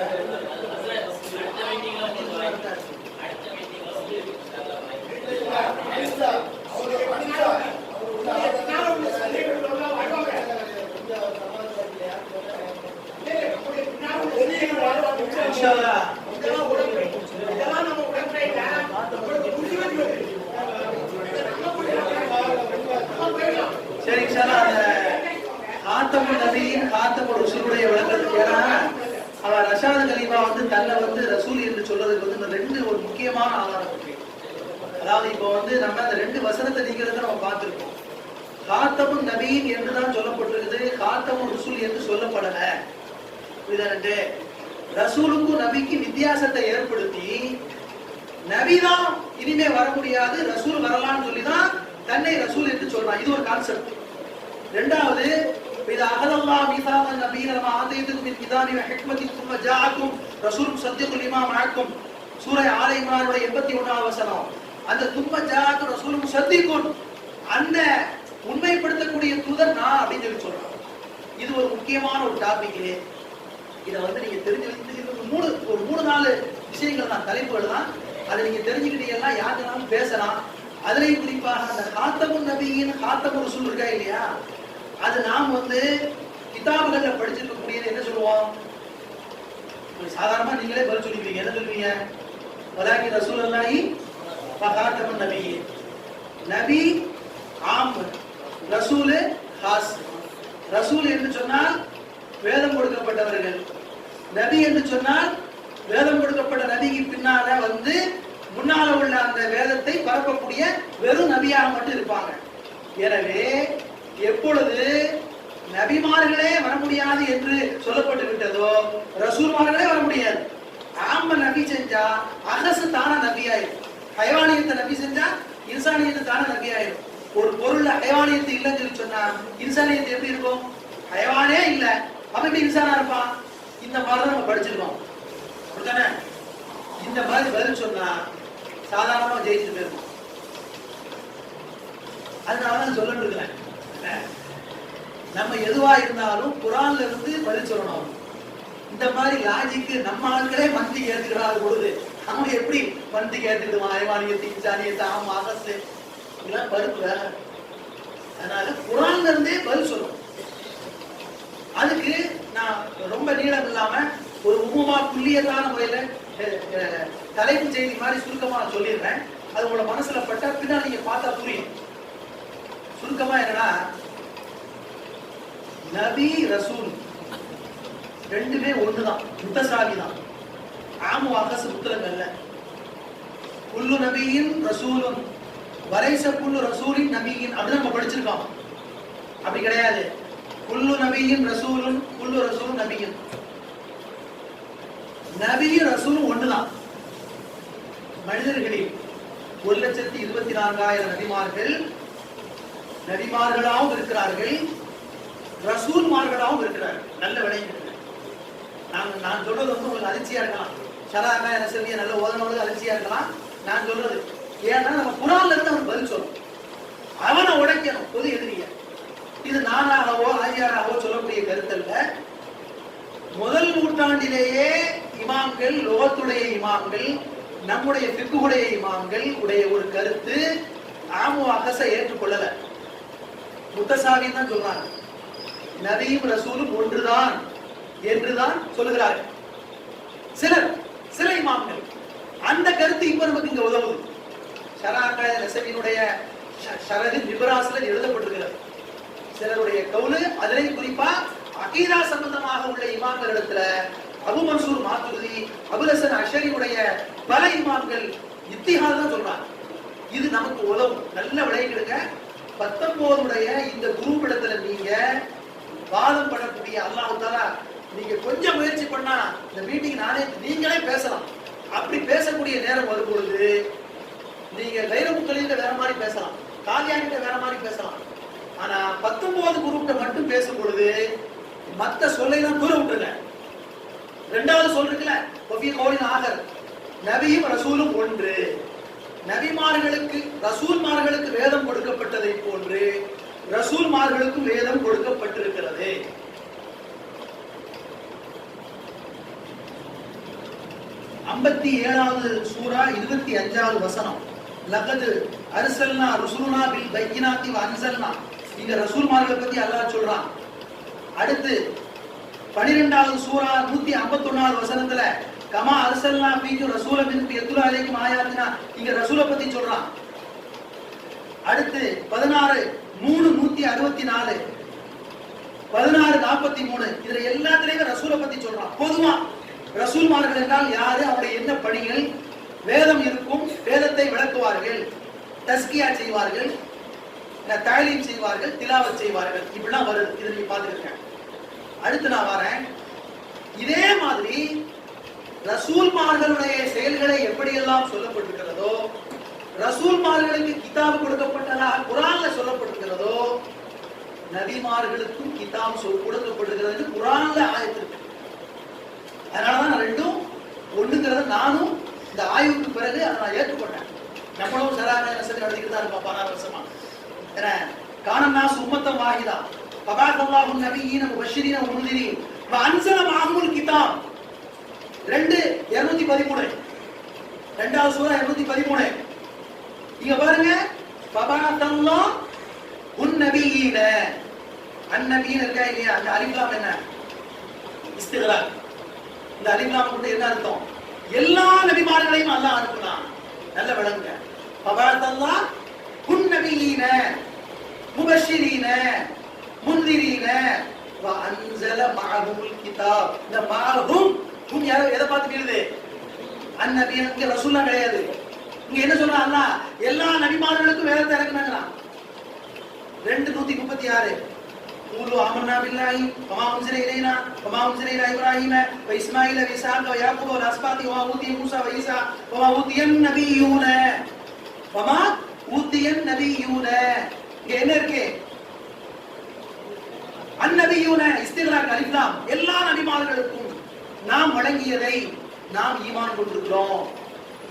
சரிங்க சார், அந்த காத்தமுல் நபியின் காத்தமுல் ரசூலுடைய விளக்கத்துக்கு ஏன்னா அவர் ரஷாது கலீஃபா வந்து தன்னை வந்து ரசூல் என்று சொல்றதுக்கு வந்து ரெண்டு ஒரு முக்கியமான ஆதாரம் இருக்கு. அதாவது இப்போ வந்து நம்ம அந்த ரெண்டு வசனத்தை நீங்கிறத நம்ம பார்த்திருக்கோம். காத்தமுல் நபியின் என்றுதான் சொல்லப்பட்டிருக்குது, காத்தமுல் ரசூல் என்று சொல்லப்படல. புரியுதா? ரசூலுக்கும் நபிக்கு வித்தியாசத்தை ஏற்படுத்தி நபிதான் இனிமே வர முடியாது, ரசூல் வரலாம்னு சொல்லிதான் தன்னை ரசூல் என்று சொல்றான். இது ஒரு கான்செப்ட். இரண்டாவது, இது அகலல்லா மீசாக நபியின ஆதையத்துக்கும் மின் கிதாபி வ ஹிக்மத்தின் சும்ம ஜாஅக்கும் ரசூல் முஸத்திகுல் லிமா மஅக்கும் சூரா ஆல இம்ரானுடைய 81வது வசனம். அந்த சும்ம ஜாஅக்கும் ரசூல் முஸத்திகுன், அந்த உண்மைப்படுத்தக்கூடிய தூதர் நான் அப்படின்னு சொல்லி சொல்றான். இது ஒரு முக்கியமான ஒரு டாபிக். இதை வந்து நீங்க தெரிஞ்சு ஒரு 3-4 விஷயங்கள் தான், தலைப்புகள் தான். அதை நீங்க தெரிஞ்சுக்கிட்டீங்கன்னா யாருனாலும் பேசலாம். அதுலயும் குறிப்பாக அந்த காத்தமுல் நபியின் காத்தமுல் ரசூல் இருக்கா இல்லையா, அது நாம் வந்து கிதாபுகள்ல படிச்சிருக்கக்கூடியது. என்ன சொல்லுவோம்? சாதாரணமா நீங்களே பதில் சொல்லிடுவீங்க. என்ன சொல்லுவீங்க? வலாக்கி ரசூலுல்லாஹி வ காத்தமுன் நபியின். நபி ஆம், ரசூல் காஸ். ரசூல் என்று சொன்னால் வேதம் கொடுக்கப்பட்டவர்கள், நபி என்று சொன்னால் வேதம் கொடுக்கப்பட்ட நபிக்கு பின்னால வந்து முன்னால உள்ள அந்த வேதத்தை பரப்பக்கூடிய வெறும் நபியாக மட்டும் இருப்பாங்க. எனவே எப்பொழுது நபிமார்களே வர முடியாது என்று சொல்லப்பட்டு விட்டதோ, ரசூல்மார்களே வர முடியாது. ஆம்ப நபி செஞ்சா அகசு தான நபியாயிரும், ஹைவானியத்தை நபி செஞ்சா இன்சானியத்தை தான நபியாயிரும். ஒரு பொருள்ல ஹைவானியத்து இல்லைன்னு சொல்லி சொன்னா இன்சானியத்து எப்படி இருக்கும்? ஹைவானே இல்லை, அவன் எப்படி இன்சானா இருப்பான்? இந்த மாதிரி நம்ம படிச்சிருக்கோம். அப்படித்தானே? இந்த மாதிரி பதில் சொன்னா சாதாரணமா ஜெயிச்சு போயிருக்கும். அதனாலதான் சொல்லணும் இருக்கிறேன், நம்ம எதுவா இருந்தாலும் குரான்ல இருந்து பதில் சொல்லணும். இந்த மாதிரி லாஜிக்கு நம்ம ஆட்களே மந்தி ஏற்றுக்கிறார் பொழுது அவங்க எப்படி மந்தி ஏற்றுக்கிடுவான்? ஐவானியத்தை இன்சானியத்தை ஆம் அகசு இதெல்லாம் பருப்பு வேற. அதனால குரான்ல இருந்தே பதில் சொல்லணும். அதுக்கு நான் ரொம்ப நீளம் இல்லாம ஒரு உமுமா புள்ளியதான முறையில தலைப்பு செய்தி மாதிரி சுருக்கமா நான் சொல்லிடுறேன். அது உங்களோட மனசுல பட்டா பின்னாடி நீங்க பார்த்தா புரியும். சுருக்கமா என்னன்னா, நபி ரசூல் ரெண்டுமே ஒண்ணுதான், முத்தசாவிதான். ஆமு அகசு புத்தகங்கள்ல குல்லு நபியின் ரசூலும் வரைச குல்லு ரசூலின் நபியின் அப்படி நம்ம படிச்சிருக்கோம். அப்படி கிடையாது. குல்லு நபியின் ரசூலும் குல்லு ரசூலும் நபியின். நபியும் ரசூலும் ஒண்ணுதான். மனிதர்களில் 1,24,000 நபிமார்கள் நபிமார்களாகவும் இருக்கிறார்கள், ரசூல்மார்களாகவும் இருக்கிறார்கள். நல்ல விளைவு. நான் சொல்றது வந்து உங்களுக்கு அதிர்ச்சியா இருக்கலாம். ஷராக நசவிய நல்ல ஓதனவளுக்கு அலட்சியா இருக்கலாம். நான் சொல்றது ஏன்னா நம்ம குரான்ல இருந்து அவன் பதில் சொல்லணும், அவனை உடைக்கணும் பொது எதிரிய. இது நானாகவோ ஆஜியாராகவோ சொல்லக்கூடிய கருத்தல்ல. முதல் நூற்றாண்டிலேயே இமாம்கள், லோகத்துடைய இமாம்கள், நம்முடைய பிக்குடைய இமாம்கள் உடைய ஒரு கருத்து ஆமு அகச ஏற்றுக்கொள்ளல, முத்தசாவின்னு தான் சொல்றாங்க. நபியும் ரசூலும் ஒன்றுதான் என்றுதான் சொல்லுகிறார்கள் சில இமாம்கள். அந்த கருத்து இப்ப நமக்கு இங்க உதவுது. ஷராக நசவியினுடைய ஷரஹு நிபராஸ்ல எழுதப்பட்டிருக்கிறது. சிலருடைய கவுலு அதிலே குறிப்பா அகீதா சம்பந்தமாக உள்ள இமாம்களிடத்துல அபு மன்சூர் மாத்துருதி, அபுல் ஹசன் அஷரியுடைய பல இமாம்கள் இத்திஹாத் தான் சொல்றாங்க. இது நமக்கு உதவும். நல்ல விளையிடுங்க. 19 இந்த குரூப் இடத்துல நீங்க வாதம் பண்ணக்கூடிய அல்லாஹ் தஆலா நீங்க கொஞ்சம் முயற்சி பண்ணா இந்த மீட்டிங் நீங்களே பேசலாம். அப்படி பேசக்கூடிய நேரம் வரும்பொழுது நீங்க கைரமுக்களில் வேற மாதிரி பேசலாம், காலியானிட்ட வேற மாதிரி பேசலாம். ஆனா 19 குரூப்ட மட்டும் பேசும் பொழுது மத்த சொல்லையெல்லாம் தூர விட்டுருங்க. ரெண்டாவது சொல்றீங்கள ஆகர் நபியும் ரசூலும் ஒன்று. நபிமார்களுக்கு ரசூல்மார்களுக்கு வேதம் கொடுக்கப்பட்டதை போன்று ரசூல்மார்களுக்கும் வேதம் கொடுக்கப்பட்டிருக்கிறது. 57வது சூரா 25வது வசனம். லகது அர்சல்னா ருசுலுனா பில் பையினாத்தி வ அன்சல்னா. இங்க ரசூல்மார்களை பத்தி அல்லாஹ் சொல்றான். அடுத்து 12வது சூரா 151வது வசனத்துல கமா அர்சல்னா ஃபீக்கும் ரசூலன் மின்கும் யத்லு அலைக்கும் ஆயாத்தினா. இங்க ரசூலை பத்தி சொல்றான். அடுத்து 16:364 16:43 இதுல எல்லாத்துலயும் ரசூலை பத்தி சொல்றான். பொதுவா ரசூல்மார்கள் என்றால் யாரு, அவருடைய என்ன பணிகள், வேதம் இருக்கும், வேதத்தை விளக்குவார்கள், தஸ்கியா செய்வார்கள், தாலீம் செய்வார்கள், திலாவத் செய்வார்கள், இப்படிலாம் வருது. இதை நீங்க பார்த்துருக்கேன். அடுத்து நான் வரேன். இதே மாதிரி ரசூல்மார்களுடைய செயல்களை எப்படியெல்லாம் சொல்லப்பட்டிருக்கிறதோ, ரசூல்மார்களுக்கு கிதாப் கொடுக்கப்பட்டதாக குரான்ல சொல்லப்பட்டிருக்கிறதோ, நபிமார்களுக்கும் கிதாப் கொடுக்கப்படுகிறது குரான்ல ஆயத்திருக்கு. அதனாலதான் நான் ரெண்டும் ஒண்ணுங்கிறத நானும் இந்த ஆய்வுக்கு பிறகு அதை நான் ஏற்றுக்கொண்டேன். நம்மளும் சராக நசதி நடத்திக்கிட்டு தான் இருப்போம் 16 வருஷமா. கானன்னாஸ் உம்மத்தம் வாஹிதா ஃபபஅஸல்லாஹு நபிய்யீன முபஷ்ஷிரீன வ முன்திரீன் வ அன்ஸல மஅஹுல் கிதாப். 2:213 2வது சூரா 213. இங்க பாருங்க, ஃபபஅஸல்லாஹு நபிய்யீன அந்நபியீன இருக்கா இல்லையா, அந்த அலிஃப் லாம் என்ன இஸ்திக்ராக். இந்த அலிஃப் லாம் கூட என்ன அர்த்தம்? எல்லா நபிமார்களையும் அல்லாஹ் அனுப்புனான். நல்ல விளங்குங்க. ஃபபஅஸல்லாஹு நபிய்யீன முபஷ்ஷிரீன முன்திரீன வ அன்ஸல மஅஹுல் கிதாப். இந்த மஅஹும் யார எதை பார்த்து எழுது? அந்நபியனுக்கு ரசூலா கிடையாது. இங்க என்ன சொல்றான் அல்லாஹ்? எல்லா நபிமார்களுக்கும் வேதத்தை இறக்குனாங்களாம். 2:136 قولوا آمنا بالله وما أنزل إلينا وما أنزل إلى إبراهيم وإسماعيل وإسحاق ويعقوب والأسباط وما أوتي موسى وعيسى وما أوتي النبيون وما أوتي النبيون. இங்க என்ன இருக்கு? அந்நபியூன இஸ்திக்ராக் அலிஃப் லாம். எல்லா நபிமார்களுக்கும் நாம் வழங்கியதை நாம் ஈமான் கொண்டிருக்கிறோம்.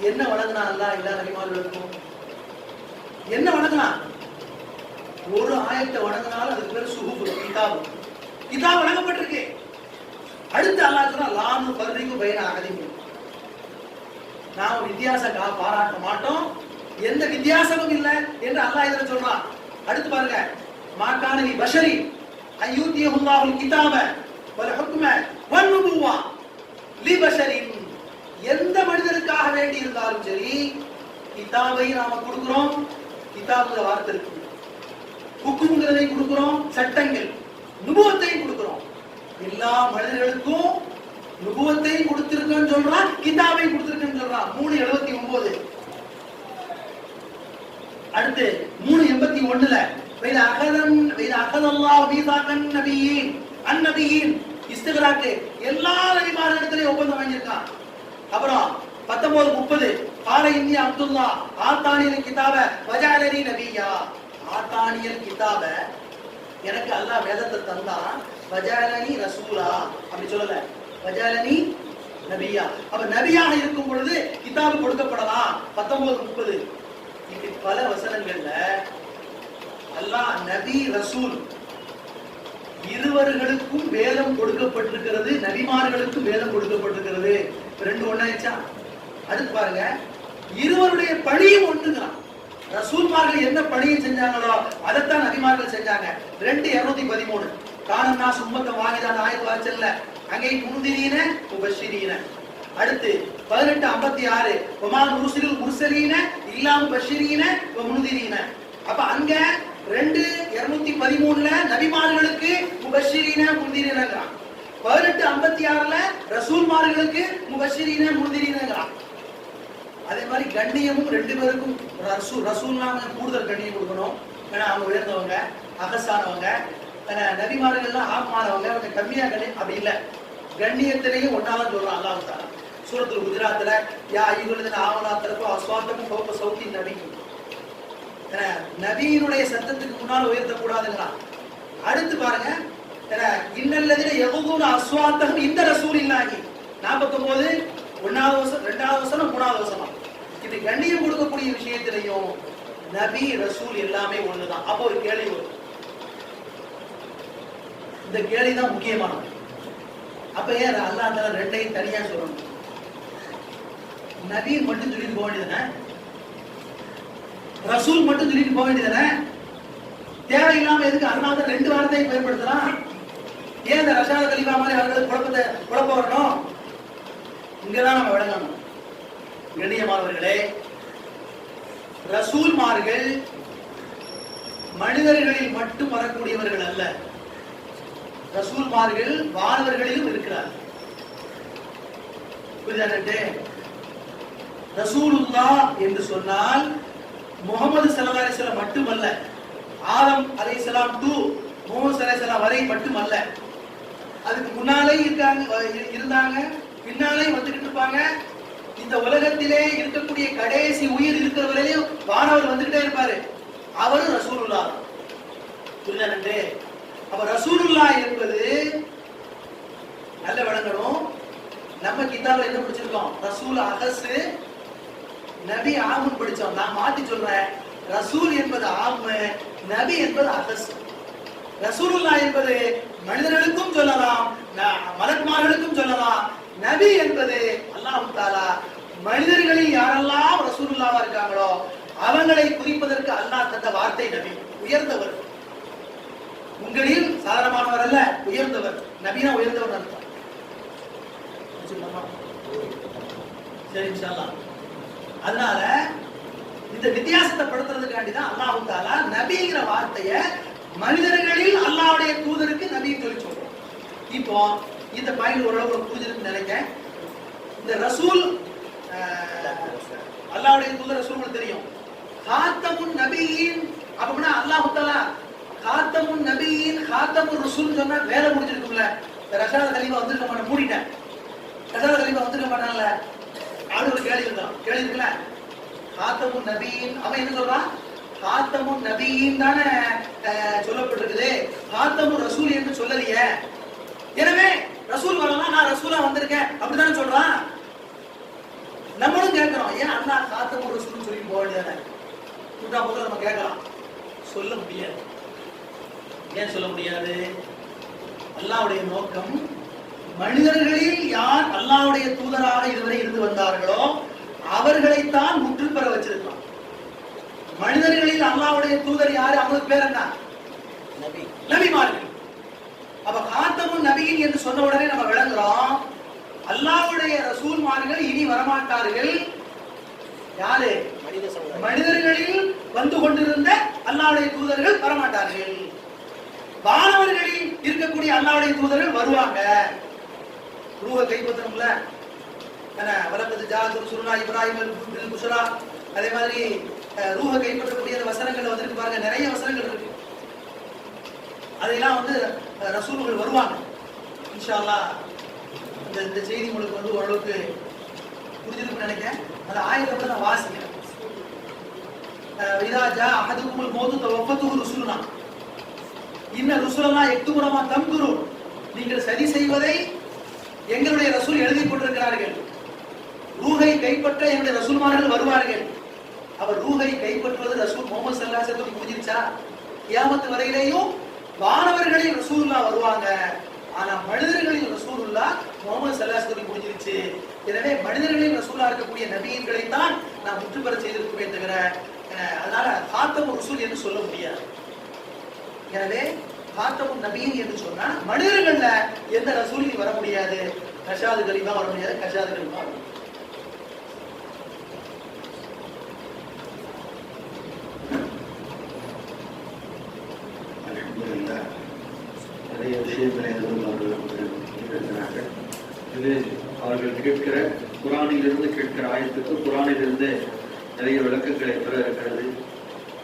என்ன வழங்கினா அல்லாஹ் எல்லா நபிமார்களுக்கும்? என்ன வழங்கினா? ஒரு ஆயத்தை வழங்கினாலும் அதுக்கு பேர் சுஹூஃப், கிதாப். கிதாப் வழங்கப்பட்டிருக்கு. அடுத்து அல்லாஹ் சொல்றா லானு ஃபர்ரிகு பைன அஹதின். நாம் வித்தியாசம் பாராட்ட மாட்டோம், எந்த வித்தியாசமும் இல்லை என்று அல்லாஹ் இதனை சொல்றான். அடுத்து பாருங்க, மாகான லி பஷரி அய்யூதியஹுல்லாஹுல் கிதாப வல் ஹுக்ம வன் நுபுவா லி பஷரின். எந்த மனிதருக்காக வேண்டி இருந்தாலும் சரி கிதாபை நாம கொடுக்கிறோம். கிதாபுல வார்த்தை இருக்கு, ஹுக்கும்ங்கிறதை கொடுக்கிறோம், சட்டங்கள், நுபுவத்தையும் கொடுக்கிறோம். எல்லா மனிதர்களுக்கும் நுபுவத்தையும் கொடுத்திருக்கேன்னு சொல்றான், கிதாபையும் கொடுத்திருக்கேன்னு சொல்றான். 3:79. அடுத்து 3:81 வைத அகதல்லாஹு மீசாகன் நபியீன் அந்நபியீன் இஸ்திக்ராக். எல்லா நபிமார்களிடத்திலே ஒப்பந்தம் வாங்கியிருக்கான். அப்புறம் 19:30 கால இன்னி அப்துல்லா ஆத்தானியல் கிதாப வஜஅலனி நபியா. ஆத்தானியல் கிதாப, எனக்கு அல்லாஹ் வேதத்தை தந்தான், வஜஅலனி ரசூலா அப்படி சொல்லல, வஜஅலனி நபியா. அப்ப நபியாக இருக்கும் பொழுது கிதாபு கொடுக்கப்படலாம். 19:30 இப்படி பல வசனங்கள்ல அல்லாஹ் நபி ரசூல் இருவர்களுக்கும் வேதம் கொடுக்கப்பட்டிருக்கிறது, நபிமார்களுக்கும் வேதம் கொடுக்கப்பட்டிருக்கிறது. ரெண்டு ஒண்ணாயிடுச்சா? அடுத்து பாருங்க, இருவருடைய பணியும் ஒன்றுங்கிறான். ரசூல்மார்கள் என்ன பணியை செஞ்சாங்களோ அதைத்தான் நபிமார்கள் செஞ்சாங்க. 2:213 கானன்னா சும்மத்த வாங்கிதான் ஆயத்து வாச்சல்ல அங்கே முந்திரீன முபஷிரீன. அடுத்து 18:56 ஒமான் முர்சிலுல் முர்சலீன இல்லா முபஷிரீன வ முந்திரீன. அப்ப அங்க 2:213ல நபிமார்களுக்கு முபஷிரீன முந்திரீனங்கறான். 18:56ல ரசூல்மார்களுக்கு முபஷிரீன முந்திரீனங்கறான். அதே மாதிரி கண்ணியமும் ரெண்டு பேருக்கும் ரசூல்னாங்க கூடுதல் கண்ணியம் கொடுக்கணும். ஏன்னா அவங்க உயர்ந்தவங்க, அகசானவங்க. நபிமார்கள்லாம் ஆமானவங்க, அவங்க கம்மியா கண்ணியம் அப்படி இல்லை. கண்ணியத்திலேயும் ஒன்னாதான் சொல்றான் அல்லாஹ் தஆலா. சூரத்துல் குஜராத்ல யா அய்யுஹல்லதீன ஆமனூ தரஃபு அஸ்வாத்தக்கும் ஃபௌக ஸௌத்தி நபி. நபியினுடைய சத்தத்துக்கு முன்னால் உயர்த்த கூடாதுங்கறான். அடுத்து பாருங்க, இன்னல்லதீன யகுதுன அஸ்வாத்தஹும் இந்த ரசூலில்லாஹி 49 1வது வசனம் 2வது வசனம் 3வது வசனம். இது கண்ணியம் கொடுக்கக்கூடிய விஷயத்திலையும் நபி ரசூல் எல்லாமே ஒண்ணுதான். அப்போ ஒரு கேள்வி வரும். இந்த கேள்விதான் முக்கியமானது. அப்ப ஏன் அல்லாஹ் தஆலா ரெண்டையும் தனியா சொல்லணும்? நபி மட்டும் சொல்லிட்டு போக வேண்டியதுதானே? ரசூல் மட்டும் சொல்லிட்டு போக வேண்டியதுதானே? தேவையில்லாம எதுக்கு அல்லாஹ் ரெண்டு வார்த்தையை பயன்படுத்தலாம்? ஏன் இந்த ரஷாத கலிமா மாதிரி அவர்களுக்கு குழப்ப வரணும்? இங்கதான் நம்ம விளங்கணும். கண்ணியமானவர்களே, ரசூல்மார்கள் மனிதர்களில் மட்டும் வரக்கூடியவர்கள் அல்ல, ரசூல்மார்கள் வானவர்களிலும் இருக்கிறார்கள். புரியுதா? ரசூலுல்லாஹ் என்று சொன்னால் முஹம்மது ஸல்லல்லாஹு அலைஹி வஸல்லம் மட்டுமல்ல, ஆதம் அலைஹிஸ்ஸலாம் டு முஹம்மது ஸல்லல்லாஹு அலைஹி வஸல்லம் வரை மட்டுமல்ல, அதுக்கு முன்னாலே இருந்தாங்க, பின்னாலே வந்துகிட்டு இருப்பாங்க. இந்த உலகத்திலே இருக்கக்கூடிய கடைசி உயிர் இருக்கிற வரையிலும் வானவர் வந்துகிட்டே இருப்பாரு. அவரும் ரசூலுல்லாஹ். புரியுதா? அப்ப ரசூலுல்லாஹ் என்பது நல்ல விளங்கணும். நம்ம கிதாபுல என்ன படிச்சிருக்கோம்? ரசூல் அகஸ், நபி ஆமுன் படிச்சோம். நான் மாத்தி சொல்றேன், ரசூல் என்பது ஆமு, நபி என்பது அகஸ். ரசூலுல்லாஹ் என்பது மனிதர்களுக்கும் சொல்லலாம், மலக்குமார்களுக்கும் சொல்லலாம். நபி என்பது அல்லாஹ் தஆலா மனிதர்களில் யாரெல்லாம் ரசூலுல்லாஹா இருக்காங்களோ அவங்களை குறிப்பதற்கு அல்லாஹ் தந்த வார்த்தை நபி. உயர்ந்தவர், உங்களில் சாதாரணமானவர் அல்ல, உயர்ந்தவர். நபினா உயர்ந்தவர் அர்த்தம். சரி, இன்ஷா அல்லாஹ். அதனால இந்த வித்தியாசத்தை படுத்துறதுக்காண்டிதான் அல்லாஹ் தஆலா நபிங்கிற வார்த்தையை மனிதர்களில் அல்லாஹ்வுடைய தூதருக்கு நபின்னு சொல்லி சொல்றோம். இப்போ இந்த பாயிண்ட் ஓரளவு புரிஞ்சிருக்கு நினைக்கிறேன். இந்த ரசூல் அல்லாஹ்வுடைய தூதர் ரசூல் தெரியும். காத்தமுன் நபியின் அப்படின்னா அல்லாஹ் தஆலா காத்தமுன் நபியின் காத்தமுன் ரசூல் சொன்னா வேலை முடிஞ்சிருக்கும்ல. ரஷாத கலீஃபா வந்திருக்க மாட்டான், மூடிட்டேன். ரஷாத கலீஃபா வந்திருக்க மாட்டான்ல, ஆளு ஒரு கேள்வி இருந்தான், கேள்வி இருக்குல்ல. காத்தமுன் நபியின் அவன் என்ன சொல்றான்? காத்தமுன் நபியின் தானே சொல்லப்பட்டிருக்குது, காத்தமுன் ரசூல் என்று சொல்லலையே. எனவே ரசூல் வரலாம், நான் ரசூலா வந்திருக்கேன் அப்படித்தானே சொல்றான். நம்மளும் கேட்கிறோம், ஏன் அல்லாஹ் காத்தமுன் ரசூல் சொல்லி போக வேண்டியதானே? கூட்டா போது நம்ம கேட்கலாம், சொல்ல முடியாது. ஏன் சொல்ல முடியாது? அல்லாஹ்வுடைய நோக்கம் மனிதர்களில் யார் அல்லாஹ்வுடைய தூதராக இதுவரை இருந்து வந்தார்களோ அவர்களைத்தான் முற்று பெற வச்சிருக்கலாம். மனிதர்களில் அல்லாஹ்வுடைய தூதர் யாரு? அவங்களுக்கு பேர் என்ன? நபி, நபிமார்கள். அப்ப காத்தமுன் நபியின் என்று சொன்ன உடனே நம்ம விளங்குறோம், அல்லாஹ்வுடைய ரசூல்மார்கள் இனி வரமாட்டார்கள். யாரு? மனிதர்களில் வந்து கொண்டிருந்த அல்லாஹ்வுடைய தூதர்கள் வரமாட்டார்கள். வானவர்களில் இருக்கக்கூடிய அல்லாஹ்வுடைய தூதர்கள் வருவாங்க. ரூஹ கைப்பற்றணும்ல, வலக்கது ஜாஅத் ருசுலுனா இப்ராஹிம் பில் புஷ்ரா. அதே மாதிரி ரூஹ கைப்பற்றக்கூடிய வசனங்கள் வந்திருக்கு பாருங்க, நிறைய வசனங்கள் இருக்கு. அதெல்லாம் வந்து ரசூல்கள் வருவாங்க இன்ஷா அல்லாஹ். இந்த செய்தி உங்களுக்கு வந்து ஓரளவுக்கு புரிஞ்சிருக்குன்னு நினைக்கிறேன். அந்த ஆயத்தை நான் வாசிக்கிறேன். இதா ஜா அஹதுகுமுல் மௌது தவஃபத்துஹு ருசுலுனா இன்ன ருசுலனா யக்துபுன மா தம்குரு. நீங்கள் சரி செய்வதை எங்களுடைய ரசூல் எழுதி கொண்டிருக்கிறார்கள். ரூஹை கைப்பற்ற என்னுடைய ரசூல்மார்கள் வருவார்கள். அவர் ரூஹை கைப்பற்றுவது ரசூல் முகமது ஸல்லல்லாஹு அலைஹி வஸல்லம் முடிஞ்சிருச்சா? கியாமத் வரையிலேயும் வானவர்களில் ரசூலுல்லாஹ் வருவாங்க. ஆனா மனிதர்களில் ரசூலுல்லாஹ் முகமது ஸல்லல்லாஹு அலைஹி வஸல்லம் முடிஞ்சிருச்சு. எனவே மனிதர்களில் ரசூலா இருக்கக்கூடிய நபியீன்களை தான் நாம் முற்றுப்பெற செய்திருக்கவே தவிர அதனால காத்தமுர் ரசூல் என்று சொல்ல முடியாது. எனவே காத்தமுன் நபியின் என்று சொன்னா மனிதர்கள்ல எந்த ரசூலையும் வர முடியாது. கஷாதுகளில் தான் வர முடியாது. கஷாதுகள் தான் வரும். நிறைய விஷயங்களை இது அவர்கள் கேட்கிற குரானிலிருந்து கேட்கிற ஆயத்துக்கு குரானிலிருந்து நிறைய விளக்கங்களை பெற இருக்கிறது.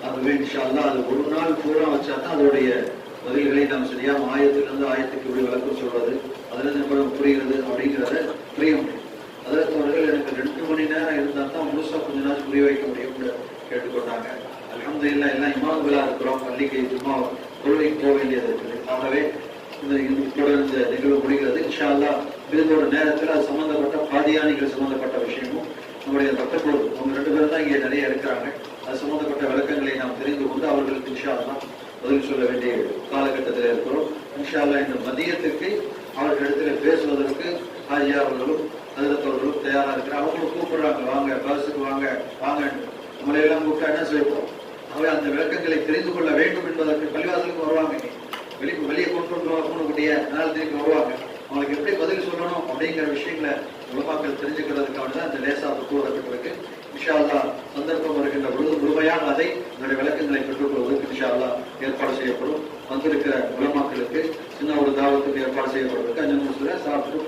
ஆகவே இன்ஷா அல்லாஹ் அது ஒரு நாள் பூரா வச்சா தான் அதோடைய பதில்களை நாம் சரியா ஆயத்திலிருந்து ஆயத்துக்கு இப்படி விளக்கம் சொல்வது அதுல நம்ம புரிகிறது அப்படிங்கிறத புரிய முடியும். அதற்கு அவர்கள் எனக்கு 2 மணி நேரம் இருந்தால் தான் முழுசா கொஞ்ச நாள் புரிய வைக்க முடியும் கேட்டுக்கொண்டாங்க. அல்ஹம்துலில்லாஹ் எல்லாம் இமாம்களா இருக்கிறோம். பள்ளிக்கு சும்மா தொழுகைக்கு போக வேண்டியது இருக்குது. ஆகவே இந்த நிகழ்வு முடிகிறது. இன்ஷா அல்லாஹ் இதோட நேரத்தில் அது சம்பந்தப்பட்ட பாதியானிகள் சம்பந்தப்பட்ட விஷயமும் நம்முடைய பக்கத்தோடு அவங்க 2 பேரும் தான் இங்கே நிறைய இருக்கிறாங்க. அது சம்பந்தப்பட்ட விளக்கங்களை நாம் தெரிந்து கொண்டு அவர்களுக்கு இன்ஷா அல்லாஹ் பதில் சொல்ல வேண்டிய காலகட்டத்தில் இருக்கிறோம். இன்ஷா அல்லாஹ் இந்த மதியத்துக்கு அவர்கள் இடத்துல பேசுவதற்கு ஹாஜியா அவர்களும் ஹஜ்ரத் தயாரா இருக்கிறார். அவங்களும் கூப்பிடுறாங்க, வாங்க பஸ்ஸுக்கு வாங்க வாங்க. நம்மளை எல்லாம் கூப்பிட்டா என்ன செய்வோம்? அவை அந்த விளக்கங்களை தெரிந்து கொள்ள வேண்டும் என்பதற்கு பள்ளிவாசலுக்கு வருவாங்க. வெளியே கொண்டு கூடக்கூடிய அதனால திருப்பி வருவாங்க. அவங்களுக்கு எப்படி பதில் சொல்லணும் அப்படிங்கிற விஷயங்களை உலமாக்கள் தெரிஞ்சுக்கிறதுக்காக தான் அந்த லேசா கூறப்பட்டிருக்கு. இன்ஷா அல்லாஹ் சந்தர்ப்பம் வருகின்ற பொழுது முழுமையாக அதை என்னுடைய விளக்கங்களை பெற்றுக்கொள்வதற்கு இன்ஷா அல்லாஹ் ஏற்பாடு செய்யப்படும். வந்திருக்கிற உலமாக்களுக்கு சின்ன ஒரு தாவத்துக்கு ஏற்பாடு செய்யப்படுவதற்கு 5 நிமிஷத்துல சாப்பிட்டு